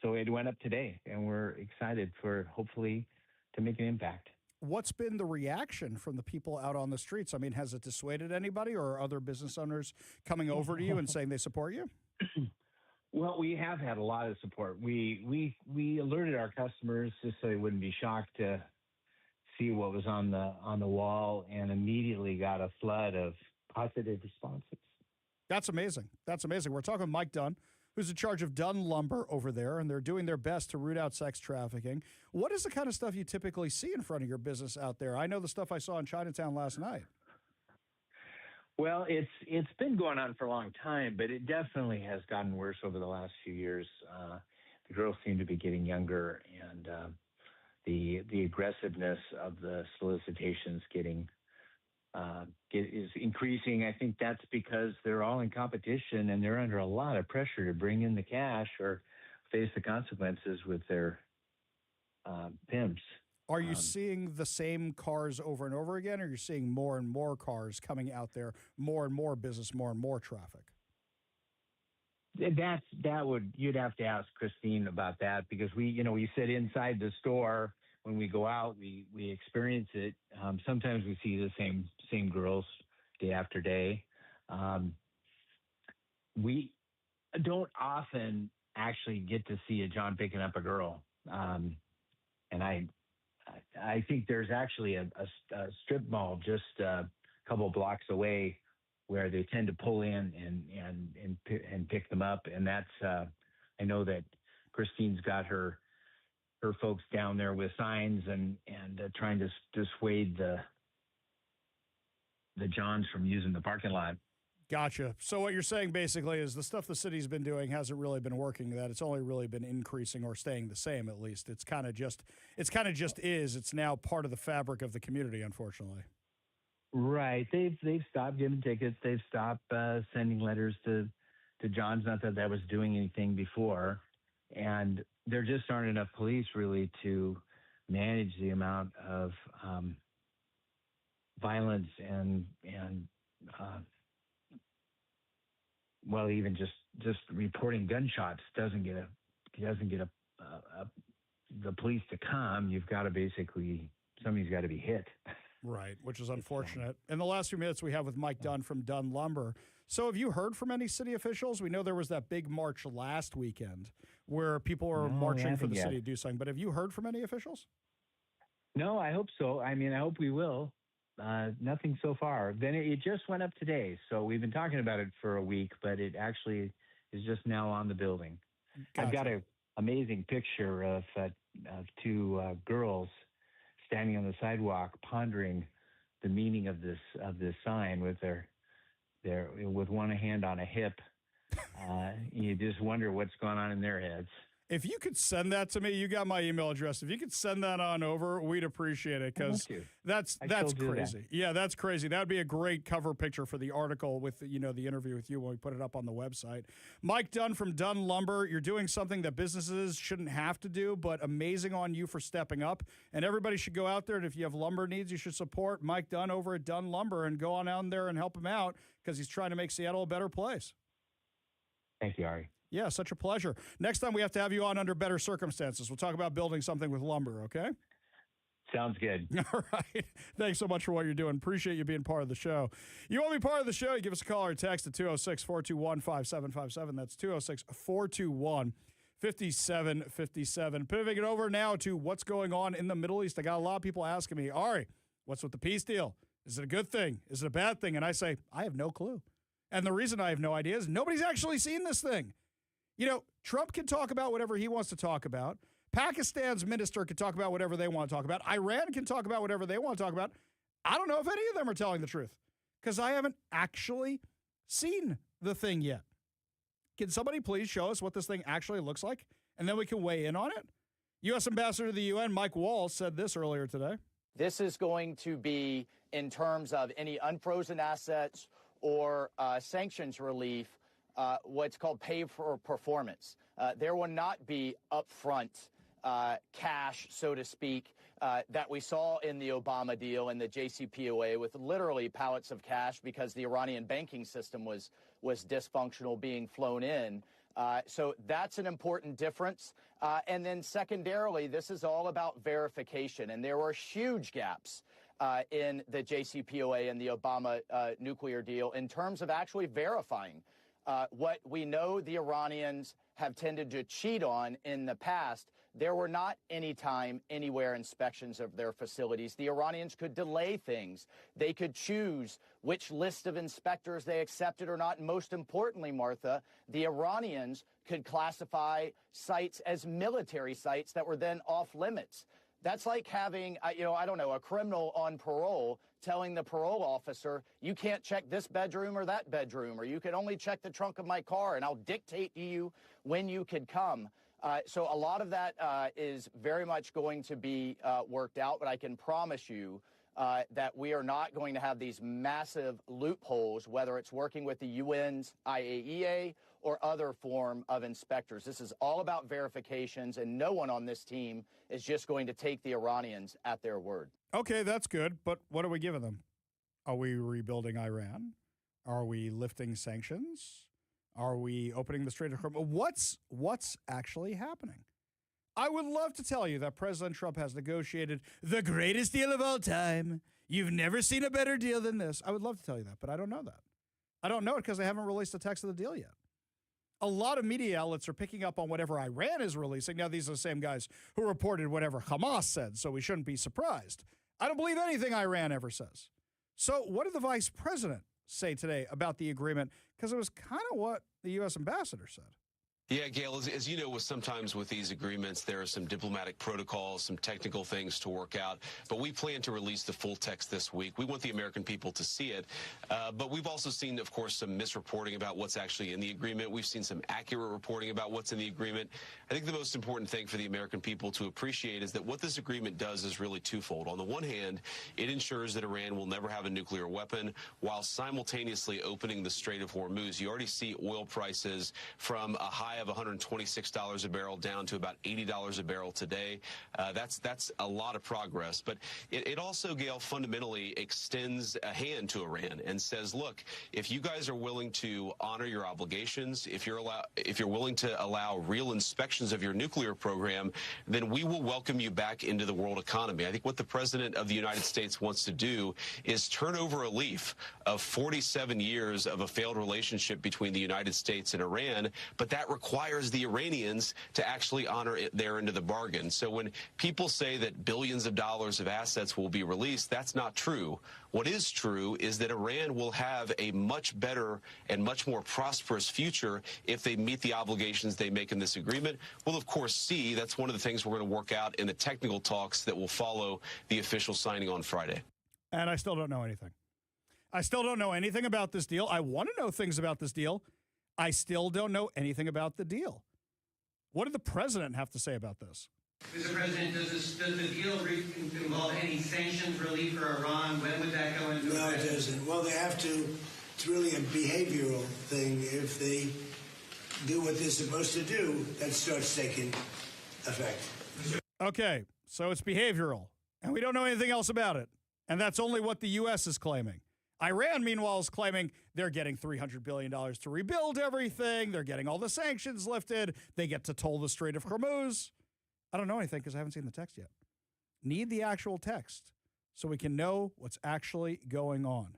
so it went up today, and we're excited for hopefully to make an impact. What's been the reaction from the people out on the streets? I mean, has it dissuaded anybody, or are other business owners coming over to you and saying they support you? Well, we have had a lot of support. We alerted our customers just so they wouldn't be shocked to see what was on the wall, and immediately got a flood of positive responses. That's amazing. That's amazing. We're talking with Mike Dunn, who's in charge of Dunn Lumber over there, and they're doing their best to root out sex trafficking. What is the kind of stuff you typically see in front of your business out there? I know the stuff I saw in Chinatown last night. Well, it's been going on for a long time, but it definitely has gotten worse over the last few years. The girls seem to be getting younger, and the aggressiveness of the solicitations is increasing. I think that's because they're all in competition and they're under a lot of pressure to bring in the cash or face the consequences with their pimps. Are you seeing the same cars over and over again, or are you seeing more and more cars coming out there, more and more business, more and more traffic? You'd have to ask Christine about that, because we sit inside the store. When we go out, we experience it. Sometimes we see the same girls day after day. We don't often actually get to see a John picking up a girl, and I think there's actually a strip mall just a couple blocks away where they tend to pull in and pick them up. And that's I know that Christine's got her folks down there with signs and trying to dissuade the Johns from using the parking lot. Gotcha. So what you're saying basically is the stuff the city's been doing hasn't really been working, that it's only really been increasing or staying the same, at least. It's kind of just is. It's now part of the fabric of the community, unfortunately. Right. They've stopped giving tickets. They've stopped sending letters to Johns. Not that was doing anything before. And there just aren't enough police really to manage the amount of violence and well, even just reporting gunshots doesn't get the police to come. You've got to somebody's got to be hit. Right, which is unfortunate. In the last few minutes we have with Mike Dunn from Dunn Lumber. So have you heard from any city officials? We know there was that big march last weekend where people were marching for the city to do something. But have you heard from any officials? No, I hope so. I mean, I hope we will. Nothing so far. Then it just went up today. So we've been talking about it for a week, but it actually is just now on the building. Gotcha. I've got an amazing picture of two girls standing on the sidewalk pondering the meaning of this sign with with one hand on a hip. You just wonder what's going on in their heads. If you could send that to me, you got my email address. If you could send that on over, we'd appreciate it, because that's crazy. Yeah, that's crazy. That would be a great cover picture for the article with the interview with you when we put it up on the website. Mike Dunn from Dunn Lumber, you're doing something that businesses shouldn't have to do, but amazing on you for stepping up. And everybody should go out there, and if you have lumber needs, you should support Mike Dunn over at Dunn Lumber and go on out there and help him out, because he's trying to make Seattle a better place. Thank you, Ari. Yeah, such a pleasure. Next time we have to have you on under better circumstances. We'll talk about building something with lumber, okay? Sounds good. All right. Thanks so much for what you're doing. Appreciate you being part of the show. You want to be part of the show, you give us a call or text at 206-421-5757. That's 206-421-5757. Pivoting it over now to what's going on in the Middle East. I got a lot of people asking me, Ari, what's with the peace deal? Is it a good thing? Is it a bad thing? And I say, I have no clue. And the reason I have no idea is nobody's actually seen this thing. You know, Trump can talk about whatever he wants to talk about. Pakistan's minister can talk about whatever they want to talk about. Iran can talk about whatever they want to talk about. I don't know if any of them are telling the truth because I haven't actually seen the thing yet. Can somebody please show us what this thing actually looks like? And then we can weigh in on it. U.S. Ambassador to the UN, Mike Walls, said this earlier today. This is going to be, in terms of any unfrozen assets or sanctions relief, what's called pay for performance. There will not be upfront cash, so to speak, that we saw in the Obama deal and the JCPOA with literally pallets of cash because the Iranian banking system was dysfunctional being flown in. So that's an important difference. And then secondarily, this is all about verification. And there were huge gaps in the JCPOA and the Obama nuclear deal in terms of actually verifying what we know the Iranians have tended to cheat on in the past. There were not anytime, anywhere inspections of their facilities. The Iranians could delay things. They could choose which list of inspectors they accepted or not. And most importantly, Martha, the Iranians could classify sites as military sites that were then off limits. That's like having, I don't know, a criminal on parole telling the parole officer, you can't check this bedroom or that bedroom, or you can only check the trunk of my car, and I'll dictate to you when you could come. So a lot of that is very much going to be worked out, but I can promise you that we are not going to have these massive loopholes, whether it's working with the UN's IAEA or other form of inspectors. This is all about verifications, and no one on this team is just going to take the Iranians at their word. Okay, that's good, but what are we giving them? Are we rebuilding Iran? Are we lifting sanctions? Are we opening the Strait of Hormuz? What's actually happening? I would love to tell you that President Trump has negotiated the greatest deal of all time. You've never seen a better deal than this. I would love to tell you that, but I don't know that. I don't know it because they haven't released the text of the deal yet. A lot of media outlets are picking up on whatever Iran is releasing. Now, these are the same guys who reported whatever Hamas said, so we shouldn't be surprised. I don't believe anything Iran ever says. So what did the vice president say today about the agreement? Because it was kind of what the U.S. ambassador said. Yeah, Gail, as you know, sometimes with these agreements, there are some diplomatic protocols, some technical things to work out. But we plan to release the full text this week. We want the American people to see it. But we've also seen, of course, some misreporting about what's actually in the agreement. We've seen some accurate reporting about what's in the agreement. I think the most important thing for the American people to appreciate is that what this agreement does is really twofold. On the one hand, it ensures that Iran will never have a nuclear weapon while simultaneously opening the Strait of Hormuz. You already see oil prices from a high of $126 a barrel down to about $80 a barrel today. That's a lot of progress. But it also, Gail, fundamentally extends a hand to Iran and says, look, if you guys are willing to honor your obligations, if you're willing to allow real inspections of your nuclear program, then we will welcome you back into the world economy. I think what the President of the United States wants to do is turn over a leaf of 47 years of a failed relationship between the United States and Iran, but that requires the Iranians to actually honor their end of the bargain. So when people say that billions of dollars of assets will be released, that's not true. What is true is that Iran will have a much better and much more prosperous future if they meet the obligations they make in this agreement. We'll, of course, see. That's one of the things we're going to work out in the technical talks that will follow the official signing on Friday. And I still don't know anything. I still don't know anything about this deal. I want to know things about this deal. I still don't know anything about the deal. What did the president have to say about this? Mr. President, does the deal involve any sanctions relief for Iran? When would that go into effect? No, it doesn't. Well, they have to. It's really a behavioral thing. If they do what they're supposed to do, that starts taking effect. Okay, so it's behavioral, and we don't know anything else about it. And that's only what the U.S. is claiming. Iran, meanwhile, is claiming they're getting $300 billion to rebuild everything. They're getting all the sanctions lifted. They get to toll the Strait of Hormuz. I don't know anything because I haven't seen the text yet. Need the actual text so we can know what's actually going on.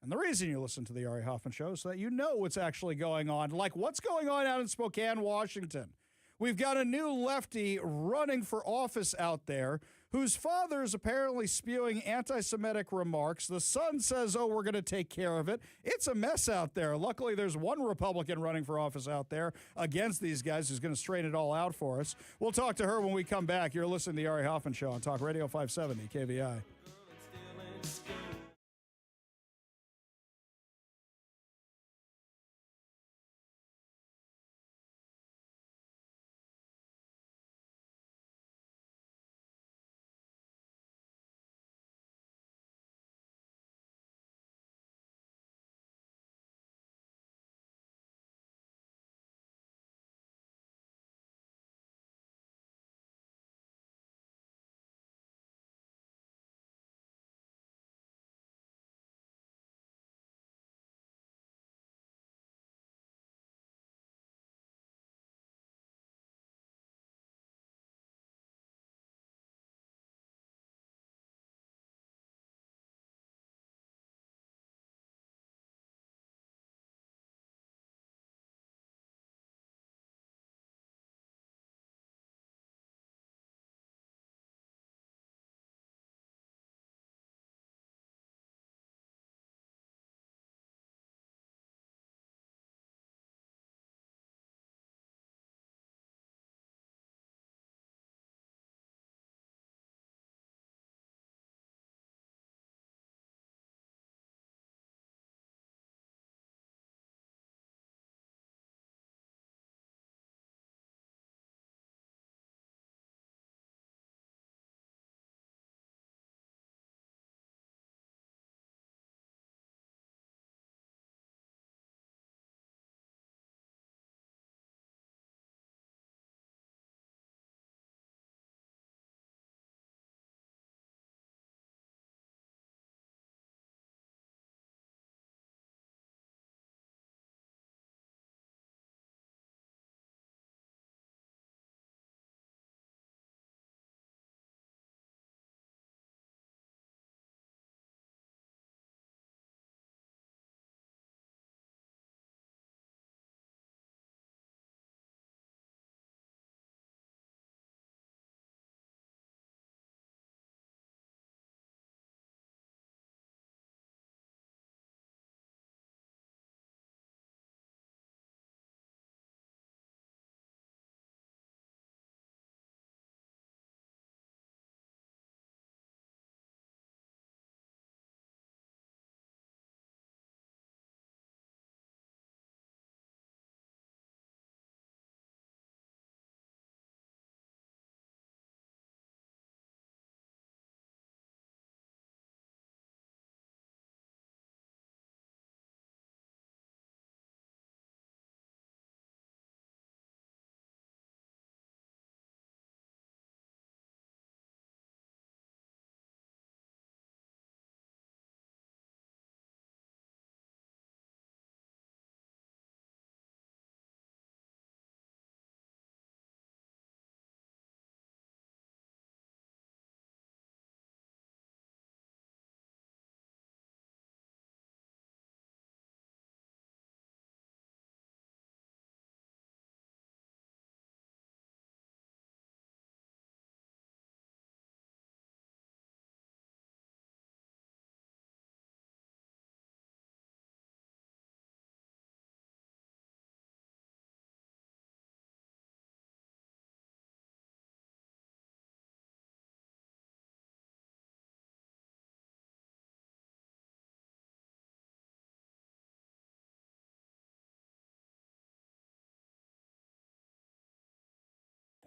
And the reason you listen to the Ari Hoffman Show is so that you know what's actually going on, like what's going on out in Spokane, Washington. We've got a new lefty running for office out there whose father is apparently spewing anti-Semitic remarks. The son says, oh, we're going to take care of it. It's a mess out there. Luckily, there's one Republican running for office out there against these guys who's going to straighten it all out for us. We'll talk to her when we come back. You're listening to the Ari Hoffman Show on Talk Radio 570 KVI.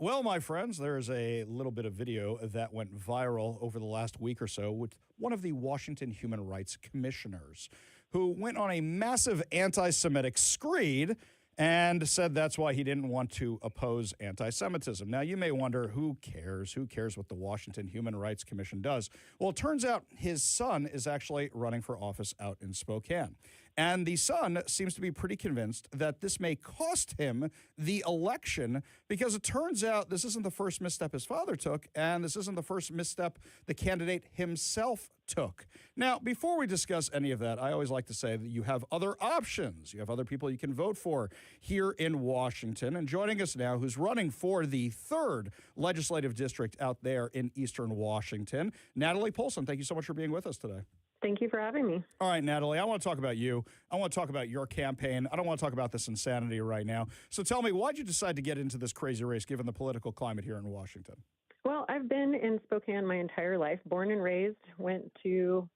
Well, my friends, there is a little bit of video that went viral over the last week or so with one of the Washington Human Rights Commissioners who went on a massive anti-Semitic screed and said that's why he didn't want to oppose anti-Semitism. Now, you may wonder, who cares? Who cares what the Washington Human Rights Commission does? Well, it turns out his son is actually running for office out in Spokane. And the son seems to be pretty convinced that this may cost him the election, because it turns out this isn't the first misstep his father took, and this isn't the first misstep the candidate himself took. Now, before we discuss any of that, I always like to say that you have other options. You have other people you can vote for here in Washington. And joining us now, who's running for the 3rd legislative district out there in eastern Washington, Natalie Polson. Thank you so much for being with us today. Thank you for having me. All right, Natalie, I want to talk about you. I want to talk about your campaign. I don't want to talk about this insanity right now. So tell me, why'd you decide to get into this crazy race given the political climate here in Washington? Well, I've been in Spokane my entire life, born and raised, went to,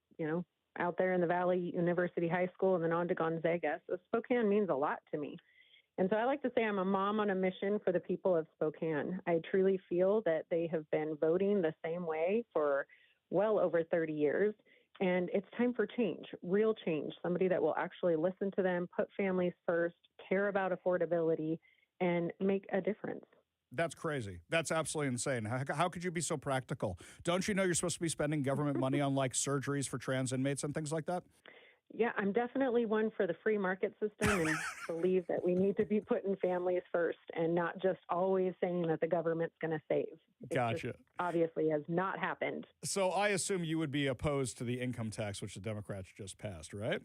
out there in the Valley University High School and then on to Gonzaga. So Spokane means a lot to me. And so I like to say I'm a mom on a mission for the people of Spokane. I truly feel that they have been voting the same way for well over 30 years. And it's time for change, real change, somebody that will actually listen to them, put families first, care about affordability, and make a difference. That's crazy. That's absolutely insane. How could you be so practical? Don't you know you're supposed to be spending government money on like surgeries for trans inmates and things like that? Yeah, I'm definitely one for the free market system and believe that we need to be putting families first and not just always saying that the government's going to save. Gotcha. Obviously has not happened. So I assume you would be opposed to the income tax, which the Democrats just passed, right?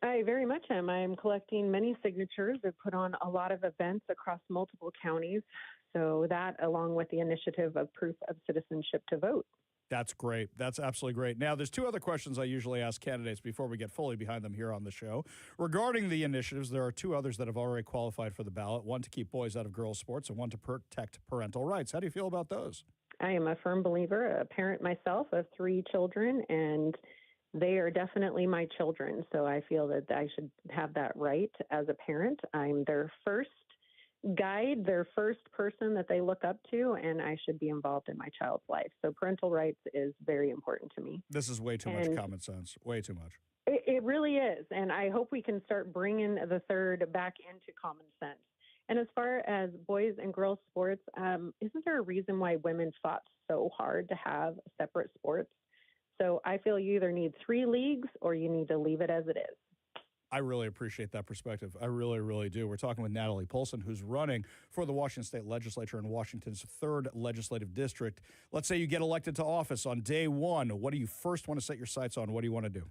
I very much am. I'm collecting many signatures. I've put on a lot of events across multiple counties. So that, along with the initiative of proof of citizenship to vote. That's great. That's absolutely great. Now, there's 2 other questions I usually ask candidates before we get fully behind them here on the show. Regarding the initiatives, there are 2 others that have already qualified for the ballot, one to keep boys out of girls' sports and one to protect parental rights. How do you feel about those? I am a firm believer, a parent myself of 3 children, and they are definitely my children. So I feel that I should have that right as a parent. I'm their first guide, their first person that they look up to, and I should be involved in my child's life. So parental rights is very important to me. This is way too much common sense. Way too much. It really is. And I hope we can start bringing the 3rd back into common sense. And as far as boys and girls sports, isn't there a reason why women fought so hard to have separate sports? So I feel you either need 3 leagues or you need to leave it as it is. I really appreciate that perspective. I really, really do. We're talking with Natalie Polson, who's running for the Washington State Legislature in Washington's 3rd legislative district. Let's say you get elected to office on day 1. What do you first want to set your sights on? What do you want to do?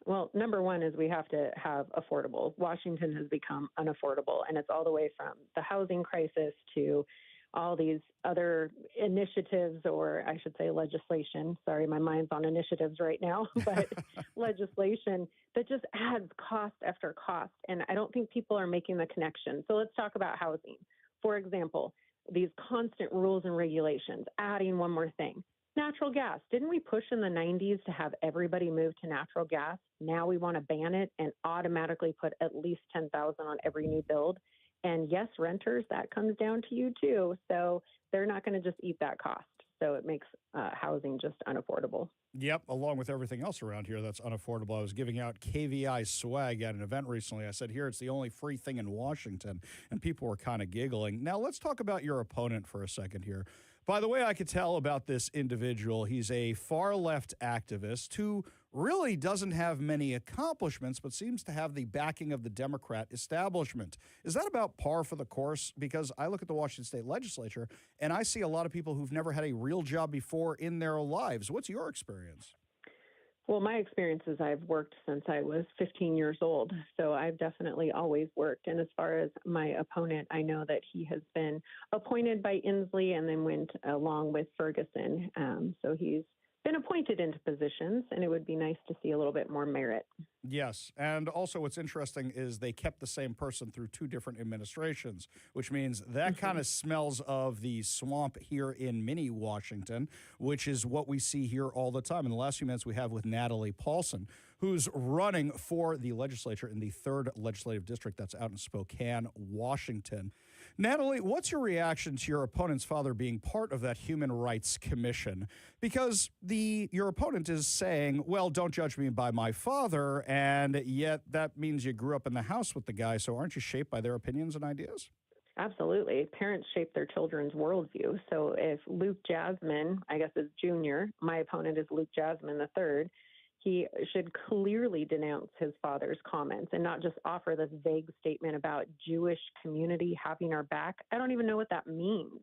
Well, number one is we have to have affordable. Washington has become unaffordable, and it's all the way from the housing crisis to all these other initiatives, or I should say legislation. Sorry, my mind's on initiatives right now, but legislation that just adds cost after cost. And I don't think people are making the connection. So let's talk about housing. For example, these constant rules and regulations, adding one more thing. Natural gas. Didn't we push in the 90s to have everybody move to natural gas? Now we want to ban it and automatically put at least $10,000 on every new build. And yes, renters, that comes down to you too. So they're not going to just eat that cost. So it makes housing just unaffordable. Yep, along with everything else around here that's unaffordable. I was giving out KVI swag at an event recently. I said, here, it's the only free thing in Washington. And people were kind of giggling. Now, let's talk about your opponent for a second here. By the way, I could tell about this individual. He's a far-left activist who really doesn't have many accomplishments, but seems to have the backing of the Democrat establishment. Is that about par for the course? Because I look at the Washington State Legislature, and I see a lot of people who've never had a real job before in their lives. What's your experience? Well, my experience is I've worked since I was 15 years old, so I've definitely always worked. And as far as my opponent, I know that he has been appointed by Inslee and then went along with Ferguson. So he's been appointed into positions, and it would be nice to see a little bit more merit. Yes, and also what's interesting is they kept the same person through 2 different administrations, which means that kind of smells of the swamp here in mini Washington, which is what we see here all the time. In the last few minutes we have with Natalie Polson, who's running for the legislature in the 3rd legislative district that's out in Spokane, Washington. Natalie, what's your reaction to your opponent's father being part of that Human Rights Commission? Because your opponent is saying, well, don't judge me by my father, and yet that means you grew up in the house with the guy, so aren't you shaped by their opinions and ideas? Absolutely. Parents shape their children's worldview. So if Luke Jasmine, I guess is junior, my opponent is Luke Jasmine the third, he should clearly denounce his father's comments and not just offer this vague statement about Jewish community having our back. I don't even know what that means.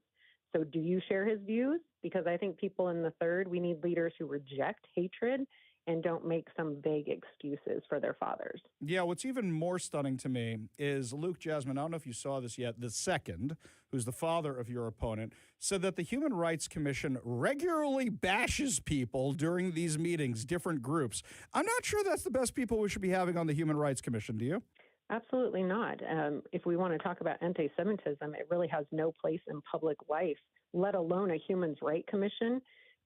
So do you share his views? Because I think people in the third, we need leaders who reject hatred and don't make some vague excuses for their fathers. Yeah, what's even more stunning to me is Luke Jasmine, I don't know if you saw this yet, the second, who's the father of your opponent, said that the Human Rights Commission regularly bashes people during these meetings, different groups. I'm not sure that's the best people we should be having on the Human Rights Commission, do you? Absolutely not. If we want to talk about anti-Semitism, it really has no place in public life, let alone a Human Rights Commission.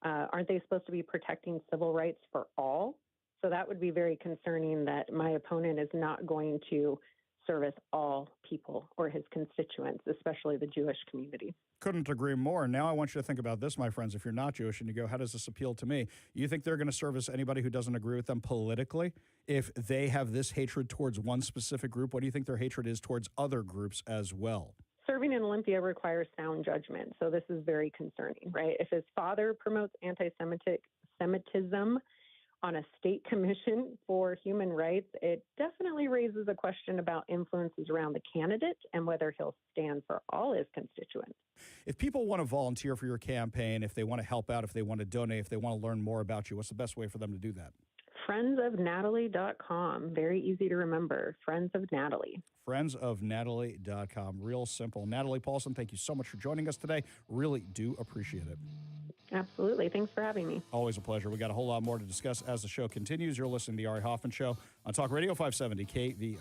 Aren't they supposed to be protecting civil rights for all? So that would be very concerning that my opponent is not going to service all people or his constituents, especially the Jewish community. Couldn't agree more. Now I want you to think about this, my friends. If you're not Jewish and you go, how does this appeal to me? You think they're going to service anybody who doesn't agree with them politically? If they have this hatred towards one specific group, what do you think their hatred is towards other groups as well? Serving in Olympia requires sound judgment, so this is very concerning, right? If his father promotes anti-Semitism on a state commission for human rights, it definitely raises a question about influences around the candidate and whether he'll stand for all his constituents. If people want to volunteer for your campaign, if they want to help out, if they want to donate, if they want to learn more about you, what's the best way for them to do that? Friendsofnatalie.com. Very easy to remember. Friends of Natalie. Friendsofnatalie.com. Real simple. Natalie Paulson, thank you so much for joining us today. Really do appreciate it. Absolutely. Thanks for having me. Always a pleasure. We got a whole lot more to discuss as the show continues. You're listening to The Ari Hoffman Show on Talk Radio 570 KVI.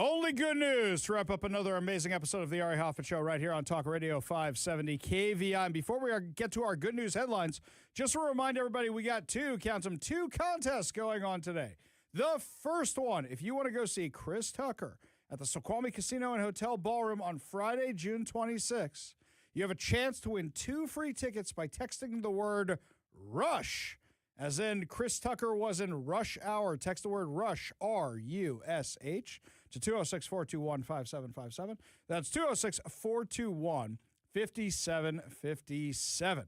Only good news to wrap up another amazing episode of the Ari Hoffman Show right here on Talk Radio 570 KVI. And before we get to our good news headlines, just to remind everybody, we got two contests going on today. The first one, if you want to go see Chris Tucker at the Snoqualmie Casino and Hotel Ballroom on Friday, June 26th, you have a chance to win 2 free tickets by texting the word RUSH. As in, Chris Tucker was in Rush Hour. Text the word RUSH, R-U-S-H, to 206-421-5757. That's 206-421-5757.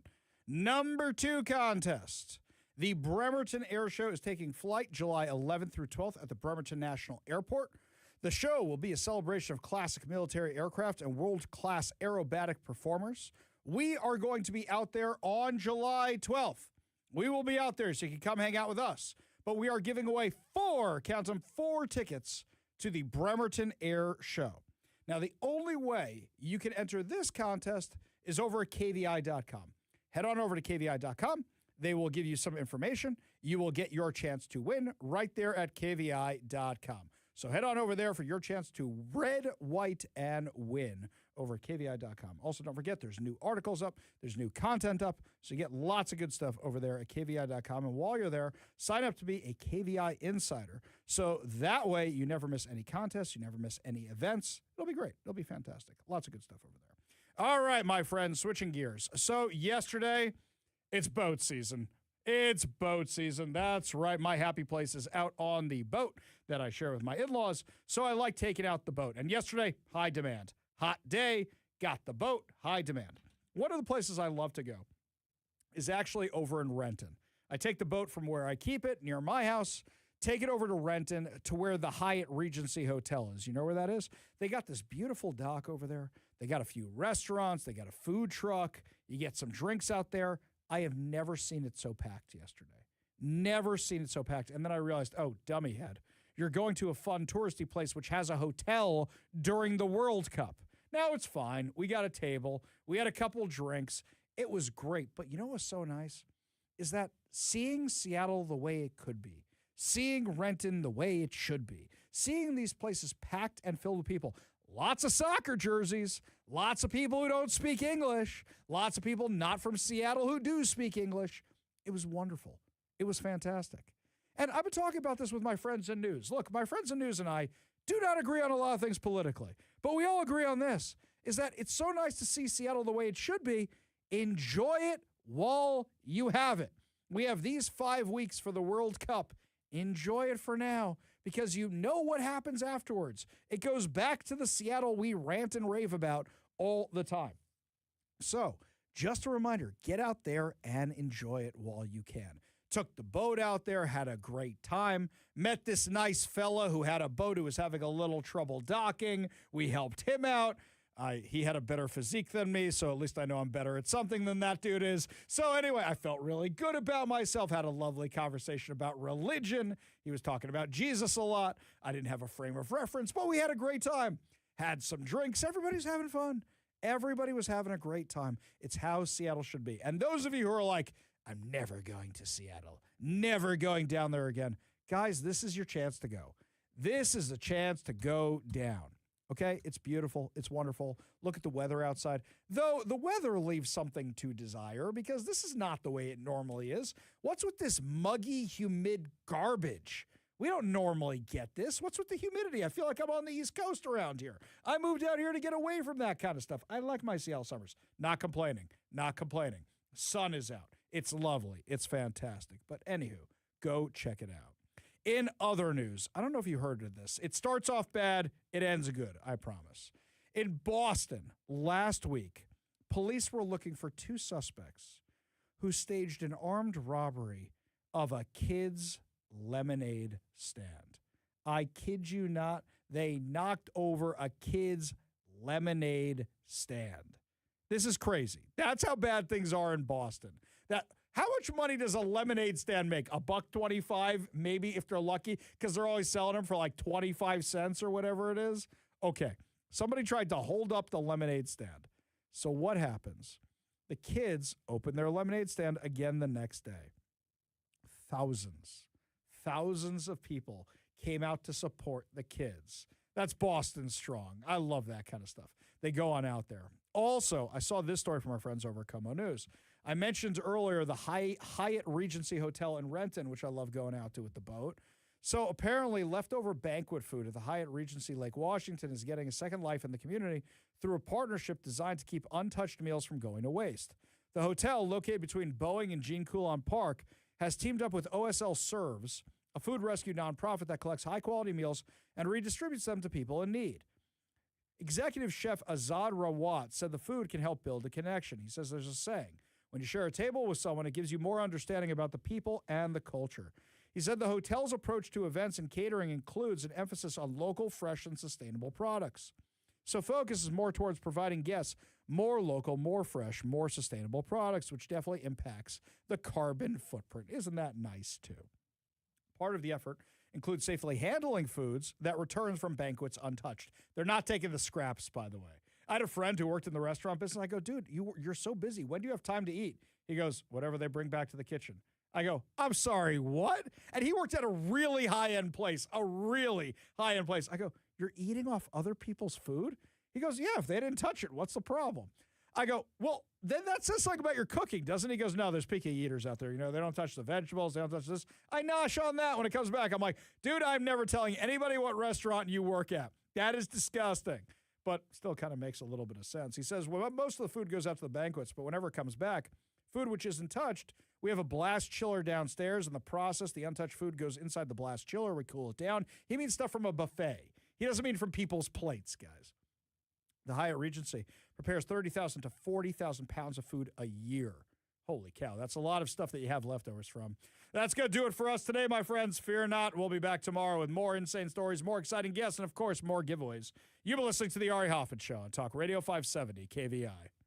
Number 2 contest. The Bremerton Air Show is taking flight July 11th through 12th at the Bremerton National Airport. The show will be a celebration of classic military aircraft and world-class aerobatic performers. We are going to be out there on July 12th. We will be out there so you can come hang out with us. But we are giving away 4 tickets to the Bremerton Air Show. Now, the only way you can enter this contest is over at KVI.com. Head on over to KVI.com. They will give you some information. You will get your chance to win right there at KVI.com. So head on over there for your chance to red, white, and win over at KVI.com. Also, don't forget, there's new articles up. There's new content up. So you get lots of good stuff over there at KVI.com. And while you're there, sign up to be a KVI Insider. So that way, you never miss any contests. You never miss any events. It'll be great. It'll be fantastic. Lots of good stuff over there. All right, my friends, switching gears. So yesterday, it's boat season. It's boat season. That's right. My happy place is out on the boat that I share with my in-laws. So I like taking out the boat. And yesterday, high demand. Hot day, got the boat, high demand. One of the places I love to go is actually over in Renton. I take the boat from where I keep it near my house, take it over to Renton to where the Hyatt Regency Hotel is. You know where that is? They got this beautiful dock over there. They got a few restaurants. They got a food truck. You get some drinks out there. I have never seen it so packed yesterday. Never seen it so packed. And then I realized, oh, dummy head. You're going to a fun touristy place which has a hotel during the World Cup. Now it's fine. We got a table. We had a couple drinks. It was great. But you know what's so nice? Is that seeing Seattle the way it could be, seeing Renton the way it should be, seeing these places packed and filled with people. Lots of soccer jerseys, lots of people who don't speak English, lots of people not from Seattle who do speak English. It was wonderful. It was fantastic. And I've been talking about this with my friends in news. Look, my friends in news and I do not agree on a lot of things politically, but we all agree on this, is that it's so nice to see Seattle the way it should be. Enjoy it while you have it. We have these 5 weeks for the World Cup. Enjoy it for now, because you know what happens afterwards. It goes back to the Seattle we rant and rave about all the time. So, just a reminder, get out there and enjoy it while you can. Took the boat out there, had a great time, met this nice fella who had a boat who was having a little trouble docking. We helped him out. He had a better physique than me, so at least I know I'm better at something than that dude is. So anyway, I felt really good about myself, had a lovely conversation about religion. He was talking about Jesus a lot. I didn't have a frame of reference, but we had a great time. Had some drinks. Everybody's having fun. Everybody was having a great time. It's how Seattle should be. And those of you who are like, I'm never going to Seattle, never going down there again. Guys, this is your chance to go. This is a chance to go down. Okay, it's beautiful. It's wonderful. Look at the weather outside. Though the weather leaves something to desire, because this is not the way it normally is. What's with this muggy, humid garbage? We don't normally get this. What's with the humidity? I feel like I'm on the East Coast around here. I moved out here to get away from that kind of stuff. I like my Seattle summers. Not complaining. Not complaining. Sun is out. It's lovely. It's fantastic. But anywho, go check it out. In other news, I don't know if you heard of this. It starts off bad. It ends good, I promise. In Boston, last week, police were looking for 2 suspects who staged an armed robbery of a kid's lemonade stand. I kid you not, they knocked over a kid's lemonade stand. This is crazy. That's how bad things are in Boston. How much money does a lemonade stand make? $1.25, maybe, if they're lucky, because they're always selling them for like 25 cents or whatever it is. Okay, somebody tried to hold up the lemonade stand. So what happens? The kids open their lemonade stand again the next day. Thousands of people came out to support the kids. That's Boston strong. I love that kind of stuff. They go on out there. Also, I saw this story from our friends over at Como News. I mentioned earlier the Hyatt Regency Hotel in Renton, which I love going out to with the boat. So apparently leftover banquet food at the Hyatt Regency Lake Washington is getting a second life in the community through a partnership designed to keep untouched meals from going to waste. The hotel, located between Boeing and Jean Coulon Park, has teamed up with OSL Serves, a food rescue nonprofit that collects high-quality meals and redistributes them to people in need. Executive Chef Azad Rawat said the food can help build a connection. He says there's a saying, when you share a table with someone, it gives you more understanding about the people and the culture. He said the hotel's approach to events and catering includes an emphasis on local, fresh, and sustainable products. So focus is more towards providing guests more local, more fresh, more sustainable products, which definitely impacts the carbon footprint. Isn't that nice, too? Part of the effort includes safely handling foods that return from banquets untouched. They're not taking the scraps, by the way. I had a friend who worked in the restaurant business. I go, dude, you're so busy. When do you have time to eat? He goes, whatever they bring back to the kitchen. I go, I'm sorry, what? And he worked at a really high-end place, I go, you're eating off other people's food? He goes, yeah, if they didn't touch it, what's the problem? I go, well, then that says something about your cooking, doesn't it? He goes, no, there's picky eaters out there. You know, they don't touch the vegetables. They don't touch this. I nosh on that when it comes back. I'm like, dude, I'm never telling anybody what restaurant you work at. That is disgusting. But still kind of makes a little bit of sense. He says, well, most of the food goes out to the banquets, but whenever it comes back, food which isn't touched, we have a blast chiller downstairs. In the process, the untouched food goes inside the blast chiller. We cool it down. He means stuff from a buffet. He doesn't mean from people's plates, guys. The Hyatt Regency prepares 30,000 to 40,000 pounds of food a year. Holy cow, that's a lot of stuff that you have leftovers from. That's going to do it for us today, my friends. Fear not, we'll be back tomorrow with more insane stories, more exciting guests, and, of course, more giveaways. You've been listening to The Ari Hoffman Show on Talk Radio 570 KVI.